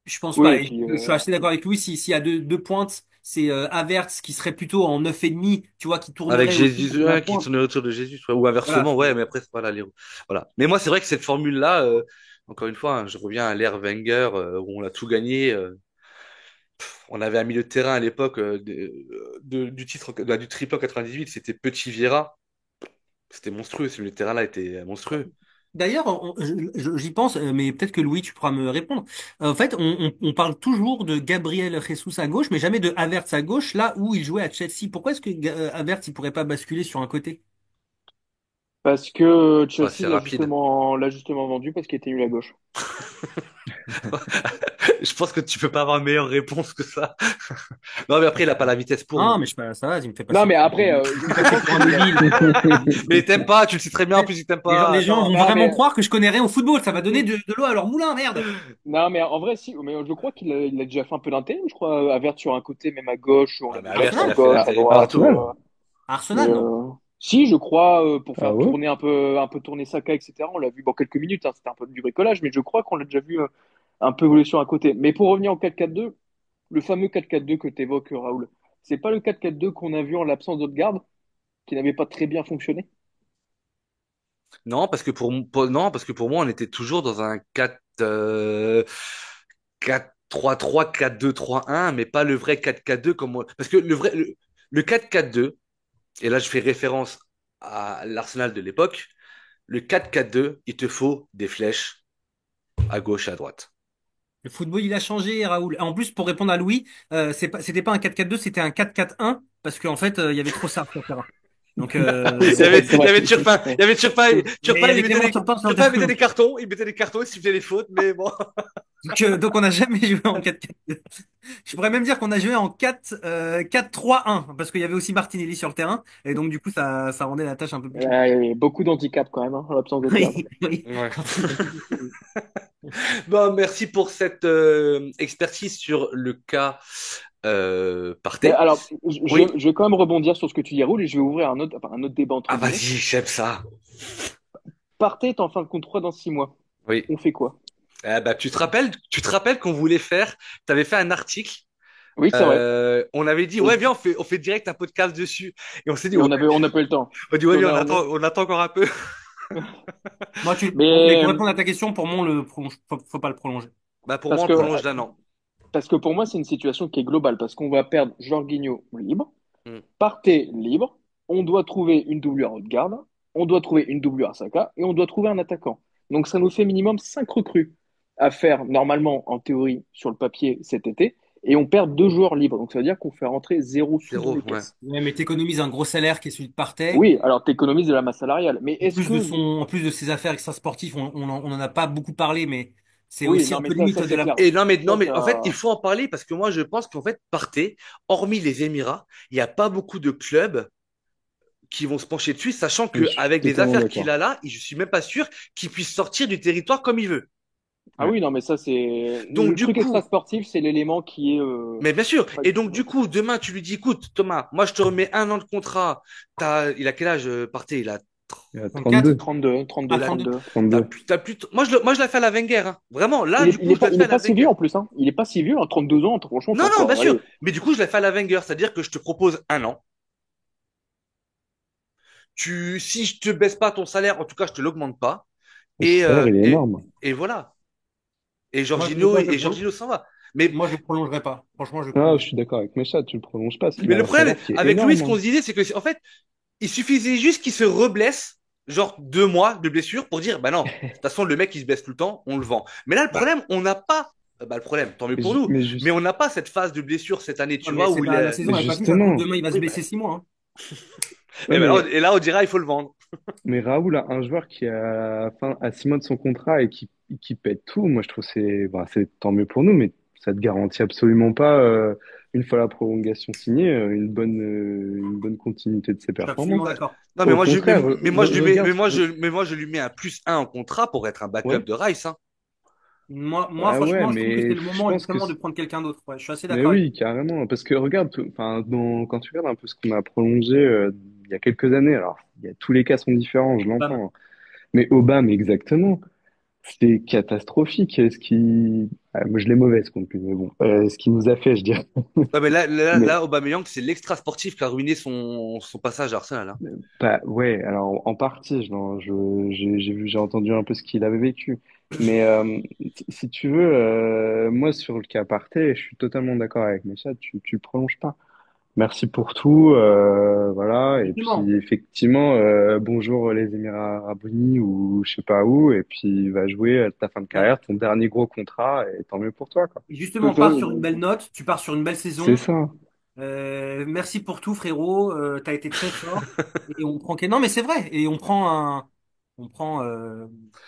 Speaker 4: je pense
Speaker 2: oui,
Speaker 4: pas.
Speaker 2: et
Speaker 4: Et
Speaker 2: puis,
Speaker 4: je suis assez d'accord avec lui. S'il y a deux pointes, c'est Havertz qui serait plutôt en 9,5, tu vois, qui
Speaker 1: Avec
Speaker 4: tournerait autour
Speaker 1: Jésus,
Speaker 4: de la
Speaker 1: ouais, qui
Speaker 4: pointe.
Speaker 1: tourne autour de Jésus, ouais, ou
Speaker 4: Voilà.
Speaker 1: inversement, ouais, mais après, voilà, voilà. Mais moi, c'est vrai que cette formule-là, encore une fois, hein, je reviens à l'ère Wenger, où on a tout gagné. On avait un milieu de terrain à l'époque du titre, du triple en 98, c'était Petit Vieira. C'était monstrueux, ce milieu de terrain-là était monstrueux.
Speaker 4: D'ailleurs, j'y pense, mais peut-être que Louis, tu pourras me répondre. En fait, on parle toujours de Gabriel Jesus à gauche, mais jamais de Havertz à gauche, là où il jouait à Chelsea. Pourquoi est-ce que Havertz, il pourrait pas basculer sur un côté?
Speaker 2: Parce que
Speaker 1: Bah,
Speaker 2: Chelsea
Speaker 1: c'est rapide.
Speaker 2: l'a justement vendu parce qu'il était nul à gauche.
Speaker 1: Je pense que tu peux pas avoir une meilleure réponse que ça. Non, mais après, il a pas la vitesse pour.
Speaker 4: Ah,
Speaker 1: Hein.
Speaker 4: mais je sais pas, ça va, il me fait
Speaker 2: Non,
Speaker 4: passer
Speaker 2: mais
Speaker 4: pour,
Speaker 2: après,
Speaker 4: il me fait
Speaker 2: je
Speaker 4: passer
Speaker 2: pense
Speaker 4: pour un
Speaker 2: qu'il a.
Speaker 4: débile.
Speaker 1: Mais il t'aime pas, tu le sais très bien, en plus, il t'aime
Speaker 4: Les
Speaker 1: pas.
Speaker 4: gens
Speaker 1: Non.
Speaker 4: vont
Speaker 2: Non,
Speaker 4: vraiment
Speaker 2: mais
Speaker 4: croire que je connais rien au football. Ça va donner de l'eau à leur moulin, merde.
Speaker 2: non, mais en vrai, si. Mais je crois il a déjà fait un peu d'intérim. Je crois Havertz sur un côté, même à gauche. On
Speaker 1: Ouais,
Speaker 2: l'a
Speaker 1: mais
Speaker 2: vu jouer un peu
Speaker 1: Havertz, il
Speaker 2: à
Speaker 4: Arsenal?
Speaker 1: a fait
Speaker 2: gauche, à
Speaker 1: l'intérim
Speaker 3: À
Speaker 2: droite.
Speaker 1: partout.
Speaker 3: Arsenal?
Speaker 2: Mais
Speaker 4: Arsenal, non.
Speaker 2: si, je crois, pour
Speaker 3: Ah
Speaker 2: faire
Speaker 3: ouais?
Speaker 2: tourner un peu tourner Saka, etc. On l'a vu dans quelques minutes. Hein, c'était un peu du bricolage, mais je crois qu'on l'a déjà vu un peu évoluer sur un côté. Mais pour revenir au 4-4-2, le fameux 4-4-2 que tu évoques, Raoul, c'est pas le 4-4-2 qu'on a vu en l'absence d'Odegaard, qui n'avait pas très bien fonctionné.
Speaker 1: Non, non, parce que pour moi, on était toujours dans un 4-3-3, 4-2-3-1, mais pas le vrai 4-4-2 parce que le 4-4-2, et là je fais référence à l'Arsenal de l'époque, le 4-4-2, il te faut des flèches à gauche et à droite.
Speaker 4: Le football, il a changé, Raoul. En plus, pour répondre à Louis, c'était pas un 4-4-2, c'était un 4-4-1, parce qu'en fait, il y avait trop ça sur le terrain. Donc,
Speaker 2: Oui, c'est vrai, c'est
Speaker 1: Il y
Speaker 2: vrai.
Speaker 1: avait Turpin, il y avait Turpin,
Speaker 4: mais il y
Speaker 1: Turpin,
Speaker 4: avait Clément Turpin sur le
Speaker 1: Turpin mettait
Speaker 4: terrain.
Speaker 1: des cartons, il mettait des cartons, il sifflait les fautes, mais bon.
Speaker 4: Donc, on n'a jamais joué en 4-4-2. Je pourrais même dire qu'on a joué en 4-3-1, parce qu'il y avait aussi Martinelli sur le terrain, et donc du coup, ça rendait la tâche un peu plus simple.
Speaker 2: Il y avait beaucoup d'handicaps quand même, hein, en l'absence d'Odegaard.
Speaker 4: Oui, oui.
Speaker 1: Ouais.
Speaker 4: Quand il était blessé, oui.
Speaker 1: Bon, merci pour cette expertise sur le cas
Speaker 2: Mais
Speaker 1: Partey.
Speaker 2: alors,
Speaker 1: Oui.
Speaker 2: je vais quand même rebondir sur ce que tu dis, Raoul, et je vais ouvrir un autre débat
Speaker 1: Ah,
Speaker 2: entre
Speaker 1: vas-y,
Speaker 2: guillemets.
Speaker 1: j'aime ça.
Speaker 2: Partey est en fin de contrat dans 6 mois.
Speaker 1: Oui.
Speaker 2: On fait quoi?
Speaker 1: Eh ben, tu te rappelles qu'on voulait faire, tu avais fait un article,
Speaker 2: Oui, c'est vrai.
Speaker 1: on avait dit,
Speaker 2: Et,
Speaker 1: ouais, viens, on fait direct un podcast dessus. Et on s'est dit,
Speaker 2: et
Speaker 1: ouais,
Speaker 2: on n'a pas eu le temps.
Speaker 1: on dit,
Speaker 2: Puis
Speaker 1: ouais, viens, on attend encore un peu.
Speaker 4: Bon, mais
Speaker 2: Mais
Speaker 4: pour répondre à ta question, pour moi, on le prolonge, faut pas le prolonger.
Speaker 1: Bah, pour
Speaker 2: parce
Speaker 1: moi, on
Speaker 2: que,
Speaker 1: prolonge d'un an.
Speaker 2: parce que pour moi, c'est une situation qui est globale, parce qu'on va perdre Jorginho libre,
Speaker 1: Hmm.
Speaker 2: Partey libre, on doit trouver une doublure à Odegaard, on doit trouver une doublure à Saka, et on doit trouver un attaquant. Donc ça nous fait minimum 5 recrues à faire normalement, en théorie, sur le papier cet été, et on perd 2 joueurs libres. Donc ça veut dire qu'on fait rentrer 0 sous dans
Speaker 1: Zéro,
Speaker 2: les
Speaker 1: ouais.
Speaker 2: caisses.
Speaker 4: Ouais, mais t'économises un gros salaire qui est celui de Partey.
Speaker 2: Oui, alors tu économises de la masse salariale, mais est-ce que...
Speaker 4: En plus de ses affaires extrasportives, on en a pas beaucoup parlé, mais c'est
Speaker 2: Oui,
Speaker 4: aussi
Speaker 2: non,
Speaker 4: un
Speaker 2: mais
Speaker 4: peu limite
Speaker 2: ça
Speaker 4: de
Speaker 2: c'est
Speaker 4: la.
Speaker 2: clair.
Speaker 1: Et non,
Speaker 2: Ça,
Speaker 1: mais en fait, il
Speaker 2: ça...
Speaker 1: faut en parler parce que moi, je pense qu'en fait, Partey, hormis les Émirats, il n'y a pas beaucoup de clubs qui vont se pencher dessus, sachant
Speaker 3: Je suis
Speaker 1: qu'avec les
Speaker 3: totalement
Speaker 1: affaires qu'il
Speaker 3: d'accord.
Speaker 1: a là, je suis même pas sûr qu'il puisse sortir du territoire comme il veut.
Speaker 2: Ah
Speaker 3: Ouais.
Speaker 2: oui, non, mais ça c'est...
Speaker 1: Donc,
Speaker 2: Le
Speaker 1: du
Speaker 2: truc
Speaker 1: coup,
Speaker 2: extra-sportif, c'est l'élément qui est...
Speaker 1: mais bien sûr.
Speaker 2: Ouais,
Speaker 1: Et donc, du coup, demain, tu lui dis, écoute, Thomas, moi, je te remets un an de contrat. Il a quel âge, Partey? Il a
Speaker 3: Il y a
Speaker 4: 34?
Speaker 3: 32.
Speaker 2: 32,
Speaker 4: Ah,
Speaker 2: 32,
Speaker 1: il a,
Speaker 4: 32.
Speaker 2: 32.
Speaker 3: Trente-deux.
Speaker 1: moi, je la fais à la Wenger, hein. Vraiment, là, du coup, je la
Speaker 2: Il
Speaker 1: fais
Speaker 2: est
Speaker 1: à la
Speaker 2: pas si vieux
Speaker 1: Wenger.
Speaker 2: en plus, hein. Il est pas si vieux, hein. 32 ans, franchement, t'es
Speaker 1: Non, non, bien
Speaker 2: encore...
Speaker 1: sûr.
Speaker 2: Allez.
Speaker 1: Mais du coup, je la fais à la Wenger. C'est-à-dire que je te propose un an. Si je te baisse pas ton salaire, en tout cas, je te l'augmente pas.
Speaker 3: Son
Speaker 1: Et,
Speaker 3: salaire, il est énorme.
Speaker 1: et voilà. Et
Speaker 4: Moi, je le
Speaker 1: Jorginho s'en va. Mais,
Speaker 4: moi, je le prolongerai pas. Franchement, je le
Speaker 3: Ah, je
Speaker 4: prolonge.
Speaker 3: suis d'accord avec Mecha, tu le prolonges pas, parce qu'il
Speaker 1: mais
Speaker 3: a
Speaker 1: le
Speaker 3: un
Speaker 1: problème
Speaker 3: salaire qui est
Speaker 1: avec Louis,
Speaker 3: énorme,
Speaker 1: ce
Speaker 3: hein.
Speaker 1: qu'on se disait, c'est que, en fait, il suffisait juste qu'il se reblesse, genre 2 mois de blessure, pour dire, bah non, de toute façon, le mec, il se blesse tout le temps, on le vend. Mais là, le
Speaker 3: Bah,
Speaker 1: problème, on n'a pas, bah, le problème, tant mieux pour nous,
Speaker 3: mais
Speaker 1: mais
Speaker 3: juste,
Speaker 1: on n'a pas cette phase de blessure cette année,
Speaker 4: Ouais,
Speaker 1: tu
Speaker 4: mais
Speaker 1: vois,
Speaker 4: c'est
Speaker 1: où
Speaker 4: pas, la saison
Speaker 3: mais
Speaker 4: n'est pas finie, ça se trouve,
Speaker 3: justement,
Speaker 4: demain, il va se
Speaker 1: oui, bah,
Speaker 4: blesser 6 mois, hein.
Speaker 3: ouais,
Speaker 1: et là, on dira, il faut le vendre.
Speaker 3: mais Raoul a un joueur qui a à 6 mois de son contrat et qui pète tout. Moi, je trouve que c'est tant mieux pour nous, mais ça te garantit absolument pas, une fois la prolongation signée, une bonne continuité de ses
Speaker 4: Je suis absolument
Speaker 3: performances.
Speaker 4: d'accord.
Speaker 1: Non,
Speaker 3: Au contraire, regarde,
Speaker 1: mais moi, je lui mets un plus un en contrat pour être un backup
Speaker 3: ouais,
Speaker 1: de Rice, hein.
Speaker 3: ah ouais,
Speaker 4: Franchement, je trouve que c'est
Speaker 3: mais
Speaker 4: le
Speaker 3: je
Speaker 4: moment
Speaker 3: pense que
Speaker 4: justement de prendre quelqu'un d'autre. Ouais, je suis assez
Speaker 3: mais
Speaker 4: d'accord avec
Speaker 3: oui, carrément. Parce que regarde, enfin, quand tu regardes un peu ce qu'on a prolongé il y a quelques années, alors tous les cas sont différents, je
Speaker 4: toi.
Speaker 3: l'entends. Mais Obama, exactement, c'est catastrophique. Moi, je l'ai mauvaise contre lui, mais bon, ce qu'il nous a fait, je dirais.
Speaker 1: Ouais, mais
Speaker 3: Mais
Speaker 1: Aubameyang, c'est l'extra sportif qui a ruiné son passage à Arsenal, hein.
Speaker 3: pas, ouais, alors en partie, j'ai entendu un peu ce qu'il avait vécu. Mais si tu veux, moi sur le cas Partey, je suis totalement d'accord avec Mechad, tu le prolonges pas. merci pour tout, voilà. Et puis
Speaker 5: Justement,
Speaker 3: effectivement, bonjour les Émirats Arabes Unis ou je sais pas où. Et puis va jouer ta fin de
Speaker 5: ouais.
Speaker 3: carrière, ton dernier gros contrat, et tant mieux pour toi, quoi.
Speaker 2: C'est
Speaker 5: Justement,
Speaker 2: ça,
Speaker 5: pars sur une belle note, tu pars sur une belle
Speaker 3: C'est
Speaker 5: saison.
Speaker 3: ça.
Speaker 5: Merci pour tout, frérot. T'as été très fort. Et on prend. Non, mais c'est vrai. Et on prend un. On prend.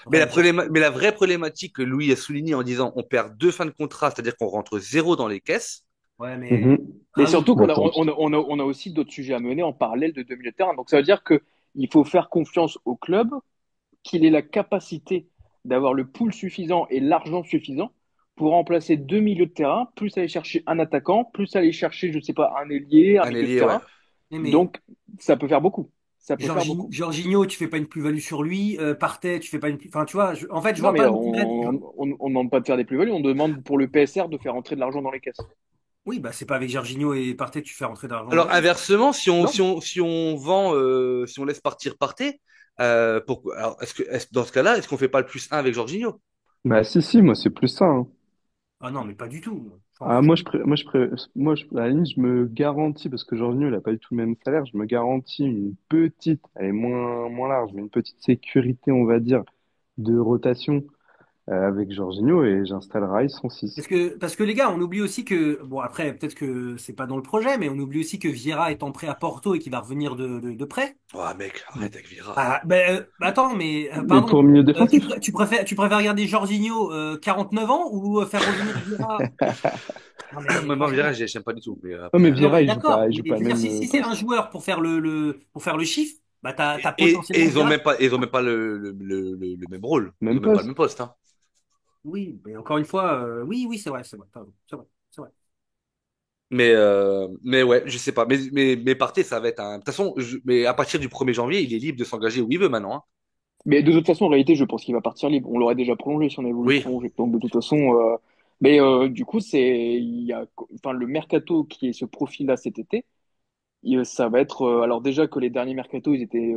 Speaker 5: Bref,
Speaker 1: Mais la vraie problématique que Louis a souligné en disant on perd 2 fins de contrat, c'est-à-dire qu'on rentre zéro dans les caisses.
Speaker 5: ouais, mais.
Speaker 3: Mhm.
Speaker 2: Mais
Speaker 5: Ah oui.
Speaker 2: surtout
Speaker 3: Bah,
Speaker 2: qu'on a, on a aussi d'autres sujets à mener en parallèle de 2 milieux de terrain. Donc ça veut dire que il faut faire confiance au club, qu'il ait la capacité d'avoir le pool suffisant et l'argent suffisant pour remplacer 2 milieux de terrain, plus aller chercher un attaquant, plus aller chercher, je sais pas, un ailier, un
Speaker 1: Un
Speaker 2: milieu de
Speaker 1: ailier, ouais.
Speaker 2: terrain.
Speaker 5: Mais
Speaker 2: Donc ça peut faire beaucoup. Ça peut faire beaucoup.
Speaker 5: Jorginho, tu fais pas une plus-value sur lui. Partey, tu fais pas une. Enfin, tu vois. En fait, je
Speaker 2: Non,
Speaker 5: vois
Speaker 2: mais
Speaker 5: pas l'intérêt.
Speaker 2: on demande pas de faire des plus-values, on demande pour le PSR de faire entrer de l'argent dans les caisses.
Speaker 5: Oui, bah c'est pas avec Jorginho et Partey que tu fais rentrer d'argent dans
Speaker 1: Alors
Speaker 5: les caisses.
Speaker 1: inversement,
Speaker 2: Non,
Speaker 1: si on vend, si on laisse partir Partey, alors dans ce cas-là, est-ce qu'on fait pas le plus un avec Jorginho?
Speaker 3: bah si, si, moi c'est plus ça, hein.
Speaker 5: Ah non, mais pas du tout. Enfin,
Speaker 3: Ah, à la limite, je me garantis, parce que Jorginho, il a pas du tout le même salaire, je me garantis une petite, elle est moins large, mais une petite sécurité, on va dire, de rotation avec Jorginho et j'installe Rice en 6.
Speaker 5: parce que les gars, on oublie aussi que, bon après, peut-être que c'est pas dans le projet, mais on oublie aussi que Vieira est en prêt à Porto et qu'il va revenir de prêt.
Speaker 1: Oh mec, arrête avec Vieira.
Speaker 5: Ah, ben, attends, mais
Speaker 3: Mais
Speaker 5: pardon,
Speaker 3: pour milieu défensif.
Speaker 5: tu préfères regarder Jorginho 49 ans ou faire revenir Vieira? Non mais
Speaker 1: Moi, Vieira,
Speaker 5: franchement.
Speaker 1: j'aime pas du tout. Mais
Speaker 3: Non, mais
Speaker 1: après,
Speaker 5: Non
Speaker 3: Vieira,
Speaker 5: mais d'accord,
Speaker 3: il
Speaker 5: mais
Speaker 3: joue
Speaker 5: je
Speaker 3: pas le
Speaker 5: veux dire,
Speaker 3: même
Speaker 5: si c'est un
Speaker 3: poste.
Speaker 5: joueur pour faire le chiffre, bah t'as
Speaker 1: et
Speaker 5: potentiellement Vieira.
Speaker 1: ils ont même pas le même rôle. Ils
Speaker 3: Même
Speaker 1: ont même pas le
Speaker 3: poste.
Speaker 1: même poste, hein.
Speaker 5: Oui, mais encore une fois, oui, oui, c'est vrai, t'as raison, c'est vrai.
Speaker 1: Mais ouais, je sais pas. Mais Partey, ça va être un. De toute façon, mais à partir du 1er janvier, il est libre de s'engager où il veut maintenant, hein.
Speaker 2: mais de toute façon, en réalité, je pense qu'il va partir libre. On l'aurait déjà prolongé si on avait voulu le
Speaker 1: Oui.
Speaker 2: prolonger. Donc, de toute façon, du coup, il y a, enfin, le mercato qui se profile là cet été, ça va être, alors déjà que les derniers mercatos, ils étaient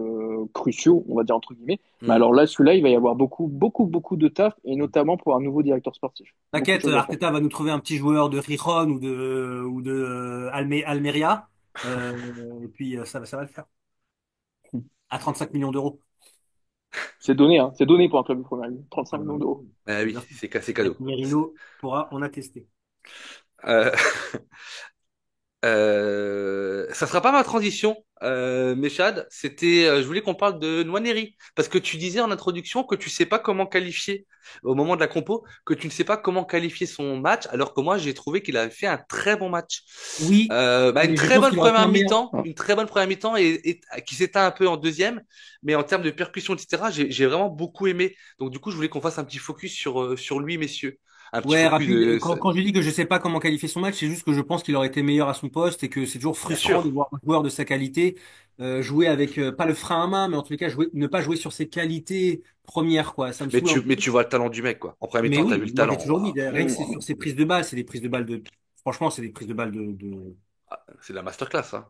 Speaker 2: cruciaux, on va dire entre guillemets. Mais
Speaker 1: Hmm.
Speaker 2: alors là, celui-là, il va y avoir beaucoup, beaucoup, beaucoup de taf, et notamment pour un nouveau directeur sportif. Beaucoup de
Speaker 5: T'inquiète,
Speaker 2: choses à faire.
Speaker 5: Arteta va nous trouver un petit joueur de Gijón ou de Almeria, et puis ça va le faire. À 35 millions d'euros.
Speaker 2: C'est donné, hein. C'est donné pour un club de première ligue. 35
Speaker 5: Ah bah
Speaker 2: millions d'euros.
Speaker 5: oui,
Speaker 1: Ah oui,
Speaker 5: bien sûr.
Speaker 1: c'est
Speaker 5: Et
Speaker 1: cadeau.
Speaker 5: Merino pourra en attester.
Speaker 1: Euh, ça sera pas ma transition, Mechad. Je voulais qu'on parle de Nwaneri parce que tu disais en introduction que tu sais pas comment qualifier au moment de la compo, que tu ne sais pas comment qualifier son match, alors que moi j'ai trouvé qu'il avait fait un très bon match.
Speaker 5: Oui,
Speaker 1: Une
Speaker 5: mais je
Speaker 1: très
Speaker 5: pense
Speaker 1: bonne
Speaker 5: qu'il aurait fait
Speaker 1: première
Speaker 5: un meilleur.
Speaker 1: mi-temps,
Speaker 3: Ah,
Speaker 1: une très bonne première mi-temps et qui s'éteint un peu en deuxième, mais en termes de percussion, etc., j'ai vraiment beaucoup aimé. Donc du coup, je voulais qu'on fasse un petit focus sur lui, messieurs, un petit
Speaker 5: Ouais,
Speaker 1: focus
Speaker 5: rapide.
Speaker 1: de,
Speaker 5: Quand je dis que je sais pas comment qualifier son match, c'est juste que je pense qu'il aurait été meilleur à son poste et que c'est toujours
Speaker 1: bien
Speaker 5: frustrant de
Speaker 1: sûr.
Speaker 5: voir un joueur de sa qualité jouer avec pas le frein à main, mais en tous les cas ne pas jouer sur ses qualités premières, quoi. Ça me saoule un
Speaker 1: Mais
Speaker 5: peu.
Speaker 1: tu vois le talent du mec, quoi. En première
Speaker 5: Mais
Speaker 1: mi-temps, t'as vu
Speaker 5: oui,
Speaker 1: le
Speaker 5: moi j'ai
Speaker 1: talent.
Speaker 5: toujours dit, rien que c'est
Speaker 2: Mm.
Speaker 5: sur ses prises de balles, c'est des prises de balles de. Franchement, c'est des prises de balles
Speaker 1: C'est de la masterclass, hein.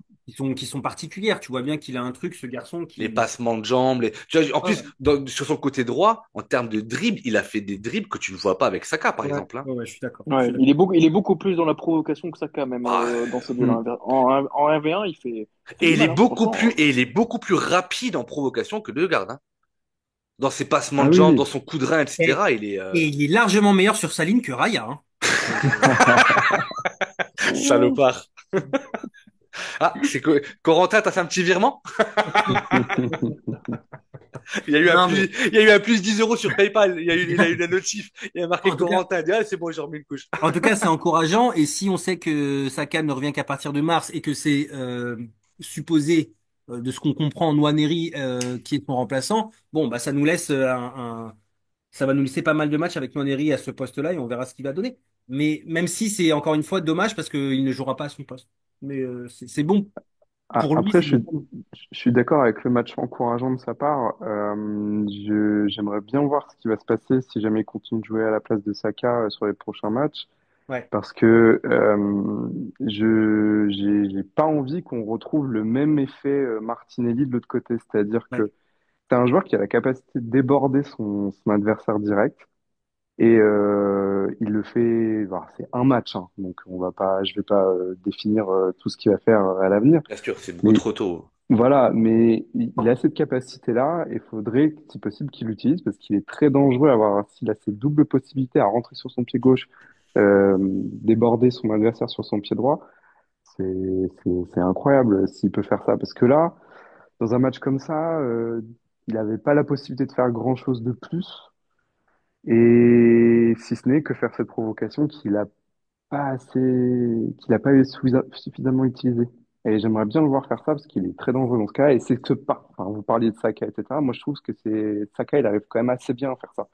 Speaker 5: qui sont particulières. Tu vois bien qu'il a un truc, ce garçon
Speaker 1: Les
Speaker 5: qui.
Speaker 1: passements de jambes, tu vois, en
Speaker 5: Ouais,
Speaker 1: plus, sur son côté droit, en termes de dribble, il a fait des dribbles que tu ne vois pas avec Saka, par
Speaker 5: ouais,
Speaker 1: exemple, hein.
Speaker 5: ouais, je suis d'accord. Je suis
Speaker 2: Ouais,
Speaker 5: d'accord.
Speaker 2: il est beaucoup plus dans la provocation que Saka, même,
Speaker 1: Ah,
Speaker 2: dans ces
Speaker 3: hmm.
Speaker 2: duels-là. En 1v1, il fait du mal, hein, franchement.
Speaker 1: et il est beaucoup plus rapide en provocation que Degarde, hein. Dans ses passements
Speaker 3: Ah
Speaker 1: de
Speaker 3: oui,
Speaker 1: jambes, dans
Speaker 3: oui.
Speaker 1: son coup de rein,
Speaker 5: Et,
Speaker 1: etc., il est
Speaker 5: et il est largement meilleur sur sa ligne que Raya, hein.
Speaker 1: salopard. Ah, c'est que Corentin, t'as fait un petit virement?
Speaker 5: Non, mais
Speaker 1: Il y a eu un plus 10 € sur PayPal. Il a eu la notif. Il a marqué
Speaker 5: en tout cas,
Speaker 1: Corentin. Il a dit, ah, c'est bon, j'ai remis une couche.
Speaker 5: c'est encourageant. Et si on sait que Saka ne revient qu'à partir de mars et que c'est supposé, de ce qu'on comprend, Nwaneri qui est son remplaçant, bon, bah ça nous laisse ça va nous laisser pas mal de matchs avec Nwaneri à ce poste-là et on verra ce qu'il va donner. Mais même si c'est encore une fois dommage parce qu'il ne jouera pas à son poste. Mais c'est bon
Speaker 3: Ah,
Speaker 5: pour lui,
Speaker 3: après,
Speaker 5: c'est bon.
Speaker 3: je suis d'accord avec le match encourageant de sa part. J'aimerais bien voir ce qui va se passer si jamais il continue de jouer à la place de Saka sur les prochains matchs.
Speaker 5: Ouais,
Speaker 3: Parce que j'ai pas envie qu'on retrouve le même effet Martinelli de l'autre côté. C'est-à-dire
Speaker 5: ouais,
Speaker 3: que c'est un joueur qui a la capacité de déborder son adversaire direct. Et il le fait, voilà, c'est un match, hein, donc je vais pas définir tout ce qu'il va faire à l'avenir.
Speaker 1: Bien sûr, c'est beaucoup
Speaker 3: Mais
Speaker 1: trop tôt.
Speaker 3: voilà, mais il a cette capacité-là et il faudrait, si possible, qu'il l'utilise parce qu'il est très dangereux à avoir, s'il a cette double possibilité à rentrer sur son pied gauche, déborder son adversaire sur son pied droit, c'est incroyable s'il peut faire ça. Parce que là, dans un match comme ça, il n'avait pas la possibilité de faire grand-chose de plus. Et si ce n'est que faire cette provocation qu'il a pas eu suffisamment utilisée. Et j'aimerais bien le voir faire ça parce qu'il est très dangereux dans ce cas. Et c'est que pas, enfin, vous parliez de Saka, etc. Moi, je trouve que Saka, il arrive quand même assez bien à faire ça.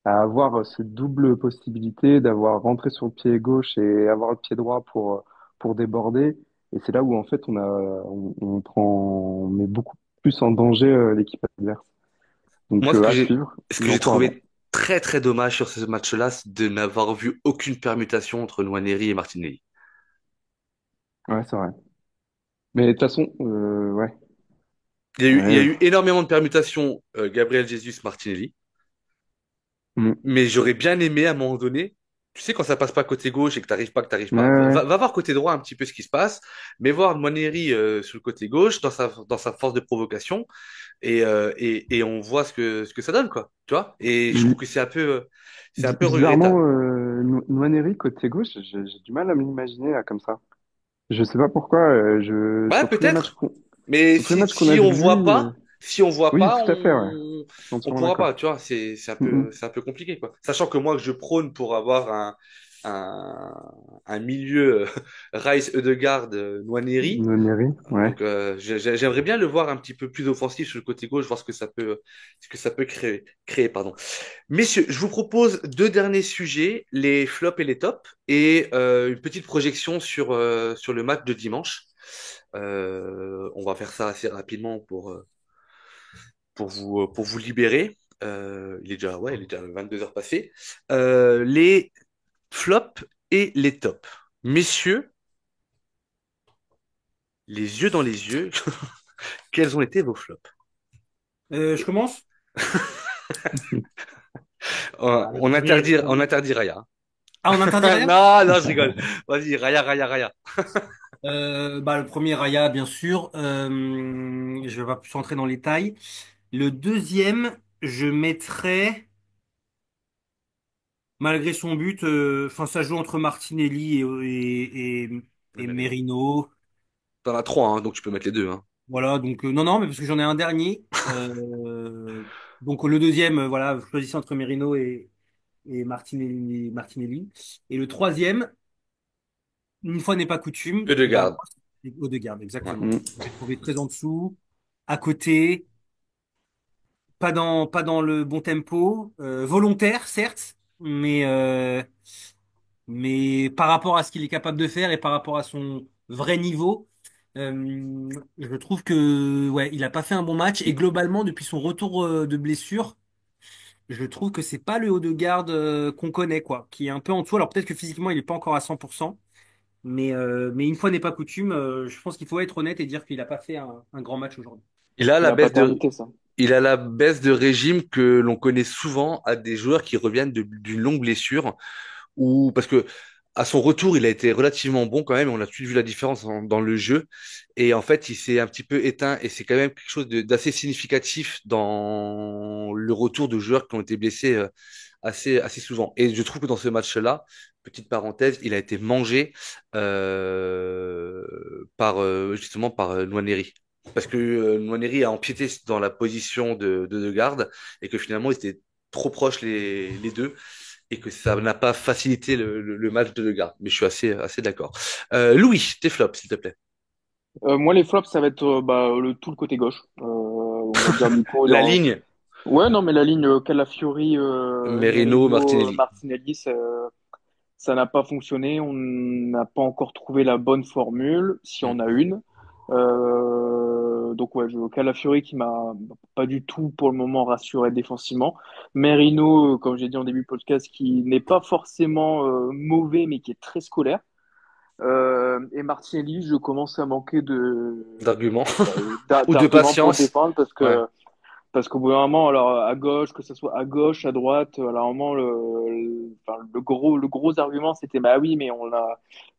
Speaker 3: À avoir cette double possibilité d'avoir rentré sur le pied gauche et avoir le pied droit pour déborder. Et c'est là où, en fait, on met beaucoup plus en danger l'équipe adverse. Donc,
Speaker 1: Moi,
Speaker 3: à suivre,
Speaker 1: ce que
Speaker 3: mais
Speaker 1: j'ai
Speaker 3: encore avant.
Speaker 1: trouvé très très dommage sur ce match-là, c'est de n'avoir vu aucune permutation entre Nwaneri et Martinelli.
Speaker 3: Ouais, c'est vrai. Mais de toute façon, ouais.
Speaker 1: Il y a
Speaker 3: Ouais.
Speaker 1: eu énormément de permutations Gabriel Jesus Martinelli,
Speaker 3: Mm.
Speaker 1: mais j'aurais bien aimé à un moment donné, tu sais, quand ça passe pas côté gauche et que t'arrives
Speaker 3: Ouais,
Speaker 1: pas,
Speaker 3: ouais.
Speaker 1: va voir côté droit un petit peu ce qui se passe, mais voir Nwaneri sur le côté gauche dans sa force de provocation et on voit ce que ça donne, quoi, tu vois. Et je trouve que c'est un peu
Speaker 3: Bizarrement,
Speaker 1: regrettable.
Speaker 3: Nwaneri côté gauche, j'ai du mal à m'imaginer là, comme ça. Je sais pas pourquoi.
Speaker 1: Ouais, peut-être. Mais
Speaker 3: Sur tous les matchs qu'on a
Speaker 1: si
Speaker 3: vus
Speaker 1: on
Speaker 3: de lui,
Speaker 1: voit pas, si on voit
Speaker 3: oui,
Speaker 1: pas,
Speaker 3: tout à fait, ouais.
Speaker 1: on
Speaker 3: Entièrement
Speaker 1: pourra pas,
Speaker 3: d'accord.
Speaker 1: tu vois.
Speaker 3: Mm, mm.
Speaker 1: C'est un peu compliqué, quoi. Sachant que moi, que je prône pour avoir un milieu Rice, Ødegaard, Nwaneri.
Speaker 3: Nwaneri, ouais.
Speaker 1: Donc, j'aimerais bien le voir un petit peu plus offensif sur le côté gauche, voir ce que ça peut créer, pardon. Messieurs, je vous propose deux derniers sujets, les flops et les tops, et une petite projection sur le match de dimanche. On va faire ça assez rapidement pour vous libérer. Il est déjà 22 heures passées. Les flops et les tops. Messieurs, les yeux dans les yeux, quels ont été vos flops?
Speaker 5: Je commence? Ah, le premier.
Speaker 1: On interdit Raya.
Speaker 5: Ah, on interdit rien?
Speaker 1: Non, non, je rigole. Vas-y, Raya, Raya, Raya.
Speaker 5: Le premier, Raya, bien sûr. Je vais pas plus rentrer dans les détails. Le deuxième, je mettrais, malgré son but, enfin, ça joue entre Martinelli
Speaker 1: Le
Speaker 5: et
Speaker 1: Merino.
Speaker 5: Merino.
Speaker 1: T'en as trois, hein, donc tu peux mettre les deux. Hein.
Speaker 5: Voilà, donc, non, non, mais parce que j'en ai un dernier. Donc, le deuxième, voilà, choisissez entre Merino et Martinelli. Et le troisième, une fois n'est pas coutume, bah,
Speaker 1: Ødegaard.
Speaker 5: c'est Odegaard,
Speaker 1: Ouais.
Speaker 5: exactement.
Speaker 3: Mm.
Speaker 5: J'ai trouvé très en dessous, à côté, pas dans le bon tempo, volontaire, certes, mais par rapport à ce qu'il est capable de faire et par rapport à son vrai niveau, je trouve que, ouais, il a pas fait un bon match et globalement, depuis son retour, de blessure, je trouve que c'est pas le Odegaard, qu'on connaît, quoi, qui est un peu en dessous. Alors peut-être que physiquement, il est pas encore à 100%. Mais une fois n'est pas coutume, je pense qu'il faut être honnête et dire qu'il n'a pas fait un grand match aujourd'hui.
Speaker 1: Il a
Speaker 2: C'est
Speaker 1: la
Speaker 2: la
Speaker 1: baisse de,
Speaker 2: paternité, ça.
Speaker 1: il a la baisse de régime que l'on connaît souvent à des joueurs qui reviennent d'une longue blessure ou parce que à son retour, il a été relativement bon quand même. On a tout de suite vu la différence dans le jeu. Et en fait, il s'est un petit peu éteint. Et c'est quand même quelque chose d'assez significatif dans le retour de joueurs qui ont été blessés assez souvent. Et je trouve que dans ce match-là, petite parenthèse, il a été mangé justement par Nwaneri. Parce que Nwaneri a empiété dans la position de garde et que finalement, ils étaient trop proches les deux et que ça n'a pas facilité le match de Degas. Mais je suis assez d'accord. Louis, tes flops, s'il te plaît.
Speaker 2: Moi, les flops, ça va être tout le côté gauche. On va dire du coup
Speaker 1: La
Speaker 2: dans.
Speaker 1: ligne,
Speaker 2: Ouais, non, mais la ligne Calafiori,
Speaker 1: Merino,
Speaker 2: Merino,
Speaker 1: Martinelli.
Speaker 2: Martinelli, ça n'a pas fonctionné. On n'a pas encore trouvé la bonne formule, si
Speaker 1: Hmm.
Speaker 2: on a une. Donc ouais, Calafiori qui m'a pas du tout pour le moment rassuré défensivement. Merino, comme j'ai dit en début de podcast, qui n'est pas forcément mauvais, mais qui est très scolaire. Et Martinelli, je commence à manquer
Speaker 1: D'arguments ou de
Speaker 2: d'arguments pour le
Speaker 1: patience.
Speaker 2: défendre parce
Speaker 1: Ouais.
Speaker 2: que Parce qu'au bout d'un moment, alors à gauche, que ce soit à gauche, à droite, alors à un moment, enfin, le gros argument, c'était bah oui, mais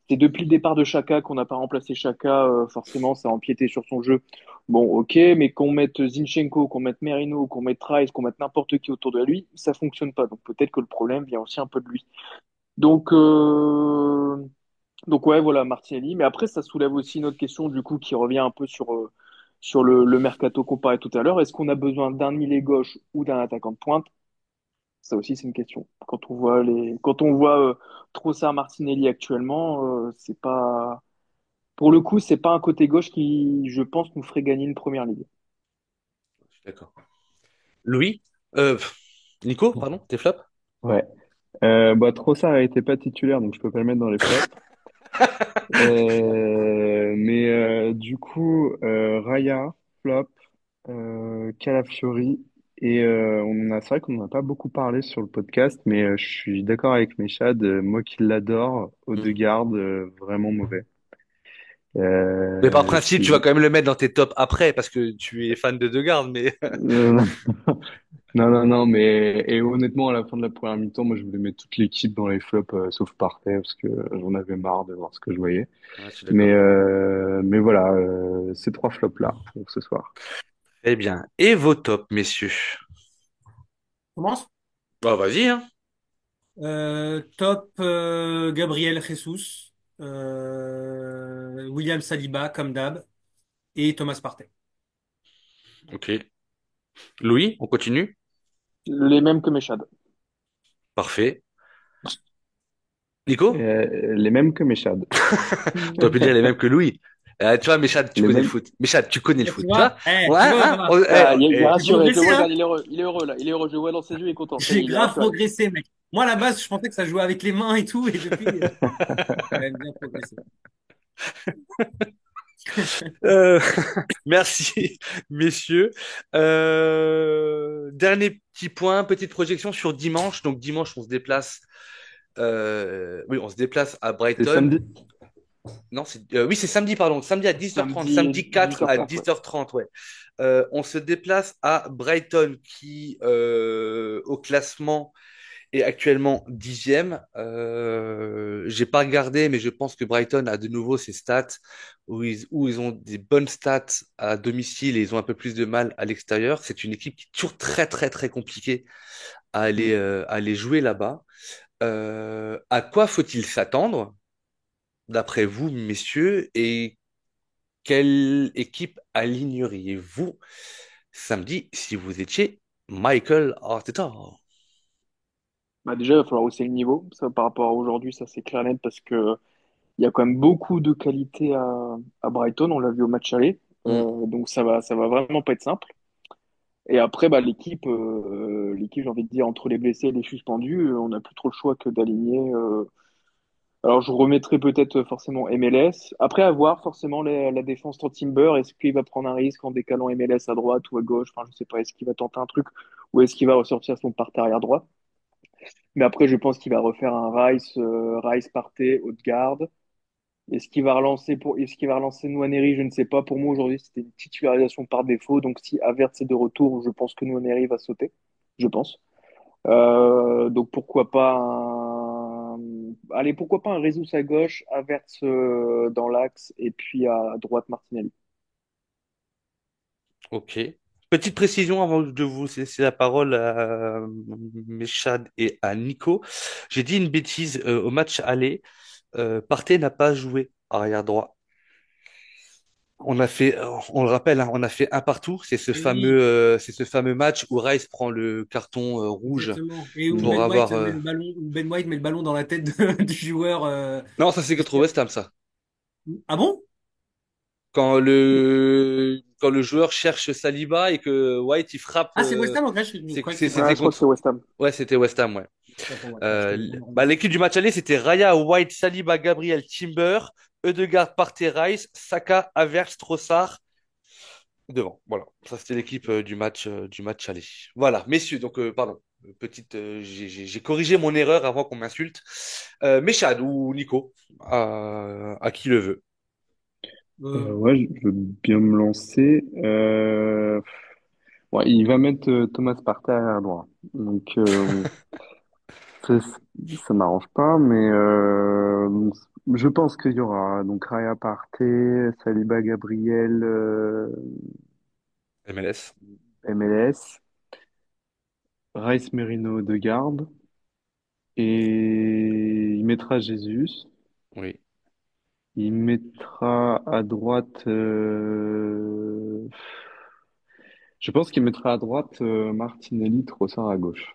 Speaker 2: c'est depuis le départ de Chaka qu'on n'a pas remplacé Chaka, forcément, ça a empiété sur son jeu. Bon, ok, mais qu'on mette Zinchenko, qu'on mette Merino, qu'on mette Rice, qu'on mette n'importe qui autour de lui, ça fonctionne pas. Donc peut-être que le problème vient aussi un peu de lui. Donc, euh, donc ouais, voilà, Martinelli. Mais après, ça soulève aussi une autre question, du coup, qui revient un peu sur le mercato qu'on parlait tout à l'heure. Est-ce qu'on a besoin d'un ailier gauche ou d'un attaquant de pointe? Ça aussi, c'est une question. Quand on voit Trossard, Martinelli actuellement, c'est pas, pour le coup, c'est pas un côté gauche qui, je pense, nous ferait gagner une première ligue.
Speaker 1: Je suis d'accord. Louis? Euh, pff, Nico, pardon, tes flops?
Speaker 3: Ouais. Bah, Trossard n'était pas titulaire, donc je peux pas le mettre dans les flops. Mais du coup, Raya, flop, Calafiori, et c'est vrai qu'on n'en a pas beaucoup parlé sur le podcast, mais je suis d'accord avec Mechad, moi qui l'adore,
Speaker 1: Hmm.
Speaker 3: Odegaard, vraiment mauvais.
Speaker 1: Mais par
Speaker 3: Euh,
Speaker 1: principe, tu vas
Speaker 3: c'est...
Speaker 1: quand même le mettre dans tes tops après parce que tu es fan de Degarde, mais
Speaker 3: Non, non, non, mais et honnêtement, à la fin de la première mi-temps, moi je voulais mettre toute l'équipe dans les flops, sauf Partey, parce que j'en avais marre de voir ce que je voyais.
Speaker 1: Ouais, je suis d'accord.
Speaker 3: Mais voilà, ces trois flops-là pour ce soir.
Speaker 1: Très bien. Et vos tops, messieurs?
Speaker 5: Commence.
Speaker 1: Bah, vas-y, hein.
Speaker 5: Top Gabriel Jesus, William Saliba comme d'hab et Thomas Partey.
Speaker 1: Ok. Louis, on continue?
Speaker 2: Les mêmes que Mechad.
Speaker 1: Parfait. Nico?
Speaker 3: Les mêmes que Mechad.
Speaker 1: T'aurais pu dire les mêmes que Louis. Tu vois, Méchad, tu
Speaker 3: Les
Speaker 1: connais le
Speaker 3: mêmes.
Speaker 1: foot. Méchad, tu connais le
Speaker 5: Tu
Speaker 1: foot, tu vois?
Speaker 5: vois,
Speaker 1: Ouais,
Speaker 5: tu vois,
Speaker 1: hein?
Speaker 5: voilà.
Speaker 2: Ah, il est
Speaker 5: J'ai
Speaker 2: rassuré, je le
Speaker 5: progressé,
Speaker 2: vois,
Speaker 5: hein.
Speaker 2: regarde, il est heureux là, il est heureux, je le vois dans ses yeux, il est content, ça y est,
Speaker 5: J'ai
Speaker 2: il est
Speaker 5: grave
Speaker 2: rassuré.
Speaker 5: progressé, mec. Moi, à la base, je pensais que ça jouait avec les mains et tout, et depuis, j'ai quand même bien progressé.
Speaker 1: Euh, merci, messieurs. Dernier petit point, petite projection sur dimanche. Donc dimanche, on se déplace. Oui, on se déplace à
Speaker 3: C'est
Speaker 1: Brighton.
Speaker 3: samedi.
Speaker 1: Non, oui, c'est samedi, pardon. Samedi à 10h30.
Speaker 2: Samedi,
Speaker 1: Samedi 4 à
Speaker 2: 18h30, ouais.
Speaker 1: 10h30, ouais. On se déplace à Brighton qui, au classement, est actuellement 10e. J'ai pas regardé, mais je pense que Brighton a de nouveau ses stats où ils ont des bonnes stats à domicile et ils ont un peu plus de mal à l'extérieur. C'est une équipe qui est toujours très, très, très compliquée
Speaker 3: Mm.
Speaker 1: à aller jouer là-bas. À quoi faut-il s'attendre, d'après vous, messieurs, et quelle équipe aligneriez-vous samedi si vous étiez Michael Arteta?
Speaker 2: Bah déjà, il va falloir hausser le niveau, ça par rapport à aujourd'hui, ça c'est clair et net, parce que il y a quand même beaucoup de qualité à Brighton, on l'a vu au match aller.
Speaker 1: Hmm.
Speaker 2: Donc ça va vraiment pas être simple. Et après, bah, l'équipe, j'ai envie de dire, entre les blessés et les suspendus, on n'a plus trop le choix que d'aligner. Alors, je remettrai peut-être forcément MLS. Après, à voir forcément la défense sans Timber. Est-ce qu'il va prendre un risque en décalant MLS à droite ou à gauche? Enfin, je sais pas. Est-ce qu'il va tenter un truc ou est-ce qu'il va ressortir son parterre arrière droit? Mais après, je pense qu'il va refaire un Rice Partey, Odegaard. Est-ce qu'il va relancer Nwaneri? Je ne sais pas. Pour moi, aujourd'hui, c'était une titularisation par défaut. Donc, si Havertz est de retour, je pense que Nwaneri va sauter. Je pense. Donc, allez, pourquoi pas un Jesus à gauche, Havertz dans l'axe et puis à droite Martinelli.
Speaker 1: Ok. Petite précision avant de vous laisser la parole à Meshad et à Nico. J'ai dit une bêtise au match aller. Partey n'a pas joué arrière droit. On le rappelle, hein, on a fait un partout.
Speaker 5: Et oui,
Speaker 1: C'est ce fameux match où Rice prend le carton rouge
Speaker 5: exactement. Et où
Speaker 3: Mm.
Speaker 1: pour
Speaker 5: Ben
Speaker 1: avoir.
Speaker 5: White met le ballon, où Ben White met le ballon dans la tête du joueur.
Speaker 1: Non, ça c'est contre
Speaker 5: Jusqu'à-
Speaker 1: West Ham, ça.
Speaker 5: Ah bon?
Speaker 1: Quand le joueur cherche Saliba et que White il frappe.
Speaker 5: Ah, c'est West Ham, ok, je croyais que c'était
Speaker 2: Ouais,
Speaker 1: C'était
Speaker 5: Brighton.
Speaker 2: je crois que
Speaker 1: contre.
Speaker 2: c'est West Ham.
Speaker 1: Ouais, c'était West Ham, ouais.
Speaker 5: Autant pour moi. Putain, j'étais vraiment
Speaker 1: Bah,
Speaker 5: ramassé.
Speaker 1: l'équipe du match aller, c'était Raya, White, Saliba, Gabriel, Timber, Ødegaard, Partey, Rice, Saka, Havertz, Trossard devant. Voilà, ça c'était l'équipe du match aller. Voilà, messieurs, donc pardon, j'ai corrigé mon erreur avant qu'on m'insulte. Meshad ou Nico, à qui le veut.
Speaker 5: Euh,
Speaker 3: Ouais, je veux bien me lancer. Ouais, il va mettre Thomas Partey à droit. Donc, ça, ça m'arrange pas, mais je pense qu'il y aura donc Raya Partey, Saliba Gabriel,
Speaker 1: MLS.
Speaker 3: MLS, Rice Merino de garde, et il mettra Jesus.
Speaker 1: Oui.
Speaker 3: Il mettra à droite. Je pense qu'il mettra à droite Martinelli, Trossard à gauche.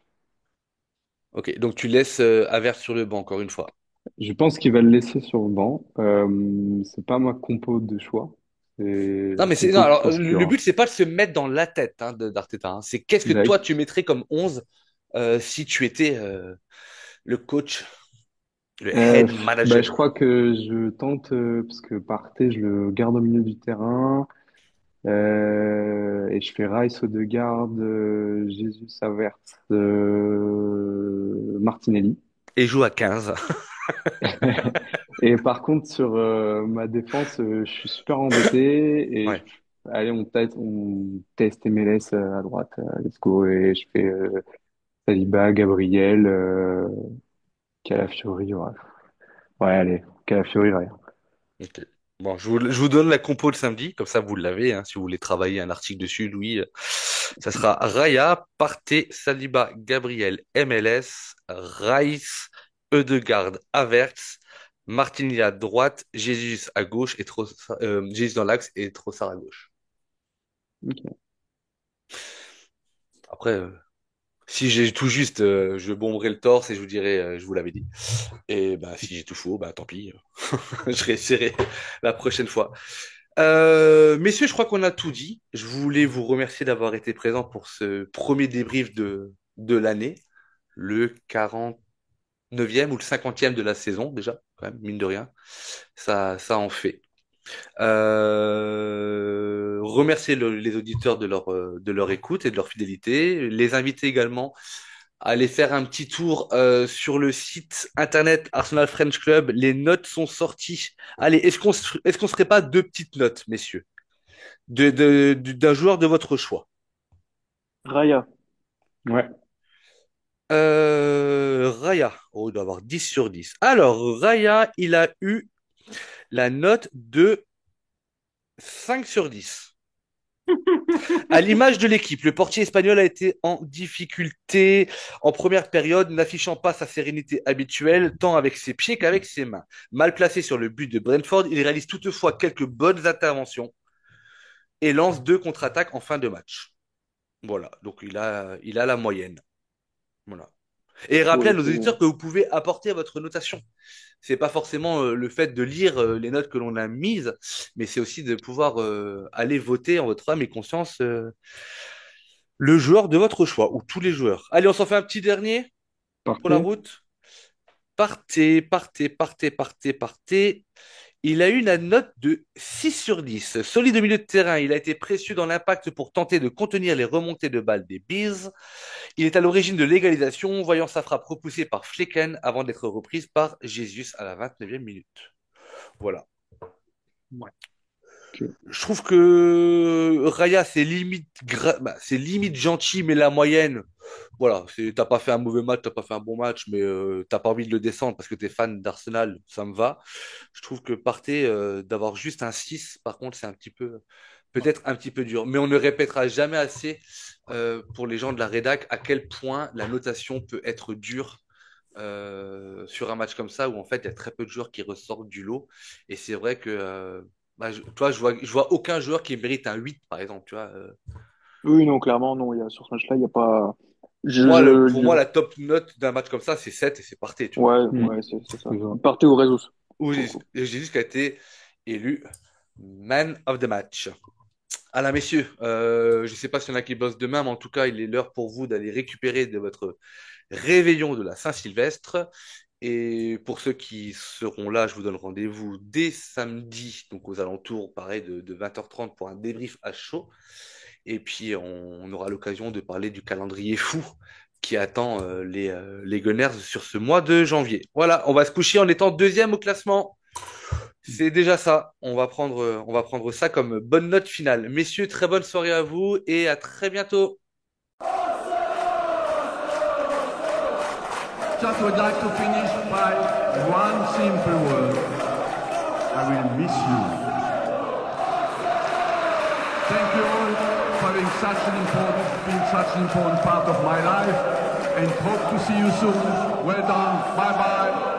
Speaker 1: Ok, donc tu laisses Havertz sur le banc, encore une fois.
Speaker 3: Je pense qu'il va le laisser sur le banc. C'est pas ma compo de choix. C'est
Speaker 1: Non, mais c'est non,
Speaker 3: plutôt, je
Speaker 1: alors
Speaker 3: pense qu'il y
Speaker 1: le
Speaker 3: aura.
Speaker 1: but, c'est pas de se mettre dans la tête d'Arteta, hein. C'est qu'est-ce que toi
Speaker 3: Like.
Speaker 1: tu mettrais comme 11 si tu étais le coach, le
Speaker 3: Euh,
Speaker 1: head
Speaker 3: bah, je
Speaker 1: manager.
Speaker 3: crois que je tente, parce que Partey, je le garde au milieu du terrain. Et je fais Rice au de garde, Jesus Havertz, Martinelli.
Speaker 1: Et joue à 15.
Speaker 3: Et par contre, sur ma défense, je suis super embêté.
Speaker 1: Ouais.
Speaker 3: Allez, on teste MLS à droite. Let's go. Et je fais Saliba, Gabriel, Calafiori. Ouais, ouais, allez, Calafiori, ouais.
Speaker 1: Ok. Bon, je vous donne la compo le samedi, comme ça vous l'avez, hein, si vous voulez travailler un article dessus, Louis. Ça sera Raya, Partey, Saliba, Gabriel, MLS, Rice, Eudegaard, Havertz, Martinelli à droite, Jesus à gauche et Jesus dans l'axe et Trossard à gauche.
Speaker 3: Ok.
Speaker 1: Après, si j'ai tout juste, je bomberai le torse et je vous dirai, je vous l'avais dit. Et bah, si j'ai tout faux, bah tant pis. Je réessayerai la prochaine fois. Messieurs, je crois qu'on a tout dit. Je voulais vous remercier d'avoir été présents pour ce premier débrief de l'année, le 49e ou le 50e de la saison déjà, quand même, mine de rien. Ça en fait. Remercier les auditeurs de leur écoute et de leur fidélité. Les inviter également à aller faire un petit tour sur le site internet Arsenal French Club. Les notes sont sorties. Allez, est-ce qu'on serait pas deux petites notes, messieurs, d'un joueur de votre choix?
Speaker 2: Raya.
Speaker 3: Ouais.
Speaker 1: Raya, oh, il doit avoir 10 sur 10. Alors, Raya, il a eu la note de 5 sur 10. À l'image de l'équipe, le portier espagnol a été en difficulté en première période, n'affichant pas sa sérénité habituelle, tant avec ses pieds qu'avec ses mains. Mal placé sur le but de Brentford, il réalise toutefois quelques bonnes interventions et lance deux contre-attaques en fin de match. Voilà, donc il a la moyenne. Voilà. Et rappelez à
Speaker 2: Ouais,
Speaker 1: nos auditeurs que vous pouvez apporter votre notation. C'est pas forcément le fait de lire les notes que l'on a mises, mais c'est aussi de pouvoir aller voter en votre âme et conscience le joueur de votre choix, ou tous les joueurs. Allez, on s'en fait un petit dernier pour la
Speaker 3: Partez.
Speaker 1: route. Partez, partez, partez, partez, partez. Il a eu la note de 6 sur 10. Solide au milieu de terrain, il a été précieux dans l'impact pour tenter de contenir les remontées de balles des Bees. Il est à l'origine de l'égalisation, voyant sa frappe repoussée par Flecken avant d'être reprise par Jesus à la 29e minute. Voilà.
Speaker 3: Ouais. Ok.
Speaker 1: Je trouve que Raya, c'est limite gentil, mais la moyenne, voilà, t'as pas fait un mauvais match, t'as pas fait un bon match, mais t'as pas envie de le descendre parce que t'es fan d'Arsenal, ça me va. Je trouve que Partey, d'avoir juste un 6 par contre, c'est peut-être un petit peu dur. Mais on ne répétera jamais assez pour les gens de la rédac à quel point la notation peut être dure sur un match comme ça où en fait il y a très peu de joueurs qui ressortent du lot. Et c'est vrai que bah, toi, je vois aucun joueur qui mérite un 8 par exemple. Tu vois,
Speaker 2: Oui, non, clairement, non. Sur ce match-là, il n'y a pas.
Speaker 1: pour moi, pour moi,
Speaker 2: Je...
Speaker 1: la top note d'un match comme ça, c'est 7 et c'est Partey, tu vois.
Speaker 2: Ouais,
Speaker 3: Hmm.
Speaker 2: ouais, c'est ça.
Speaker 3: C'est ça.
Speaker 2: Partez au réseau,
Speaker 1: Ou
Speaker 2: pour le coup.
Speaker 1: Jésus qui a été élu Man of the Match. Alors, messieurs, je ne sais pas s'il y en a qui bossent demain, mais en tout cas, il est l'heure pour vous d'aller récupérer de votre réveillon de la Saint-Sylvestre. Et pour ceux qui seront là, je vous donne rendez-vous dès samedi, donc aux alentours, pareil, de 20h30 pour un débrief à chaud. Et puis, on aura l'occasion de parler du calendrier fou qui attend les Gunners sur ce mois de janvier. Voilà, on va se coucher en étant deuxième au classement. C'est déjà ça. On va prendre ça comme bonne note finale. Messieurs, très bonne soirée à vous et à très bientôt.
Speaker 6: Just would like to finish by one simple word. I will miss you. Thank you all for being such an important part of my life, and hope to see you soon. Well done. Bye bye.